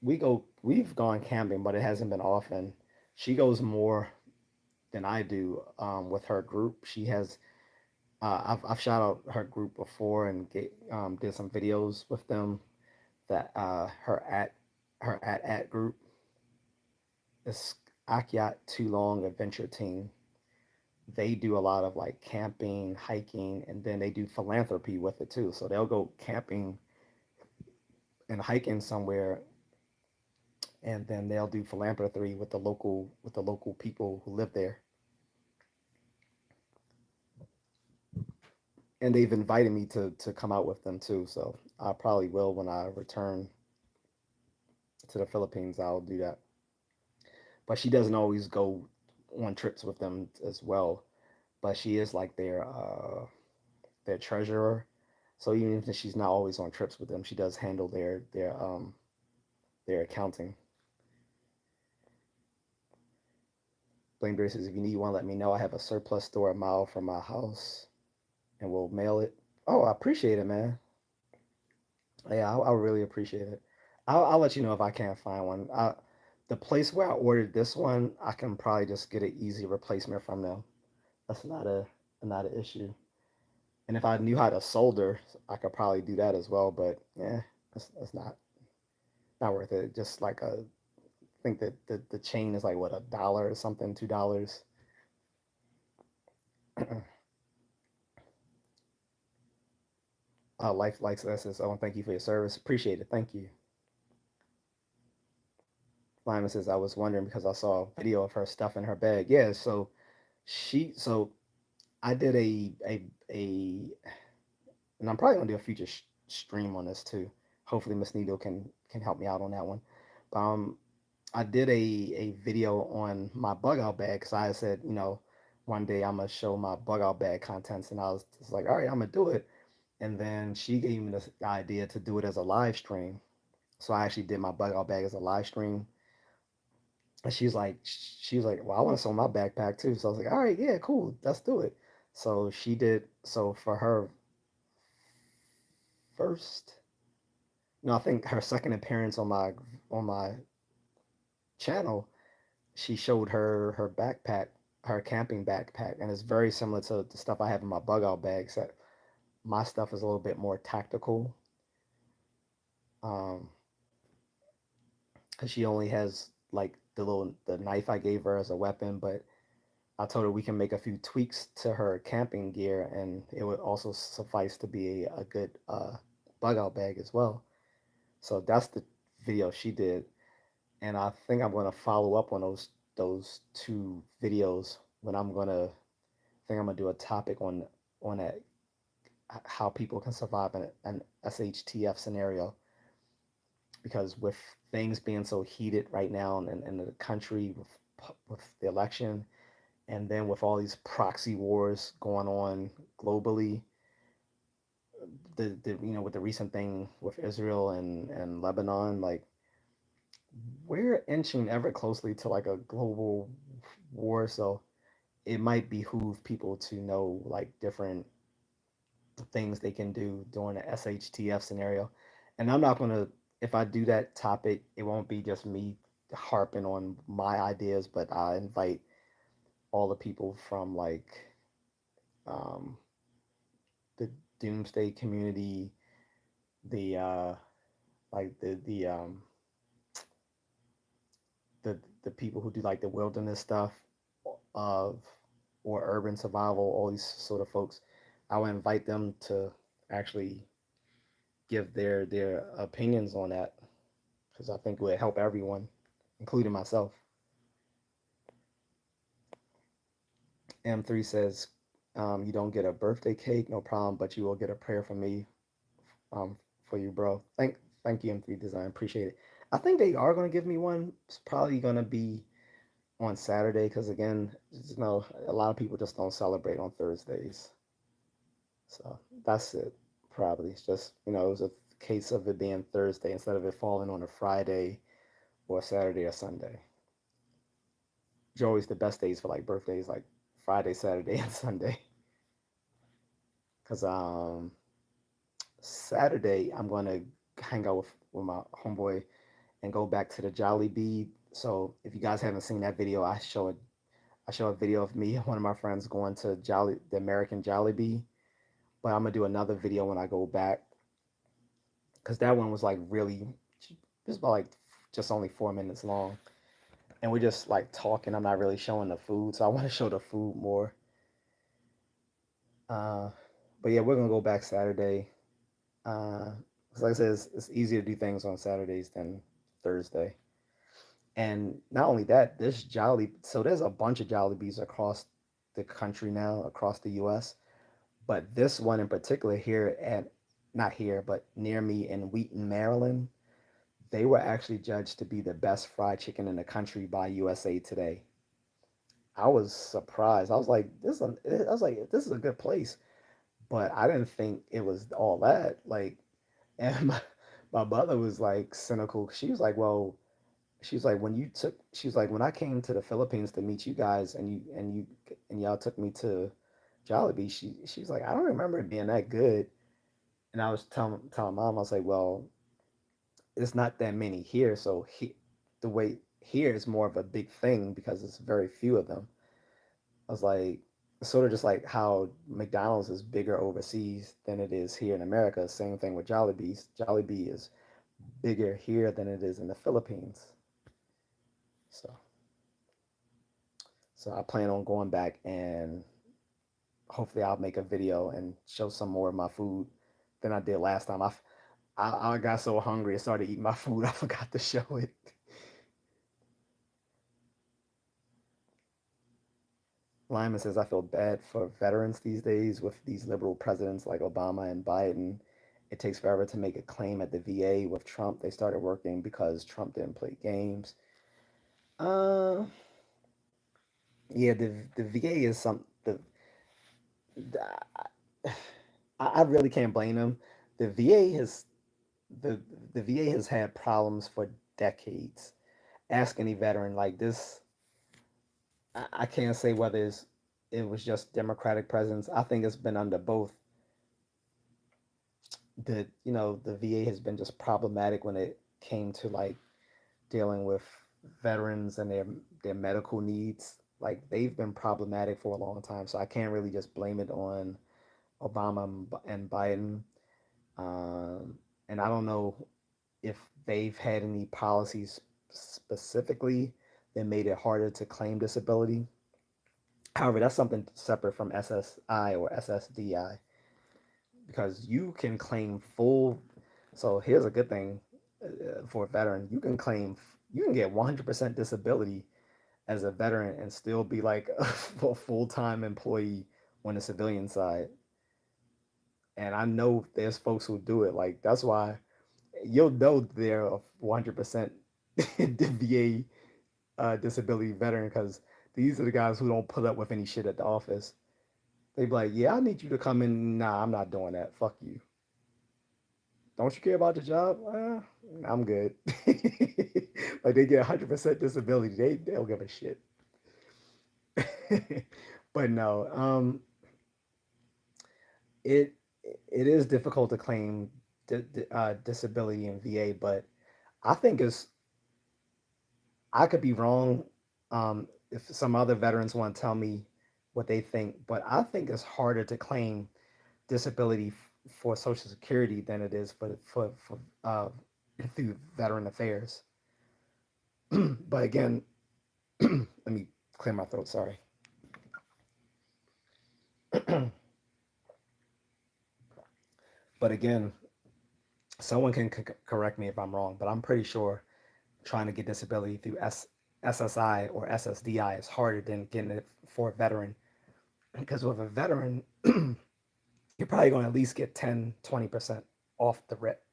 We've gone camping, but it hasn't been often. She goes more than I do with her group. She has I've shot out her group before and did some videos with them. That her at group is Akyat Too Long Adventure Team. They do a lot of like camping, hiking, and then they do philanthropy with it too. So they'll go camping and hiking somewhere, and then they'll do philanthropy with the local people who live there. And they've invited me to come out with them too. So I probably will when I return to the Philippines. I'll do that. But she doesn't always go on trips with them as well. But she is like their treasurer. So even if she's not always on trips with them, she does handle their accounting. Blame Bear says, if you need one, let me know. I have a surplus store a mile from my house and we'll mail it. Oh, I appreciate it, man. Yeah, I really appreciate it. I'll let you know if I can't find one. The place where I ordered this one, I can probably just get an easy replacement from them. That's not an issue. And if I knew how to solder, I could probably do that as well. But yeah, that's not worth it. Just like I think that the chain is like what, $1 or something, $2. Life likes us says, oh, and thank you for your service. Appreciate it. Thank you. Lyman says, I was wondering because I saw a video of her stuff in her bag. Yeah, so I did a and I'm probably gonna do a future stream on this too. Hopefully Miss Nito can help me out on that one. I did a video on my bug out bag because I said, one day I'm gonna show my bug out bag contents, and I was just like, all right, I'm gonna do it. And then she gave me this idea to do it as a live stream. So I actually did my bug out bag as a live stream. And she was like, well, I want to sell my backpack too. So I was like, all right, yeah, cool, let's do it. So she did. So for her first, no, I think her second appearance on my channel, she showed her backpack, her camping backpack, and it's very similar to the stuff I have in my bug out bag. Except my stuff is a little bit more tactical. Um, because she only has like the knife I gave her as a weapon, but I told her we can make a few tweaks to her camping gear, and it would also suffice to be a good bug out bag as well. So that's the video she did, and I think I'm gonna follow up on those two videos when I think I'm gonna do a topic on that, how people can survive in an SHTF scenario, because with things being so heated right now in the country with the election, and then with all these proxy wars going on globally, the with the recent thing with Israel and Lebanon, like we're inching ever closely to like a global war. So it might behoove people to know like different things they can do during the SHTF scenario. And I'm not gonna, if I do that topic, it won't be just me harping on my ideas, but I invite all the people from um, the doomsday community, the like the people who do like the wilderness stuff of or urban survival, all these sort of folks, I would invite them to actually give their opinions on that because I think it would help everyone, including myself. M3 says, you don't get a birthday cake, no problem, but you will get a prayer from me um, for you, bro. Thank you, M3 Design. Appreciate it. I think they are going to give me one. It's probably going to be on Saturday because, again, a lot of people just don't celebrate on Thursdays. So that's it, probably. It's just, it was a case of it being Thursday instead of it falling on a Friday or Saturday or Sunday. Which are always the best days for like birthdays, like Friday, Saturday, and Sunday. Because Saturday, I'm going to hang out with my homeboy and go back to the Jollibee. So if you guys haven't seen that video, I show a video of me and one of my friends going to the American Jollibee. But I'm gonna do another video when I go back because that one was like really, it was about like just only 4 minutes long, and we're just like talking. I'm not really showing the food, so I want to show the food more. Uh, but yeah, we're gonna go back Saturday. 'Cause like I said, it's easier to do things on Saturdays than Thursday. And not only that, so there's a bunch of Jollibees across the country now, across the U.S. But this one in particular not here, but near me in Wheaton, Maryland, they were actually judged to be the best fried chicken in the country by USA Today. I was surprised. I was like, this is a good place, but I didn't think it was all that. Like, and my mother was like cynical. She was like, she was like, when I came to the Philippines to meet you guys, and y'all took me to Jollibee. She's like, I don't remember it being that good. And I was telling mom, I was like, well, it's not that many here, so the way here is more of a big thing because it's very few of them. I was like, sort of just like how McDonald's is bigger overseas than it is here in America. Same thing with Jollibee's. Jollibee is bigger here than it is in the Philippines. So, so I plan on going back and hopefully I'll make a video and show some more of my food than I did last time. I got so hungry I started eating my food I forgot to show it. Lyman says I feel bad for veterans these days with these liberal presidents like Obama and Biden. It takes forever to make a claim at the VA. With Trump, they started working because Trump didn't play games. Uh, yeah, the VA is the I really can't blame them. The VA has the VA has had problems for decades. Ask any veteran like this. I can't say whether it was just Democratic presidents. I think it's been under both. The VA has been just problematic when it came to like dealing with veterans and their medical needs. Like they've been problematic for a long time, so I can't really just blame it on Obama and Biden. Um, and I don't know if they've had any policies specifically that made it harder to claim disability. However, that's something separate from SSI or SSDI because you can claim full. So here's a good thing for a veteran: you can get 100% disability as a veteran and still be like a full time employee on the civilian side. And I know there's folks who do it. Like that's why you'll know they're a 100% VA disability veteran because these are the guys who don't put up with any shit at the office. They be like, yeah, I need you to come in. Nah, I'm not doing that. Fuck you. Don't you care about the job? I'm good. Like they get 100% disability. They don't give a shit. But no, it it is difficult to claim disability in VA, but I think it's I could be wrong. If some other veterans want to tell me what they think, but I think it's harder to claim disability for Social Security than it is through Veteran Affairs. But again, let me clear my throat. Sorry. But again, someone can correct me if I'm wrong, but I'm pretty sure trying to get disability through SSI or SSDI is harder than getting it for a veteran. Because with a veteran, you're probably going to at least get 10, 20% off the rip.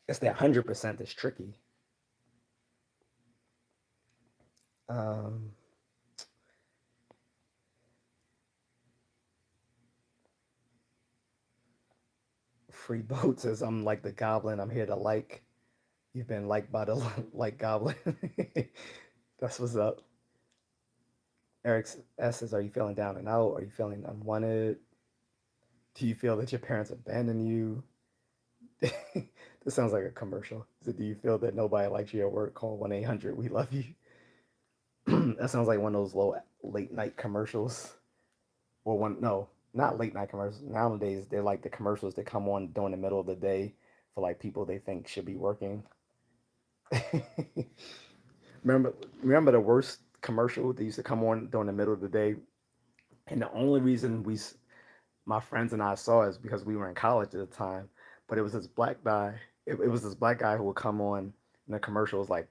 It's that 100% that's tricky. Um, Free boat says, I'm like the goblin. I'm here to like. You've been liked by the like goblin. That's what's up. Eric S says, are you feeling down and out? Are you feeling unwanted? Do you feel that your parents abandon you? This sounds like a commercial. So do you feel that nobody likes you at work? Call 1-800 We love you. That sounds like one of those low late night commercials. Or one no, not late night commercials. Nowadays they're like the commercials that come on during the middle of the day for like people they think should be working. remember remember the worst commercial that used to come on during the middle of the day? And the only reason my friends and I saw it is because we were in college at the time. But it was this black guy. It was this black guy who would come on in the commercials like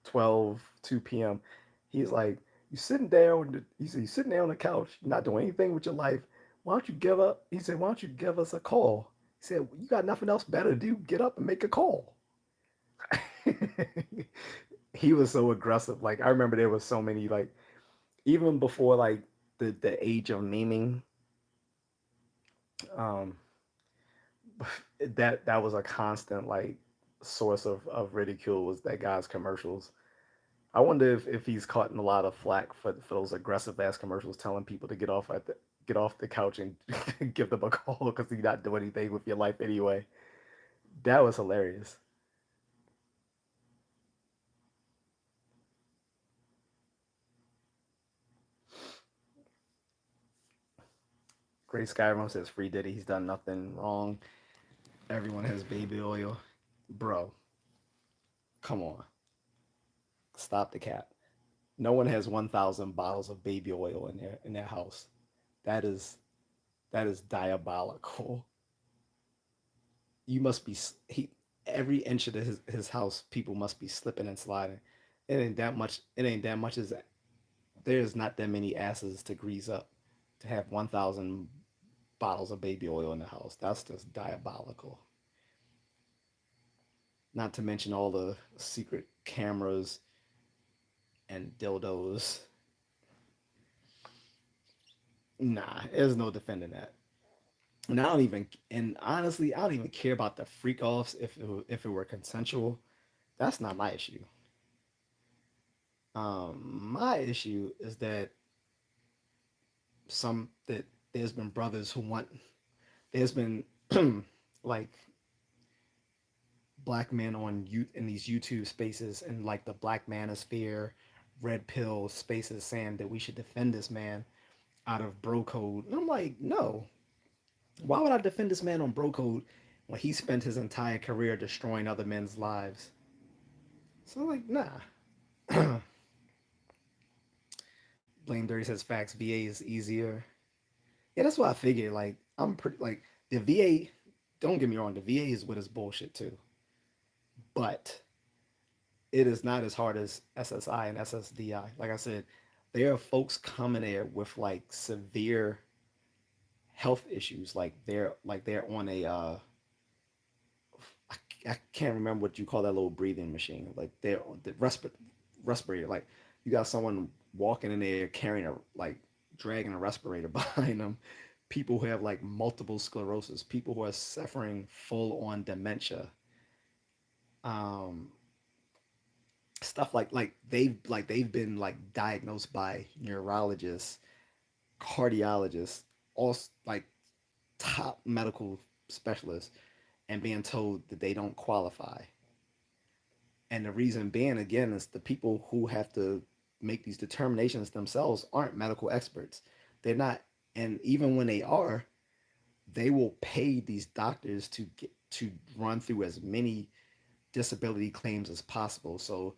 12, 2 p.m. He's like, you sitting down. He said, you sitting there on the couch, you're not doing anything with your life. Why don't you give up? He said, why don't you give us a call? He said, you got nothing else better to do. Get up and make a call. He was so aggressive. Like I remember there was so many like even before like the age of naming, um, that was a constant like source of ridicule was that guy's commercials. I wonder if he's caught in a lot of flack for those aggressive ass commercials telling people to get off the couch and give them a call because you're not doing anything with your life anyway. That was hilarious. Great Skyrim says Free Diddy. He's done nothing wrong. Everyone has baby oil, bro. Come on, stop the cap. No one has 1,000 bottles of baby oil in their house. That is that is diabolical. You must be he every inch of his house. People must be slipping and sliding. It ain't that much. It ain't that much as there's not that many asses to grease up to have 1,000 bottles of baby oil in the house. That's just diabolical. Not to mention all the secret cameras and dildos. Nah, there's no defending that. And I don't even, and honestly, I don't even care about the freak offs if it were consensual. That's not my issue. My issue is that there's been brothers who want there's been like black men on you in these YouTube spaces and like the black manosphere, red pill spaces saying that we should defend this man out of bro code. And I'm like, no. Why would I defend this man on bro code when he spent his entire career destroying other men's lives? So I'm like, nah. Blame Dirty says facts. VA is easier. Yeah, that's what I figured. Like, I'm pretty like the VA. Don't get me wrong, the VA is with his bullshit too, but it is not as hard as SSI and SSDI. Like I said, there are folks coming there with like severe health issues. They're on a I can't remember what you call that little breathing machine. Like they're on the respirator. Like you got someone walking in there carrying a like dragging a respirator behind them. People who have like multiple sclerosis, people who are suffering full on dementia, um, stuff like they've been like diagnosed by neurologists, cardiologists, all like top medical specialists, and being told that they don't qualify. And the reason being, again, is the people who have to make these determinations themselves aren't medical experts. They're not, and even when they are, they will pay these doctors to run through as many disability claims as possible. So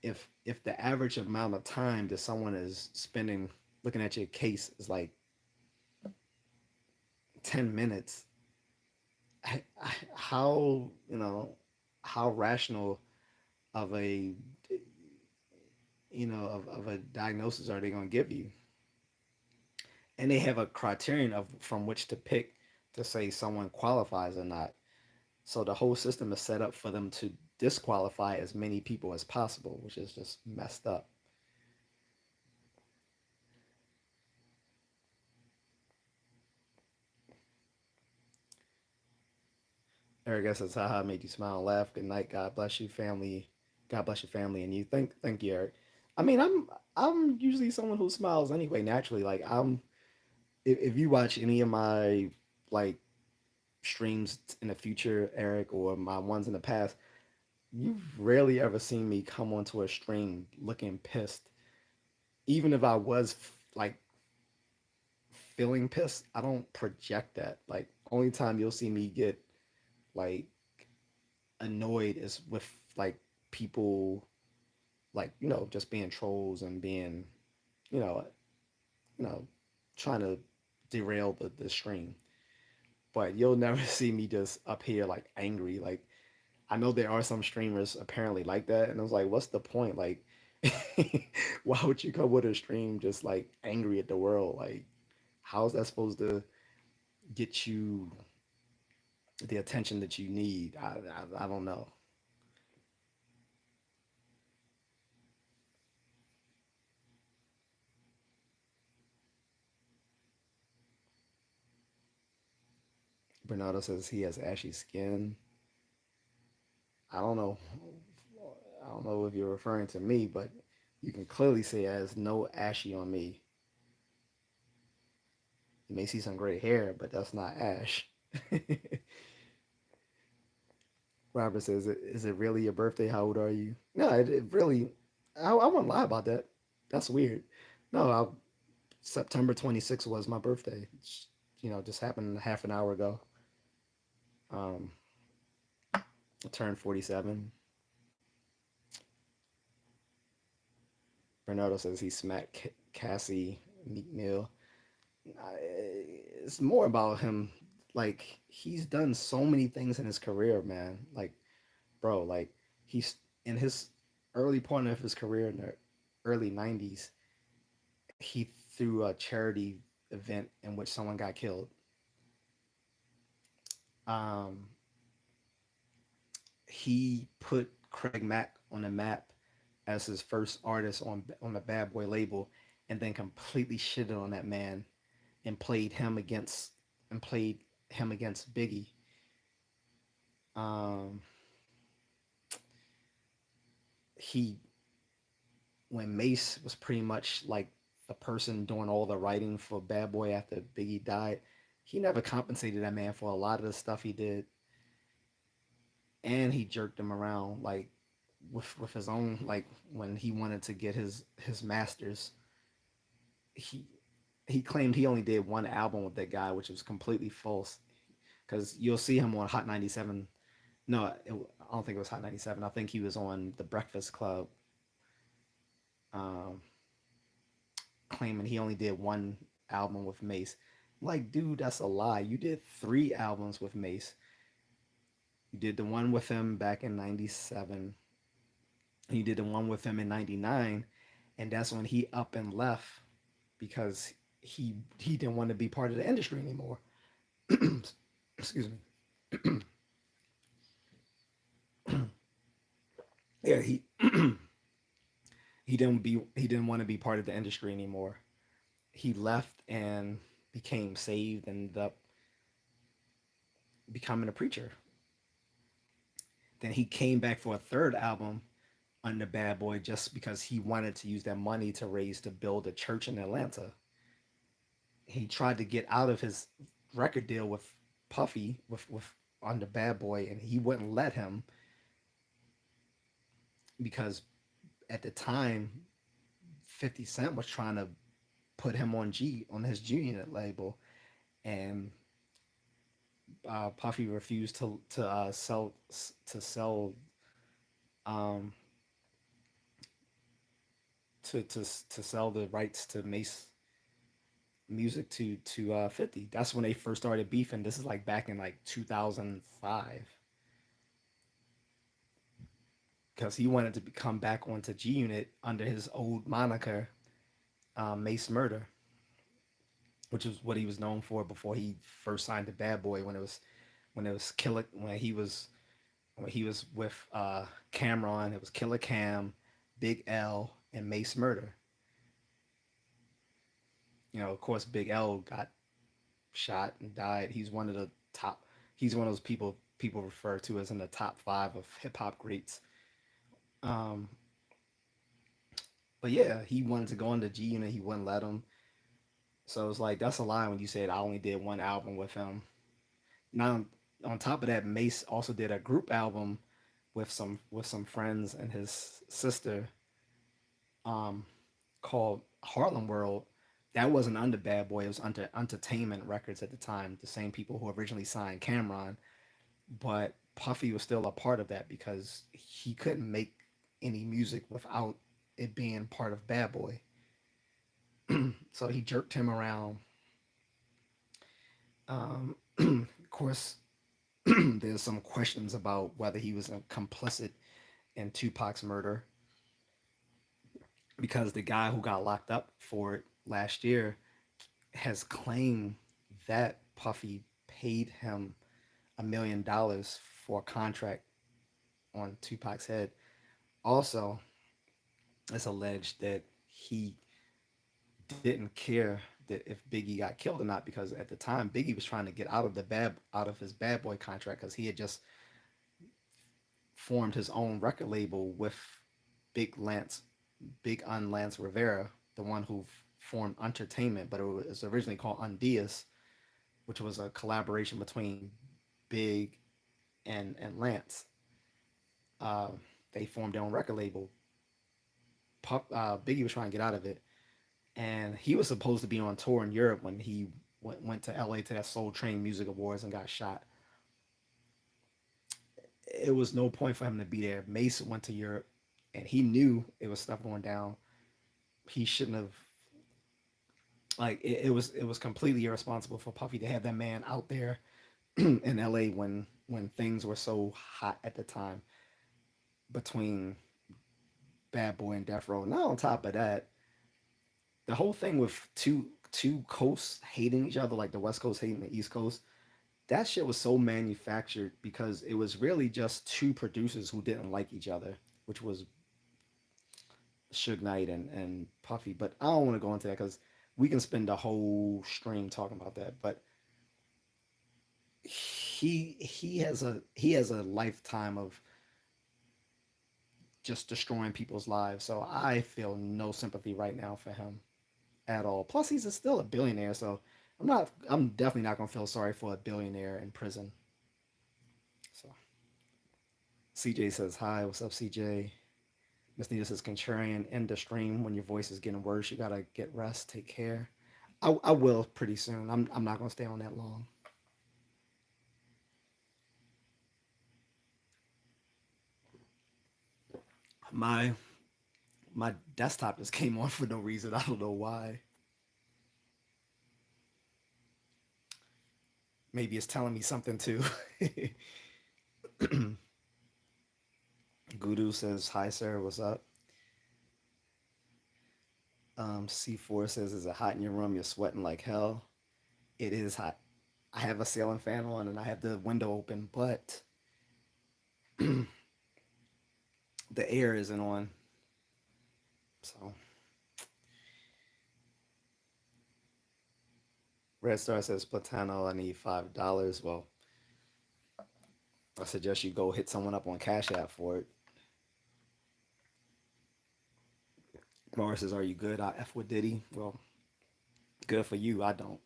if the average amount of time that someone is spending looking at your case is like 10 minutes, how, how rational of a, of a diagnosis are they going to give you? And they have a criterion of from which to pick to say someone qualifies or not. So the whole system is set up for them to disqualify as many people as possible, which is just messed up. Eric says, haha, made you smile and laugh. Good night. God bless you, family. God bless your family and you. Thank you, Eric. I mean, I'm usually someone who smiles anyway, naturally. Like if you watch any of my like streams in the future, Eric, or my ones in the past, you've rarely ever seen me come onto a stream looking pissed. Even if I was like feeling pissed, I don't project that. Like only time you'll see me get like annoyed is with like people like, just being trolls and being, you know, you know, trying to derail the stream. But you'll never see me just up here like angry. Like I know there are some streamers apparently like that, and I was like, what's the point? Like, why would you come with a stream just like angry at the world? Like, how is that supposed to get you the attention that you need? I don't know. Bernardo says he has ashy skin. I don't know. I don't know if you're referring to me, but you can clearly say it has no ashy on me. You may see some gray hair, but that's not ash. Robert says, "Is it really your birthday? How old are you?" No, it really. I won't lie about that. That's weird. No, September 26th was my birthday. It's, just happened half an hour ago. Um, I turned 47. Bernardo says he smacked Cassie Meek Mill. It's more about him. Like he's done so many things in his career, man. Like, bro, like he's in his early point of his career in the early '90s. He threw a charity event in which someone got killed. Um, he put Craig Mack on the map as his first artist on the Bad Boy label, and then completely shitted on that man and played him against Biggie. Um, he when Mace was pretty much like the person doing all the writing for Bad Boy after Biggie died, he never compensated that man for a lot of the stuff he did, and he jerked him around like with his own like when he wanted to get his masters. He he claimed he only did one album with that guy, which was completely false. Because you'll see him on Hot 97. No, I don't think it was Hot 97. I think he was on The Breakfast Club, um, claiming he only did one album with Mace. Like, dude, that's a lie. You did three albums with Mace. You did the one with him back in '97. You did the one with him in '99, and that's when he up and left because he didn't want to be part of the industry anymore. Excuse me. Yeah, he didn't want to be part of the industry anymore. He left and became saved and ended up becoming a preacher. Then he came back for a third album under Bad Boy just because he wanted to use that money to raise to build a church in Atlanta. He tried to get out of his record deal with Puffy with under Bad Boy, and he wouldn't let him because at the time 50 Cent was trying to put him on his junior label, and Puffy refused to sell um, to sell the rights to Mace music to 50. That's when they first started beefing. This is like back in like 2005 because he wanted to come back onto G Unit under his old moniker, Mace Murder, which is what he was known for before he first signed to Bad Boy when it was Killer when he was with Cameron. It was Killer Cam, Big L, and Mace Murder. Of course, Big L got shot and died. He's one of the top. He's one of those people refer to as in the top five of hip hop greats. Um, but yeah, he wanted to go into G Unit. He wouldn't let him. So it's like that's a lie when you said I only did one album with him. Now on top of that, Mace also did a group album with some friends and his sister, um, called Harlem World. That wasn't under Bad Boy. It was under Entertainment Records at the time. The same people who originally signed Cameron, but Puffy was still a part of that because he couldn't make any music without it being part of Bad Boy. So he jerked him around. Of course, there's some questions about whether he was complicit in Tupac's murder because the guy who got locked up for it last year has claimed that Puffy paid him $1 million for a contract on Tupac's head. Also, it's alleged that he didn't care that if Biggie got killed or not because at the time Biggie was trying to get out of his Bad Boy contract because he had just formed his own record label with Big Lance, Big Un Lance Rivera, the one who formed Entertainment, but it was originally called Undias, which was a collaboration between Big and Lance. Uh, they formed their own record label. Biggie was trying to get out of it, and he was supposed to be on tour in Europe when he went to LA to that Soul Train Music Awards and got shot. It was no point for him to be there. Mason went to Europe, and he knew it was stuff going down. He shouldn't have. Like it was completely irresponsible for Puffy to have that man out there in LA when things were so hot at the time between Bad Boy and Death Row. Now on top of that, the whole thing with two coasts hating each other, like the West Coast hating the East Coast, that shit was so manufactured because it was really just two producers who didn't like each other, which was Suge Knight and Puffy. But I don't want to go into that because we can spend the whole stream talking about that. But he has a lifetime of just destroying people's lives. So I feel no sympathy right now for him at all. Plus, still a billionaire, so I'm definitely not gonna feel sorry for a billionaire in prison. So CJ says hi. What's up, CJ? Miss Nita says Contrarian. End the stream when your voice is getting worse. You gotta get rest. Take care. I will pretty soon. I'm not gonna stay on that long. My my desktop just came on for no reason. I don't know why. Maybe it's telling me something too. Gudu says hi, sir. What's up? C4 says, "Is it hot in your room? You're sweating like hell." It is hot. I have a ceiling fan on and I have the window open, but the air isn't on. So Red Star says, Platano, I need $5. Well, I suggest you go hit someone up on Cash App for it. Morris says, are you good? I F with Diddy. Well, good for you. I don't.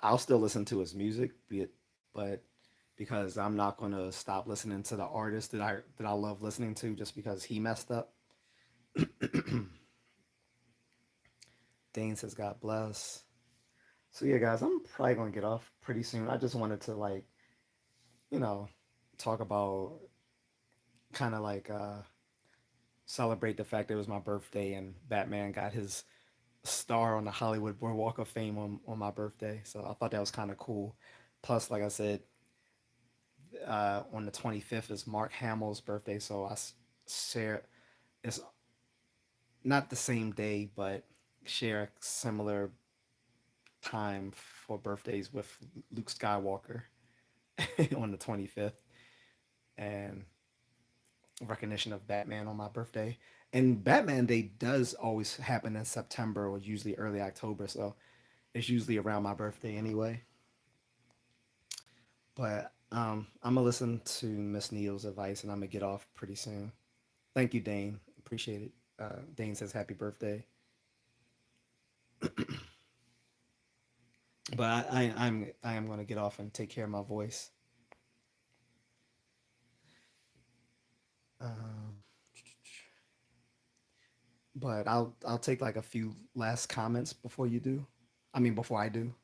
I'll still listen to his music, but because I'm not gonna stop listening to the artist that I love listening to just because he messed up. Dane says, God bless. So yeah, guys, I'm probably gonna get off pretty soon. I just wanted to like, you know, talk about kind of like celebrate the fact that it was my birthday and Batman got his star on the Hollywood Walk of Fame on my birthday. So I thought that was kind of cool. Plus, like I said, on the 25th is Mark Hamill's birthday, so I share it's not the same day, but share a similar time for birthdays with Luke Skywalker on the 25th, and recognition of Batman on my birthday. And Batman Day does always happen in September or usually early October, so it's usually around my birthday anyway. But I'm gonna listen to Miss Neil's advice and I'm gonna get off pretty soon. Thank you, Dane. Appreciate it. Dane says happy birthday. But I am gonna get off and take care of my voice. Um, but I'll take like a few last comments before you do. I mean before I do.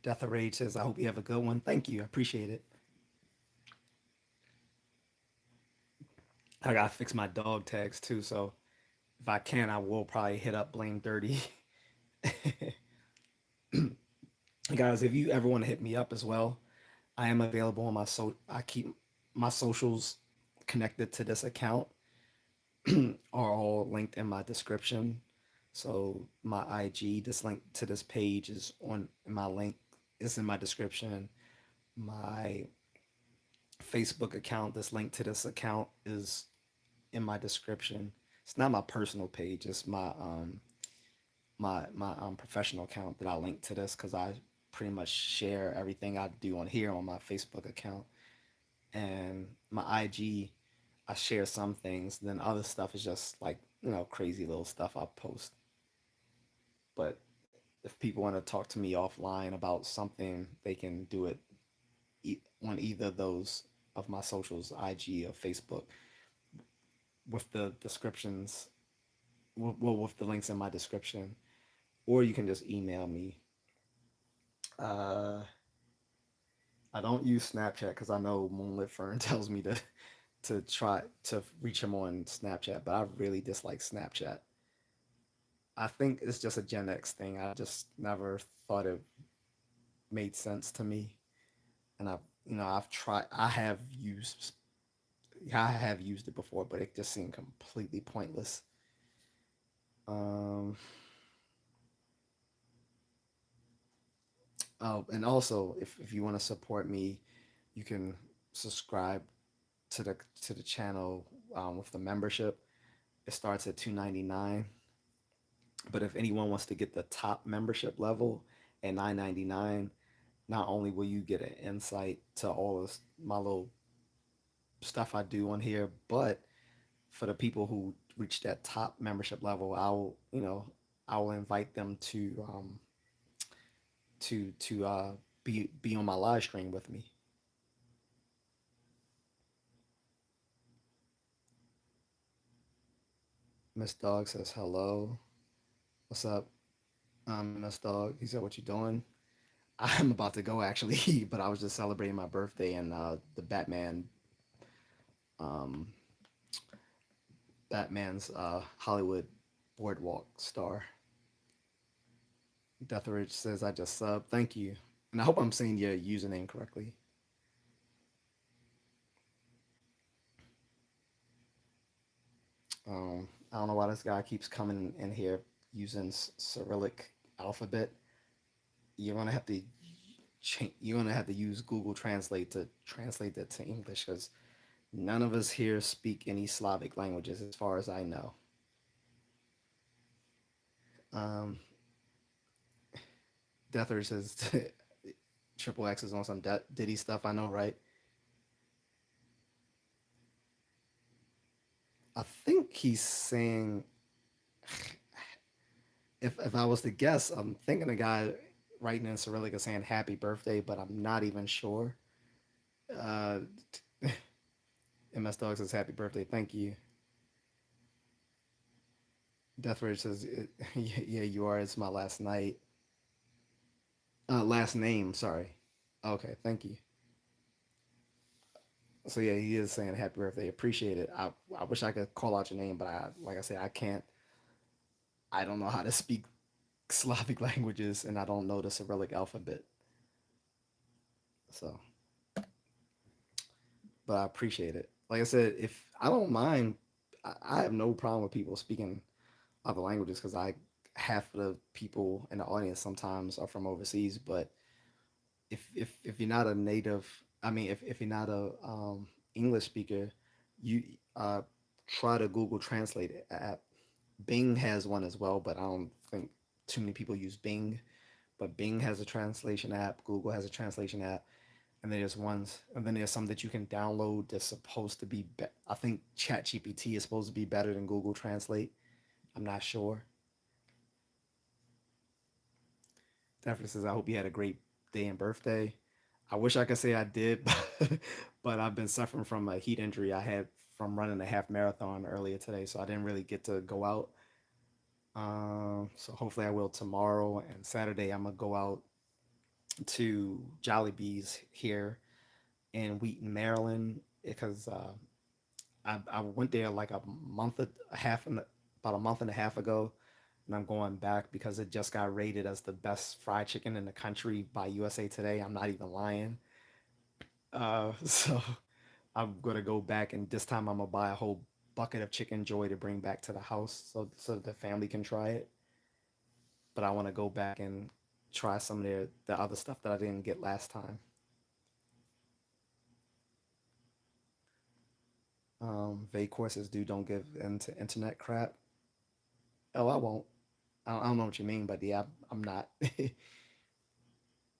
Death of Rage says I hope you have a good one. Thank you. I appreciate it. I gotta fix my dog tags too, so if I can, I will probably hit up Blame Dirty. Guys, if you ever want to hit me up as well, I am available on my I keep my socials connected to this account are all linked in my description. So my IG, this link to this page is on my link is in my description. My Facebook account, this link to this account is in my description. It's not my personal page, it's my professional account that I link to this because I pretty much share everything I do on here on my Facebook account. And my IG, I share some things. Then other stuff is just like, crazy little stuff I post. But if people want to talk to me offline about something, they can do it on either of those of my socials, IG or Facebook, with the descriptions, well, with the links in my description. Or you can just email me. Uh, I don't use Snapchat because I know Moonlit Fern tells me to try to reach him on Snapchat, but I really dislike Snapchat. I think it's just a Gen X thing. I just never thought it made sense to me, and I've tried. I have used it before, but it just seemed completely pointless. Um, oh, and also if you want to support me, you can subscribe to the channel with the membership. It starts at $2.99. But if anyone wants to get the top membership level at $9.99, not only will you get an insight to all of my little stuff I do on here, but for the people who reach that top membership level, I will invite them to be on my live stream with me. Miss Dog says hello. What's up, Miss Dog? He said, "What you doing?" I'm about to go actually, but I was just celebrating my birthday and the um, Batman's Hollywood Boardwalk star. Deathridge says I just sub. Thank you, and I hope I'm saying your username correctly. I don't know why this guy keeps coming in here using Cyrillic alphabet. You're gonna have to you're gonna have to use Google Translate to translate that to English because none of us here speak any Slavic languages, as far as I know. Um, Deathridge says Triple X is on some Diddy stuff. I know, right? I think he's saying, if I was to guess, I'm thinking a guy writing in Cyrillic is saying happy birthday, but I'm not even sure. Uh, MS Dog says happy birthday. Thank you. Deathridge says, yeah, you are. It's my last night. Last name, sorry. Okay, thank you. So yeah, he is saying happy birthday. Appreciate it. I wish I could call out your name, but I like I said, I can't. I don't know how to speak Slavic languages, and I don't know the Cyrillic alphabet. So, but I appreciate it. Like I said, if I don't mind, I have no problem with people speaking other languages because I half of the people in the audience sometimes are from overseas. But if you're not a native, I mean, if you're not a English speaker, you uh, try to Google Translate app. Bing has one as well, but I don't think too many people use Bing. But Bing has a translation app. Google has a translation app, and then there's ones, and then there's some that you can download that's supposed to be. I think ChatGPT is supposed to be better than Google Translate. I'm not sure. Definitely says, I hope you had a great day and birthday. I wish I could say I did, but I've been suffering from a heat injury I had from running a half marathon earlier today, so I didn't really get to go out. So hopefully I will tomorrow and Saturday. I'm gonna go out to Jollibee's here in Wheaton, Maryland, because I went there like a half and about a month and a half ago, and I'm going back because it just got rated as the best fried chicken in the country by USA Today. I'm not even lying. So I'm gonna go back, and this time I'm gonna buy a whole bucket of chicken joy to bring back to the house so the family can try it. But I want to go back and try some of the other stuff that I didn't get last time. Vague courses do don't give into internet crap. Oh, I won't. I don't know what you mean, but yeah, I'm not.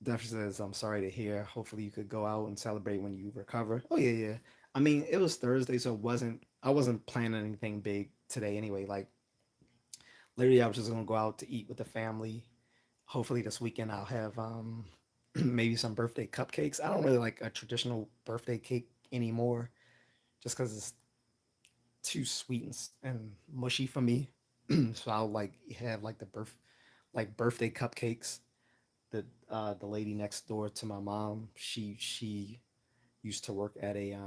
Definitely says, I'm sorry to hear. Hopefully, you could go out and celebrate when you recover. Oh yeah, yeah. I mean, it was Thursday, so it wasn't. I wasn't planning anything big today anyway. Like literally, I was just gonna go out to eat with the family. Hopefully, this weekend I'll have maybe some birthday cupcakes. I don't really like a traditional birthday cake anymore, just because it's too sweet and mushy for me. So I'll like have like birthday cupcakes. The lady next door to my mom, she used to work at a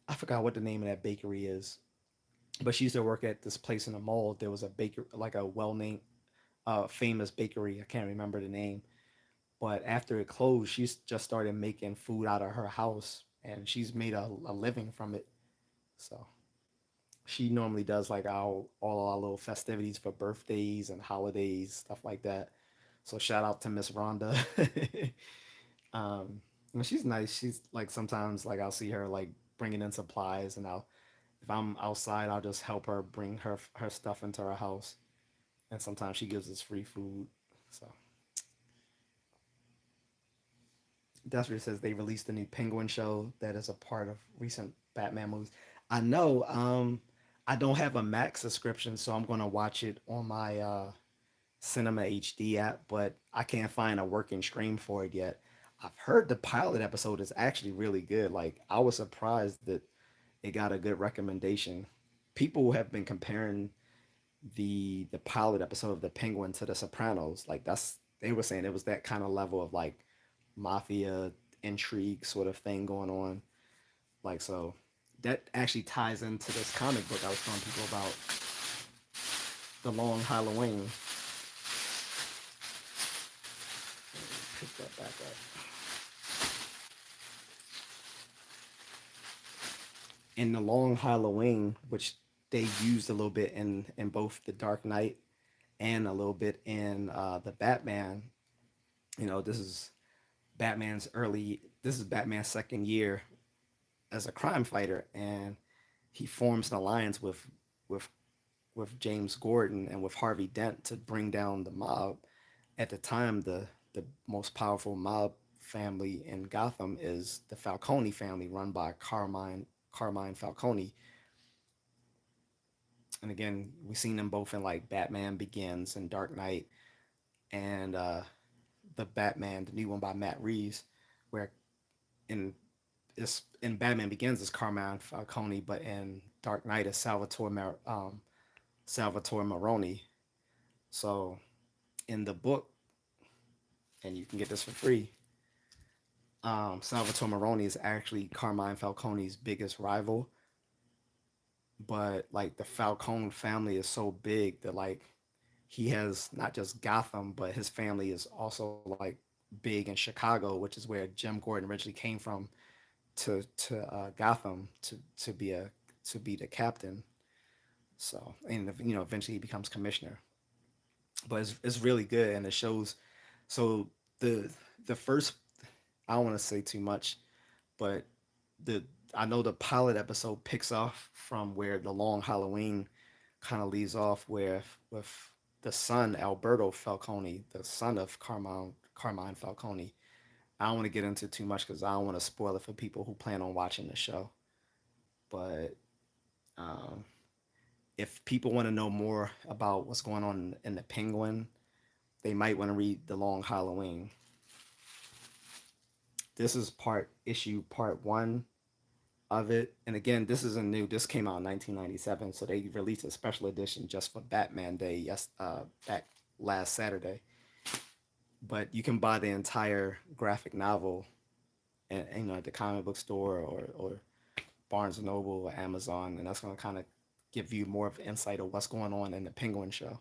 I forgot what the name of that bakery is, but she used to work at this place in the mall. There was a baker, like a well named famous bakery. I can't remember the name, but after it closed, she just started making food out of her house, and she's made a living from it. So she normally does like all our little festivities for birthdays and holidays, stuff like that. So shout out to Miss Rhonda. And she's nice. She's like sometimes like I'll see her like bringing in supplies, and I'll if I'm outside, I'll just help her bring her stuff into her house. And sometimes she gives us free food. So Desiree says they released a new Penguin show that is a part of recent Batman movies. I know. I don't have a Max subscription, so I'm gonna watch it on my Cinema HD app, but I can't find a working stream for it yet. I've heard the pilot episode is actually really good. Like I was surprised that it got a good recommendation. People have been comparing the pilot episode of The Penguin to The Sopranos. Like that's they were saying it was that kind of level of like mafia intrigue sort of thing going on. Like so that actually ties into this comic book I was telling people about, The Long Halloween. Pick that back up. In The Long Halloween, which they used a little bit in both The Dark Knight and a little bit in the Batman. This is Batman's second year as a crime fighter, and he forms an alliance with with James Gordon and with Harvey Dent to bring down the mob. At the time, the most powerful mob family in Gotham is the Falcone family, run by Carmine Falcone. And again, we've seen them both in like Batman Begins and Dark Knight, and the new one by Matt Reeves, where in in Batman Begins is Carmine Falcone, but in Dark Knight is Salvatore Maroni. So in the book, and you can get this for free. Salvatore Maroni is actually Carmine Falcone's biggest rival, but like the Falcone family is so big that like he has not just Gotham, but his family is also like big in Chicago, which is where Jim Gordon originally came from to Gotham to be the captain. So and eventually he becomes commissioner. But it's really good and it shows. So the the first, I don't want to say too much, but the I know the pilot episode picks off from where the Long Halloween kind of leaves off with the son Alberto Falcone, the son of Carmine Falcone. I don't want to get into too much because I don't want to spoil it for people who plan on watching the show. But um, if people want to know more about what's going on in the Penguin, they might want to read the Long Halloween. This is part 1 of it. And again, this isn't new. This came out in 1997, so they released a special edition just for Batman Day. Yes, back last Saturday. But you can buy the entire graphic novel, at the comic book store or Barnes and Noble or Amazon, and that's going to kind of give you more of an insight of what's going on in the Penguin show.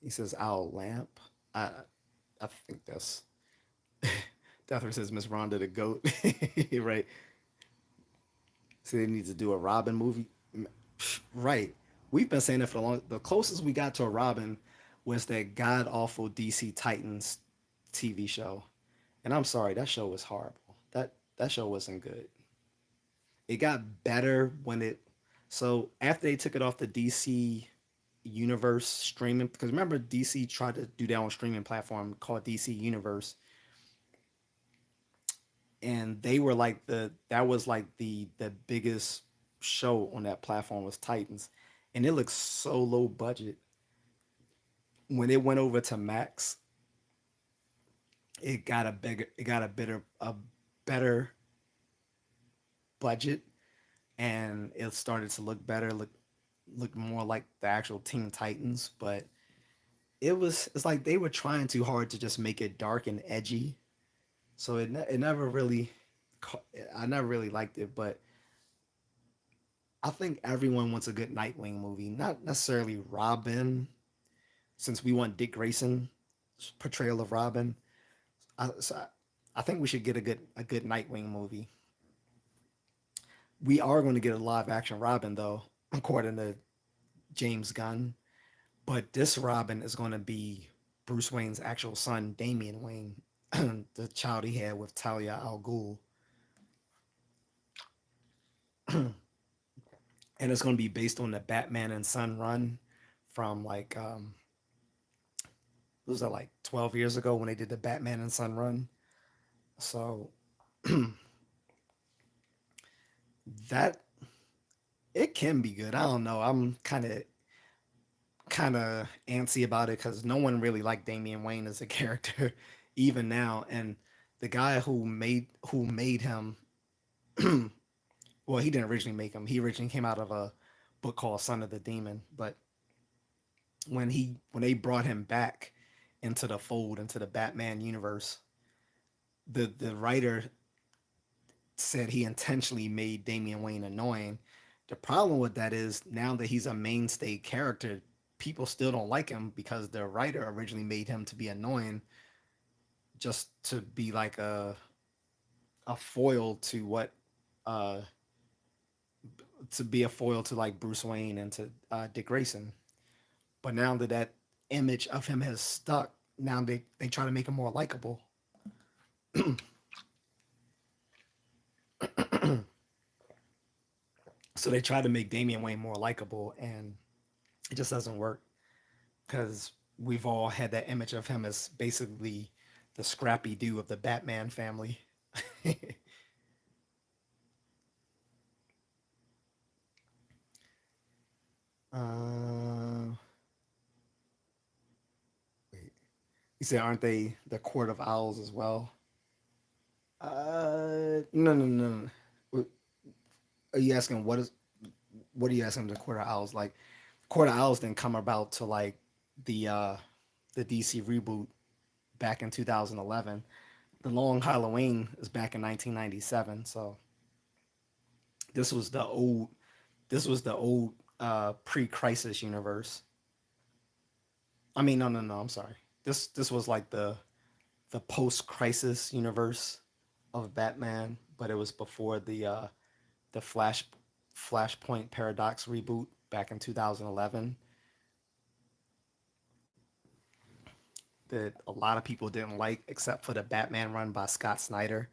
He says Owl Lamp. I I think that's Deathry says Miss Rhonda the goat. Right. So they need to do a Robin movie. Right. We've been saying it for long. The closest we got to a Robin was that god awful DC Titans TV show. And I'm sorry, that show was horrible. That show wasn't good. It got better when it so after they took it off the DC Universe streaming, because remember DC tried to do their own streaming platform called DC Universe, and they were like that was like the biggest show on that platform was Titans, and it looked so low budget. When it went over to Max, it got a better budget, and it started to look better, look more like the actual Teen Titans. But it's like they were trying too hard to just make it dark and edgy, so it never really, I never really liked it. But I think everyone wants a good Nightwing movie, not necessarily Robin, since we want Dick Grayson's portrayal of Robin. I think we should get a good Nightwing movie. We are going to get a live action Robin though, according to James Gunn. But this Robin is going to be Bruce Wayne's actual son, Damian Wayne, the child he had with Talia al Ghul, and it's going to be based on the Batman and Son run from like it was that like 12 years ago when they did the Batman and Son run. So that it can be good. I don't know. I'm kind of antsy about it because no one really liked Damian Wayne as a character, even now. And the guy who made him, well, he didn't originally make him. He originally came out of a book called Son of the Demon. But when they brought him back into the fold, into the Batman universe, the writer said he intentionally made Damian Wayne annoying. The problem with that is now that he's a mainstay character, people still don't like him because the writer originally made him to be annoying just to be like a foil to what uh to be a foil to like Bruce Wayne and to Dick Grayson. But now that that image of him has stuck, now they try to make him more likable. So they try to make Damian Wayne more likable, and it just doesn't work because we've all had that image of him as basically the scrappy do of the Batman family. uh, Wait, you said aren't they the Court of Owls as well? No, no, no, no. Are you asking what are you asking the Court of Owls like? Court of Owls didn't come about to like. the uh, the DC reboot back in 2011. The Long Halloween is back in 1997. So this was the old this was the old pre-crisis universe. I mean, no, I'm sorry. This was like the post-crisis universe of Batman, but it was before the Flashpoint Paradox reboot back in 2011 that a lot of people didn't like, except for the Batman run by Scott Snyder.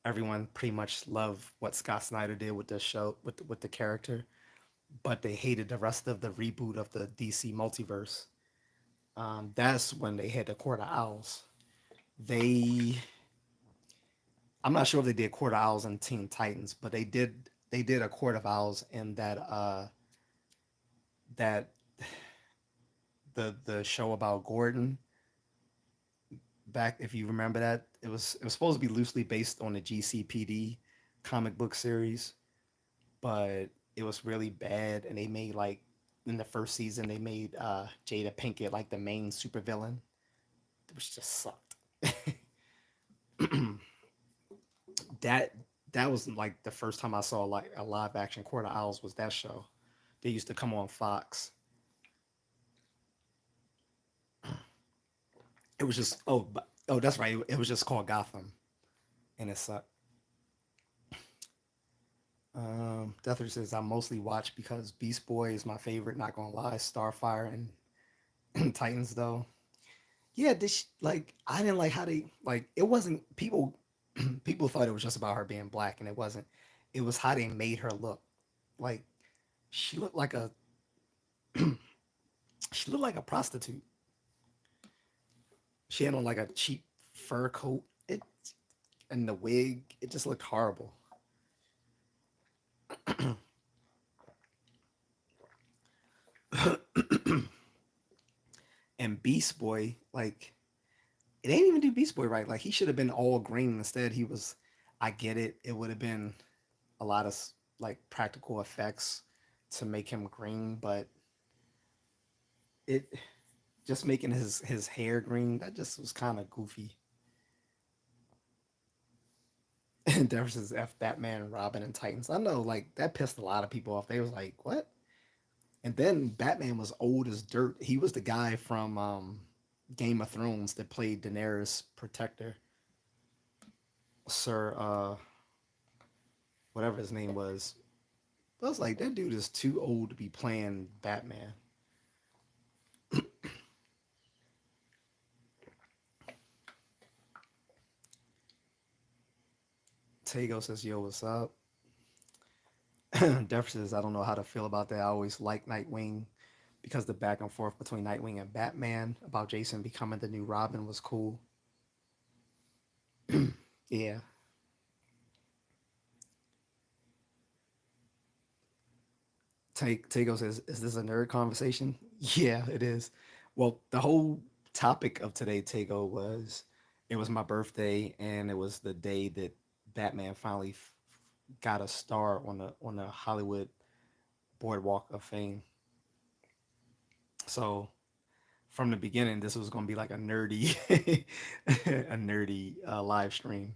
Everyone pretty much loved what Scott Snyder did with the show with the character, but they hated the rest of the reboot of the DC multiverse. That's when they hit the Court of Owls. They, I'm not sure if they did Court of Owls and Teen Titans, but they did a Court of Owls in that the show about Gordon back, if you remember that. It was supposed to be loosely based on the GCPD comic book series, but it was really bad, and they made like in the first season they made Jada Pinkett like the main supervillain, which just sucked. that that was like the first time I saw like a live action Court of Owls was that show. They used to come on Fox. It was just oh that's right. It was just called Gotham, and it sucked. Deathler says I mostly watch because Beast Boy is my favorite. Not gonna lie, Starfire and Titans though. Yeah, this like I didn't like how they like it wasn't people people thought it was just about her being black and it wasn't. It was how they made her look. Like she looked like a she looked like a prostitute. She had on like a cheap fur coat. It and the wig, it just looked horrible. And Beast Boy, like it ain't even do Beast Boy right. Like he should have been all green instead. He was. I get it. It would have been a lot of like practical effects to make him green, but it just making his hair green that just was kind of goofy. And versus F Batman, Robin, and Titans. I know like that pissed a lot of people off. They was like, what? And then Batman was old as dirt. He was the guy from Game of Thrones that played Daenerys' protector, Sir whatever his name was. But I was like, that dude is too old to be playing Batman. Tago says, yo, what's up? Defer says, I don't know how to feel about that. I always like Nightwing because the back and forth between Nightwing and Batman about Jason becoming the new Robin was cool. Yeah. Tago says, is this a nerd conversation? Yeah, it is. Well, the whole topic of today, Tago, was it was my birthday and it was the day that Batman finally got a star on the Hollywood Boardwalk of Fame. So from the beginning, this was going to be like a nerdy, a nerdy live stream.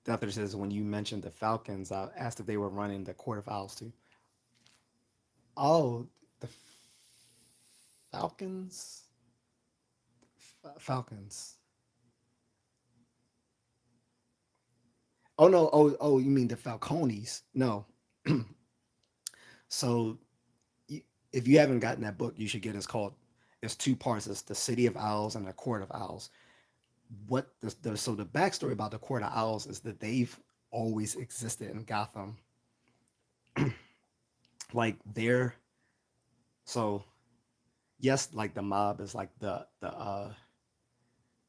The other says when you mentioned the Falcons, I asked if they were running the Court of Owls too. Oh, the Falcons, Falcons. Oh no, oh, you mean the Falcones? No. So if you haven't gotten that book, you should get it. It's called. It's two parts. It's the City of Owls and the Court of Owls. So the backstory about the Court of Owls is that they've always existed in Gotham. Like they're so yes, like the mob is like the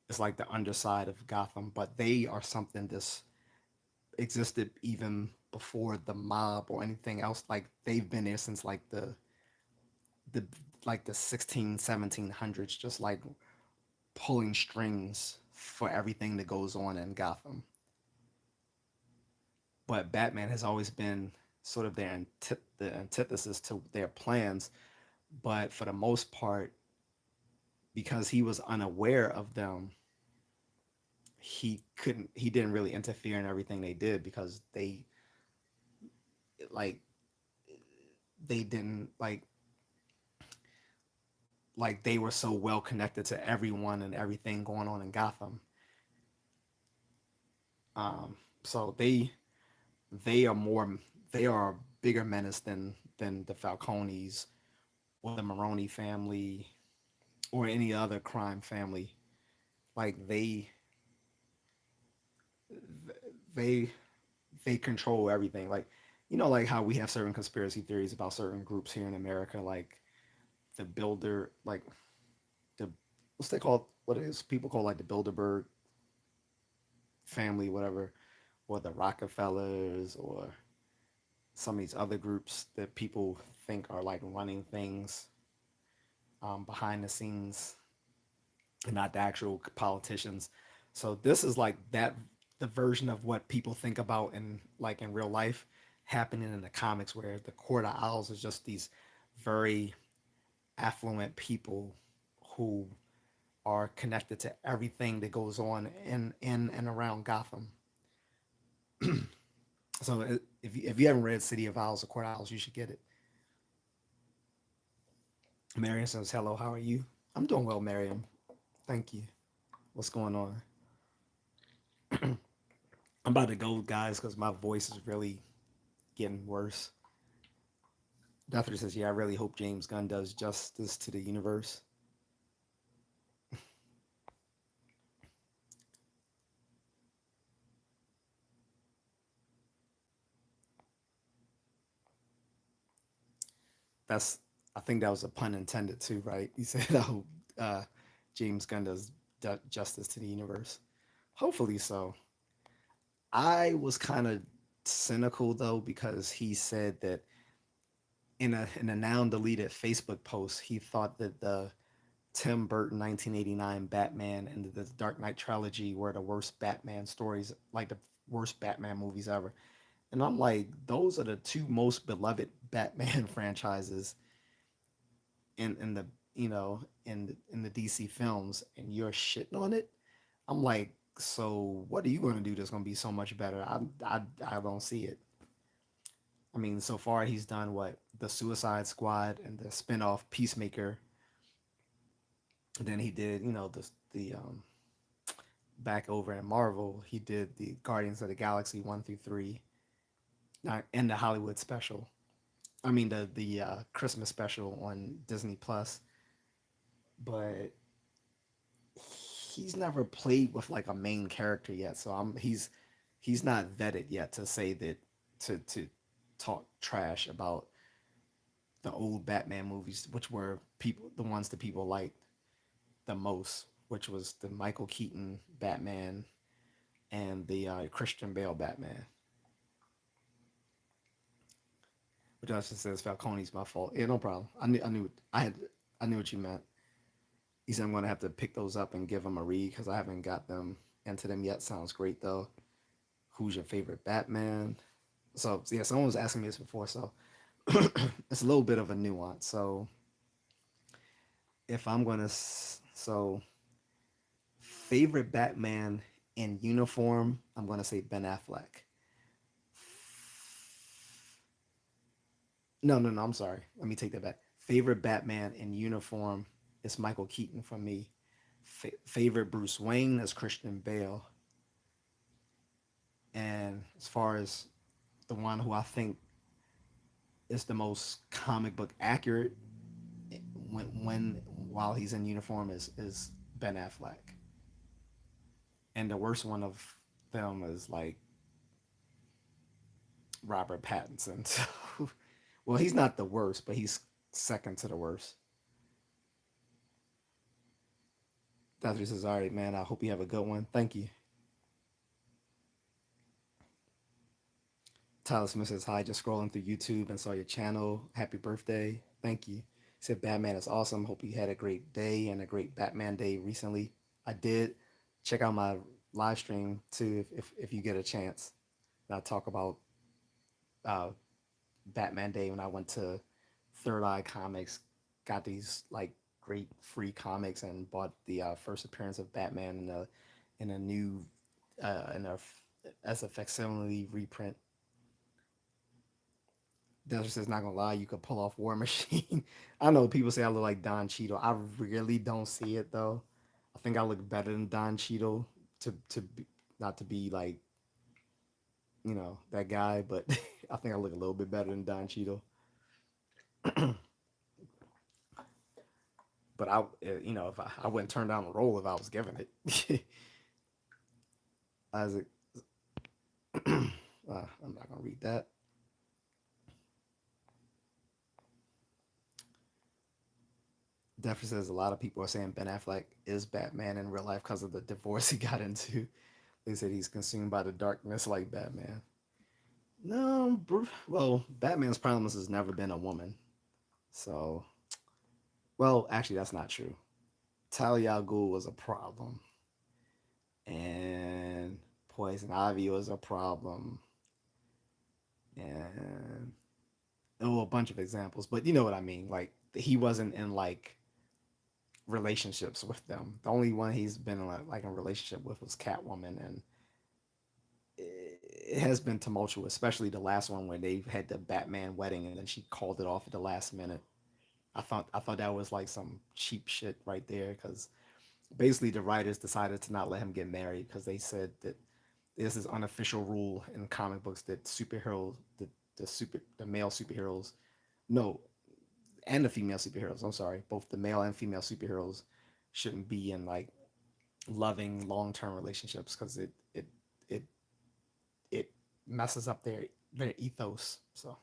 it's like the underside of Gotham, but they are something that's existed even before the mob or anything else. Like they've been there since like the like the 16 1700s, just like pulling strings for everything that goes on in Gotham. But Batman has always been sort of the antithesis to their plans. But for the most part, because he was unaware of them, he didn't really interfere in everything they did because like they didn't like they were so well connected to everyone and everything going on in Gotham. So they are more they are a bigger menace than the Falcones or the Maroni family or any other crime family. Like they they control everything. Like like how we have certain conspiracy theories about certain groups here in America, like the Builder, like the what's they called? What is people call like the Bilderberg family, whatever, or the Rockefellers, or some of these other groups that people think are like running things behind the scenes and not the actual politicians. So this is like that the version of what people think about in like in real life happening in the comics, where the Court of Owls is just these very affluent people who are connected to everything that goes on in and around Gotham. So if you haven't read City of Owls or Court of Owls, you should get it. Marion says, "Hello, how are you?" I'm doing well, Marion. Thank you. What's going on? I'm about to go, guys, because my voice is really getting worse. Doctor says, "Yeah, I really hope James Gunn does justice to the universe." That's I think that was a pun intended too, right? You said, "I hope uh, James Gunn does justice to the universe." Hopefully so. I was kind of cynical though because he said that in a now deleted Facebook post, he thought that the Tim Burton 1989 Batman and the Dark Knight trilogy were the worst Batman stories, like the worst Batman movies ever. And I'm like, those are the two most beloved Batman franchises in the in the DC films, and you're shitting on it. I'm like, so what are you going to do that's going to be so much better? I don't see it. I mean, so far he's done what the Suicide Squad and the spinoff Peacemaker. And then he did, the back over at Marvel, he did the Guardians of the Galaxy 1 through 3, and the Hollywood special. I mean the Christmas special on Disney Plus. But he's never played with like a main character yet, so he's not vetted yet to say that to talk trash about the old Batman movies, which were the ones that people liked the most, which was the Michael Keaton Batman and the Christian Bale Batman. But Justin says Falcone's my fault. Yeah, no problem. I knew what you meant. He said I'm gonna have to pick those up and give them a read because I haven't got them into them yet. Sounds great though. Who's your favorite Batman? So yeah, someone was asking me this before, so it's a little bit of a nuance. So if I'm gonna so favorite Batman in uniform, I'm gonna say Ben Affleck. No. I'm sorry. Let me take that back. Favorite Batman in uniform is Michael Keaton for me. Favorite Bruce Wayne is Christian Bale. And as far as the one who I think is the most comic book accurate when while he's in uniform is Ben Affleck. And the worst one of them is like Robert Pattinson. So, well, he's not the worst, but he's second to the worst. Doctor says, "All right, man. I hope you have a good one. Thank you." Tyler Smith says, "Hi, just scrolling through YouTube and saw your channel. Happy birthday. Thank you." He said, "Batman is awesome. Hope you had a great day and a great Batman day recently." I did. Check out my live stream too if you get a chance. And I talk about uh, Batman Day when I went to Third Eye Comics, got these like great free comics and bought the first appearance of Batman in a new in a as a facsimile reprint. Desert says, not gonna lie, you could pull off War Machine. I know people say I look like Don Cheadle. I really don't see it though. I think I look better than Don Cheadle to be, not to be like that guy, but I think I look a little bit better than Don Cheadle. But if I wouldn't turn down the role if I was given it. Isaac, I'm not gonna read that. Definitely says a lot of people are saying Ben Affleck is Batman in real life because of the divorce he got into. They said he's consumed by the darkness like Batman. No, well, Batman's promise has never been a woman. So, well, actually, that's not true. Talia al Ghul was a problem, and Poison Ivy was a problem, and a bunch of examples. But you know what I mean. Like he wasn't in like relationships with them. The only one he's been in like a relationship with was Catwoman, and it has been tumultuous, especially the last one where they had the Batman wedding and then she called it off at the last minute. I thought that was like some cheap shit right there because basically the writers decided to not let him get married because they said that this is unofficial rule in comic books that superheroes the male superheroes no and the female superheroes, I'm sorry, both the male and female superheroes shouldn't be in like loving long-term relationships because it it messes up their ethos. So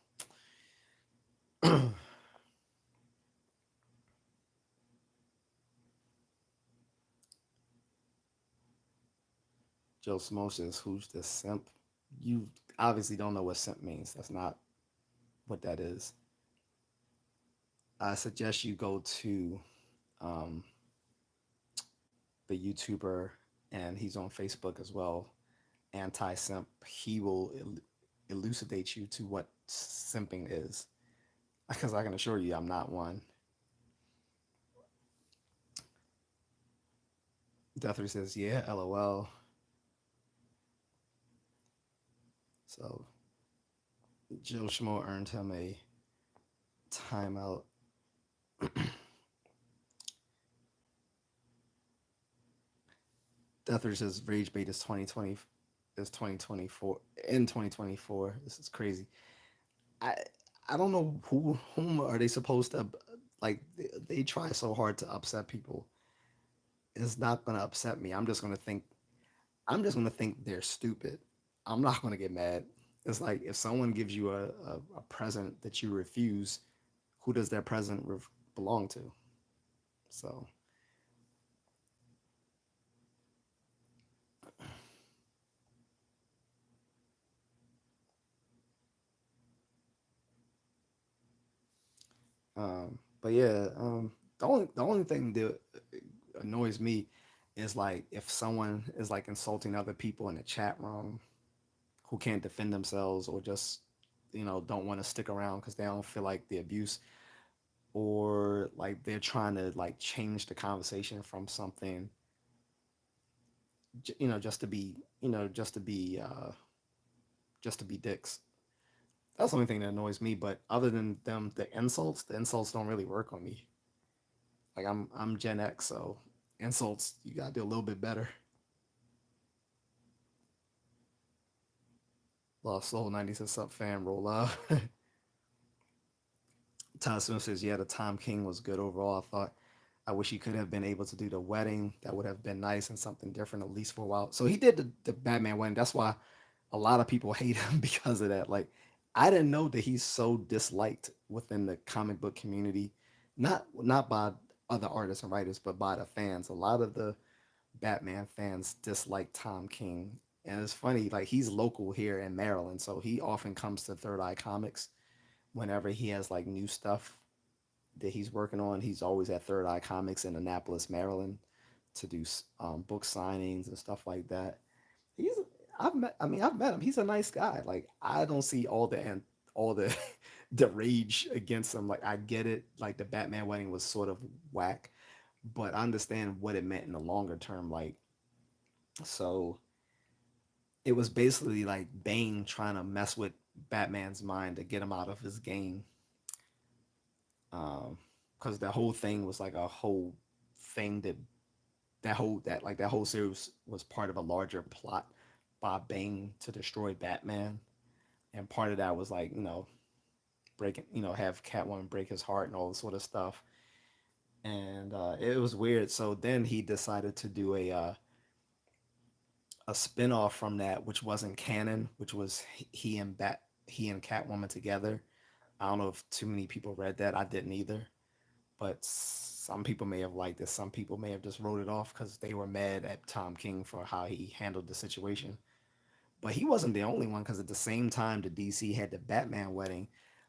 Joe Smo says, "Who's the simp?" You obviously don't know what simp means. That's not what that is. I suggest you go to um, the YouTuber, and he's on Facebook as well. Anti simp. He will elucidate you to what simping is, because I can assure you, I'm not one. Deathry says, "Yeah, LOL." So Joe Schmo earned him a timeout. Deathry says, "Rage bait is 2020 is 2024 in 2024. This is crazy." I I don't know whom are they supposed to like. They try so hard to upset people. It's not gonna upset me. I'm just gonna think they're stupid. I'm not gonna get mad. It's like if someone gives you a present that you refuse, who does that present belong to? So, but yeah, the only thing that annoys me is like if someone is like insulting other people in the chat room who can't defend themselves or just don't want to stick around because they don't feel like the abuse or like they're trying to like change the conversation from something just to be just to be dicks. That's the only thing that annoys me. But other than them, the insults don't really work on me. Like I'm Gen X, so insults you gotta do a little bit better. Lost Soul 90 says sub fan roll up. Todd Smith says, yeah, the Tom King was good overall. I wish he could have been able to do the wedding. That would have been nice and something different, at least for a while. So he did the Batman wedding. That's why a lot of people hate him because of that. Like, I didn't know that he's so disliked within the comic book community, not by other artists and writers, but by the fans. A lot of the Batman fans dislike Tom King. And it's funny, like he's local here in Maryland, so he often comes to Third Eye Comics whenever he has like new stuff that he's working on. He's always at Third Eye Comics in Annapolis, Maryland, to do book signings and stuff like that. He's I've met him. He's a nice guy. Like I don't see all the all the the rage against him. Like I get it, like the Batman wedding was sort of whack, but I understand what it meant in the longer term. Like so, it was basically like Bane trying to mess with Batman's mind to get him out of his game. Because the whole thing was like a whole thing that whole series was part of a larger plot by Bane to destroy Batman, and part of that was like breaking have Catwoman break his heart and all this sort of stuff, and it was weird. So then he decided to do a spin-off from that, which wasn't canon, which was he and Catwoman together. I don't know if too many people read that. I didn't either, but some people may have liked it. Some people may have just wrote it off because they were mad at Tom King for how he handled the situation. But he wasn't the only one because at the same time the DC had the Batman wedding,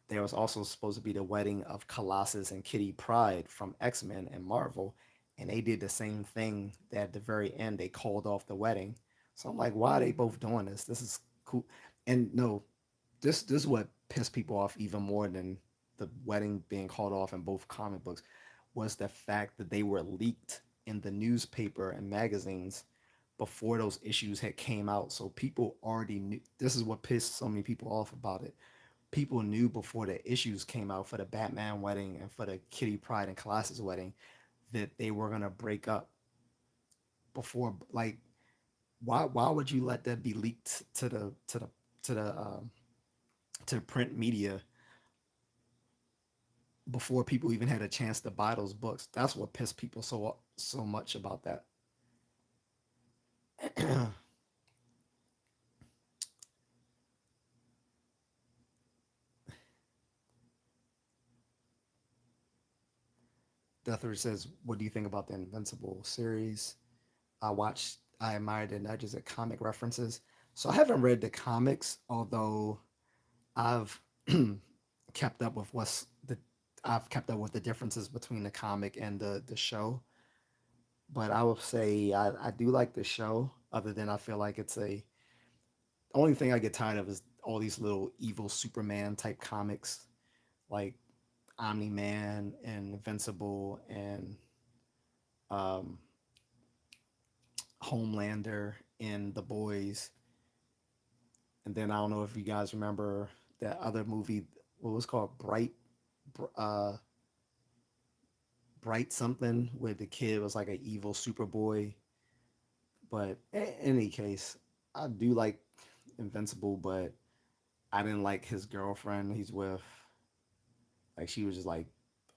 there was also supposed to be the wedding of Colossus and Kitty Pryde from X-Men and Marvel, and they did the same thing. That at the very end they called off the wedding. So I'm like, why are they both doing this? This is cool. And no, this is what pissed people off even more than the wedding being called off in both comic books was the fact that they were leaked in the newspaper and magazines before those issues had came out. So people already knew. This is what pissed so many people off about it. People knew before the issues came out for the Batman wedding and for the Kitty Pryde and Colossus wedding that they were gonna break up before. Like, why would you let that be leaked to the to print media before people even had a chance to buy those books? That's what pissed people so much about that. Deathridge says, "What do you think about the Invincible series?" I admired the nudges at comic references. So I haven't read the comics, although I've kept up with I've kept up with the differences between the comic and the show. But I will say I do like the show. Other than I feel like it's a the only thing I get tired of is all these little evil Superman type comics like Omni Man and Invincible and um, Homelander and The Boys. And then I don't know if you guys remember that other movie, what was called uh, Bright something, where the kid was like an evil Superboy. But in any case, I do like Invincible, but I didn't like his girlfriend he's with. Like she was just like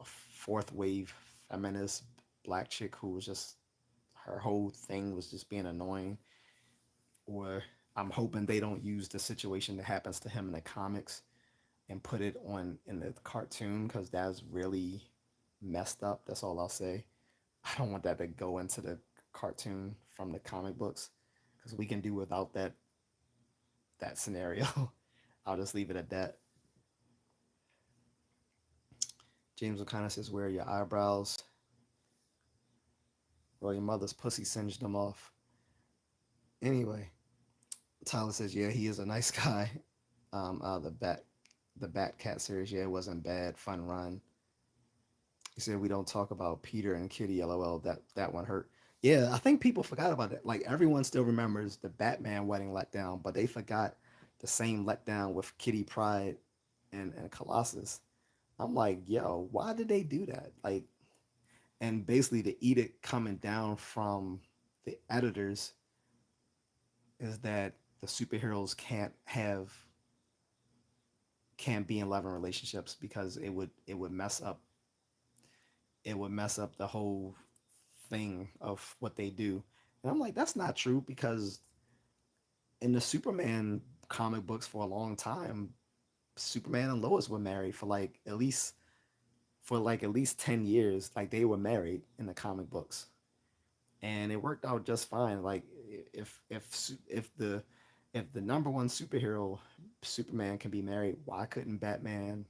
a fourth wave feminist black chick who was just her whole thing was just being annoying. Or I'm hoping they don't use the situation that happens to him in the comics and put it on in the cartoon because that's really messed up. That's all I'll say. I don't want that to go into the cartoon from the comic books because we can do without that scenario. I'll just leave it at that. James O'Connor says, "Where are your eyebrows?" Well, your mother's pussy singed them off. Anyway, Tyler says, "Yeah, he is a nice guy." The Bat Cat series, yeah, it wasn't bad, fun run. He said, "We don't talk about Peter and Kitty, lol. That one hurt." Yeah, I think people forgot about it. Like everyone still remembers the Batman wedding letdown, but they forgot the same letdown with Kitty Pryde and Colossus. I'm like, yo, why did they do that? Like, and basically the edict coming down from the editors is that the superheroes can't be in loving relationships because it would mess up the whole thing of what they do. And I'm like, that's not true because in the Superman comic books for a long time, Superman and Lois were married for like at least 10 years. Like they were married in the comic books. And it worked out just fine. Like if the number one superhero Superman can be married, why couldn't Batman?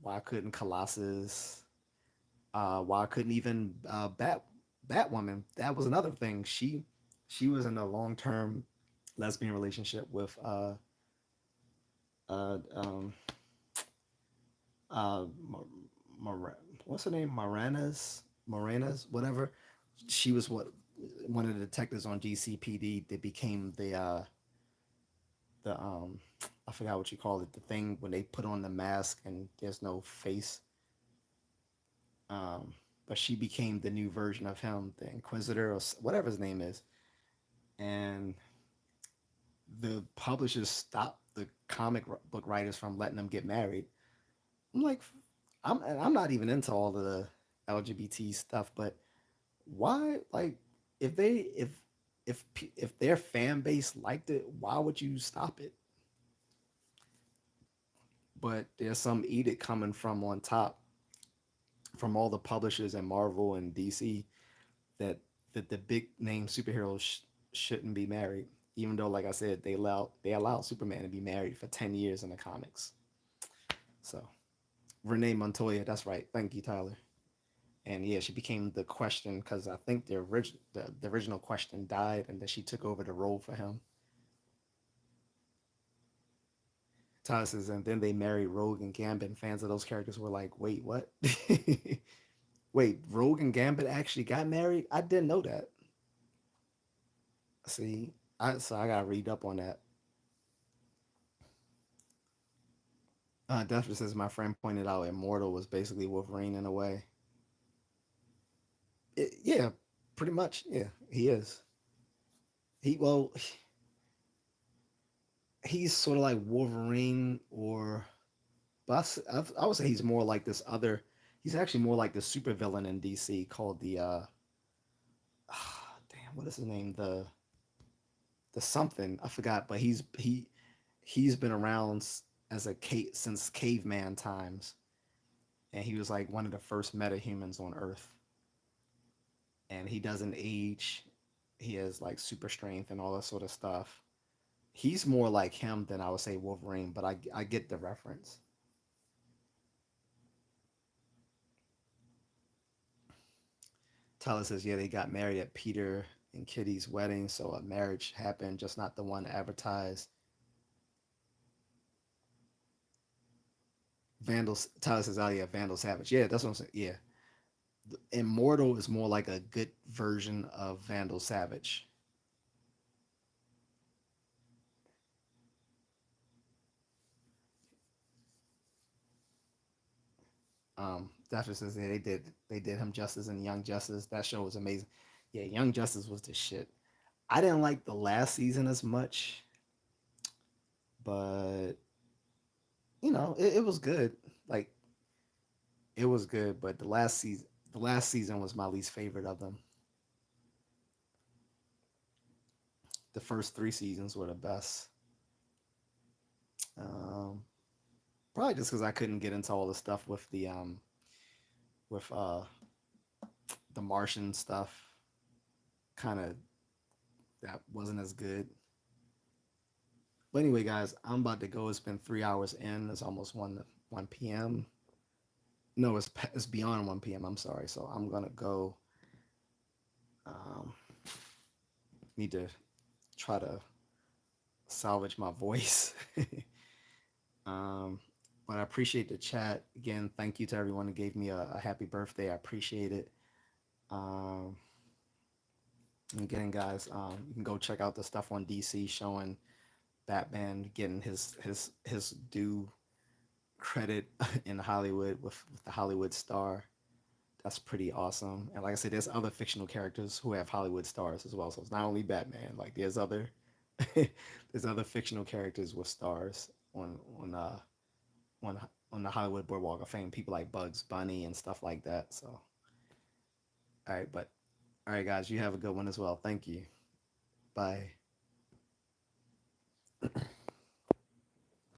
Why couldn't Colossus? Why couldn't even Batwoman? That was another thing. She was in a long term lesbian relationship with uh, um, uh, what's her name? Morena's, whatever. She was one of the detectives on GCPD that became the I forgot what you call it, the thing when they put on the mask and there's no face. Um, but she became the new version of him, the Inquisitor or whatever his name is, and the publishers stopped the comic book writers from letting them get married. I'm like, I'm not even into all of the LGBT stuff, but why? Like, if they if their fan base liked it, why would you stop it? But there's some edict coming from on top from all the publishers at Marvel and DC that the big name superheroes shouldn't be married, even though, like I said, they allowed Superman to be married for 10 years in the comics. So Renee Montoya, that's right. Thank you, Tyler. And yeah, she became the Question because I think the original Question died, and then she took over the role for him. Tyler says, and then they married Rogue and Gambit. And fans of those characters were like, "Wait, what? Wait, Rogue and Gambit actually got married? I didn't know that." See, I gotta read up on that. Definitely says my friend pointed out, Immortal was basically Wolverine in a way. Yeah, pretty much. Yeah, he is. Well, he's sort of like Wolverine, or but I would say he's more like this other. He's actually more like the supervillain in DC called damn, what is his name? The something I forgot, but he's been around as a since caveman times, and he was like one of the first metahumans on Earth, and he doesn't age. He has like super strength and all that sort of stuff. He's more like him than I would say Wolverine, but I get the reference. Tyler says, yeah, they got married at Peter and Kitty's wedding, so a marriage happened, just not the one advertised. Tyler says, oh yeah, Vandal Savage. Yeah, that's what I'm saying. Yeah. Immortal is more like a good version of Vandal Savage. Definitely says, yeah, they did him justice in Young Justice. That show was amazing. Yeah, Young Justice was the shit. I didn't like the last season as much, but it was good. Like it was good, but the last season was my least favorite of them. The first three seasons were the best. Um, Probably just because I couldn't get into all the stuff with the Martian stuff. Kind of that wasn't as good. But anyway, guys, I'm about to go. It's been 3 hours in. It's almost one p.m. No, it's beyond 1 p.m. I'm sorry. So I'm gonna go. Um, Need to try to salvage my voice. um, but I appreciate the chat again. Thank you to everyone who gave me a happy birthday. I appreciate it. Um, and again, guys, you can go check out the stuff on DC showing Batman getting his due credit in Hollywood with the Hollywood star. That's pretty awesome. And like I said, there's other fictional characters who have Hollywood stars as well. So it's not only Batman. Like there's other fictional characters with stars on on the Hollywood Boardwalk of Fame. People like Bugs Bunny and stuff like that. So all right, guys, you have a good one as well. Thank you. Bye.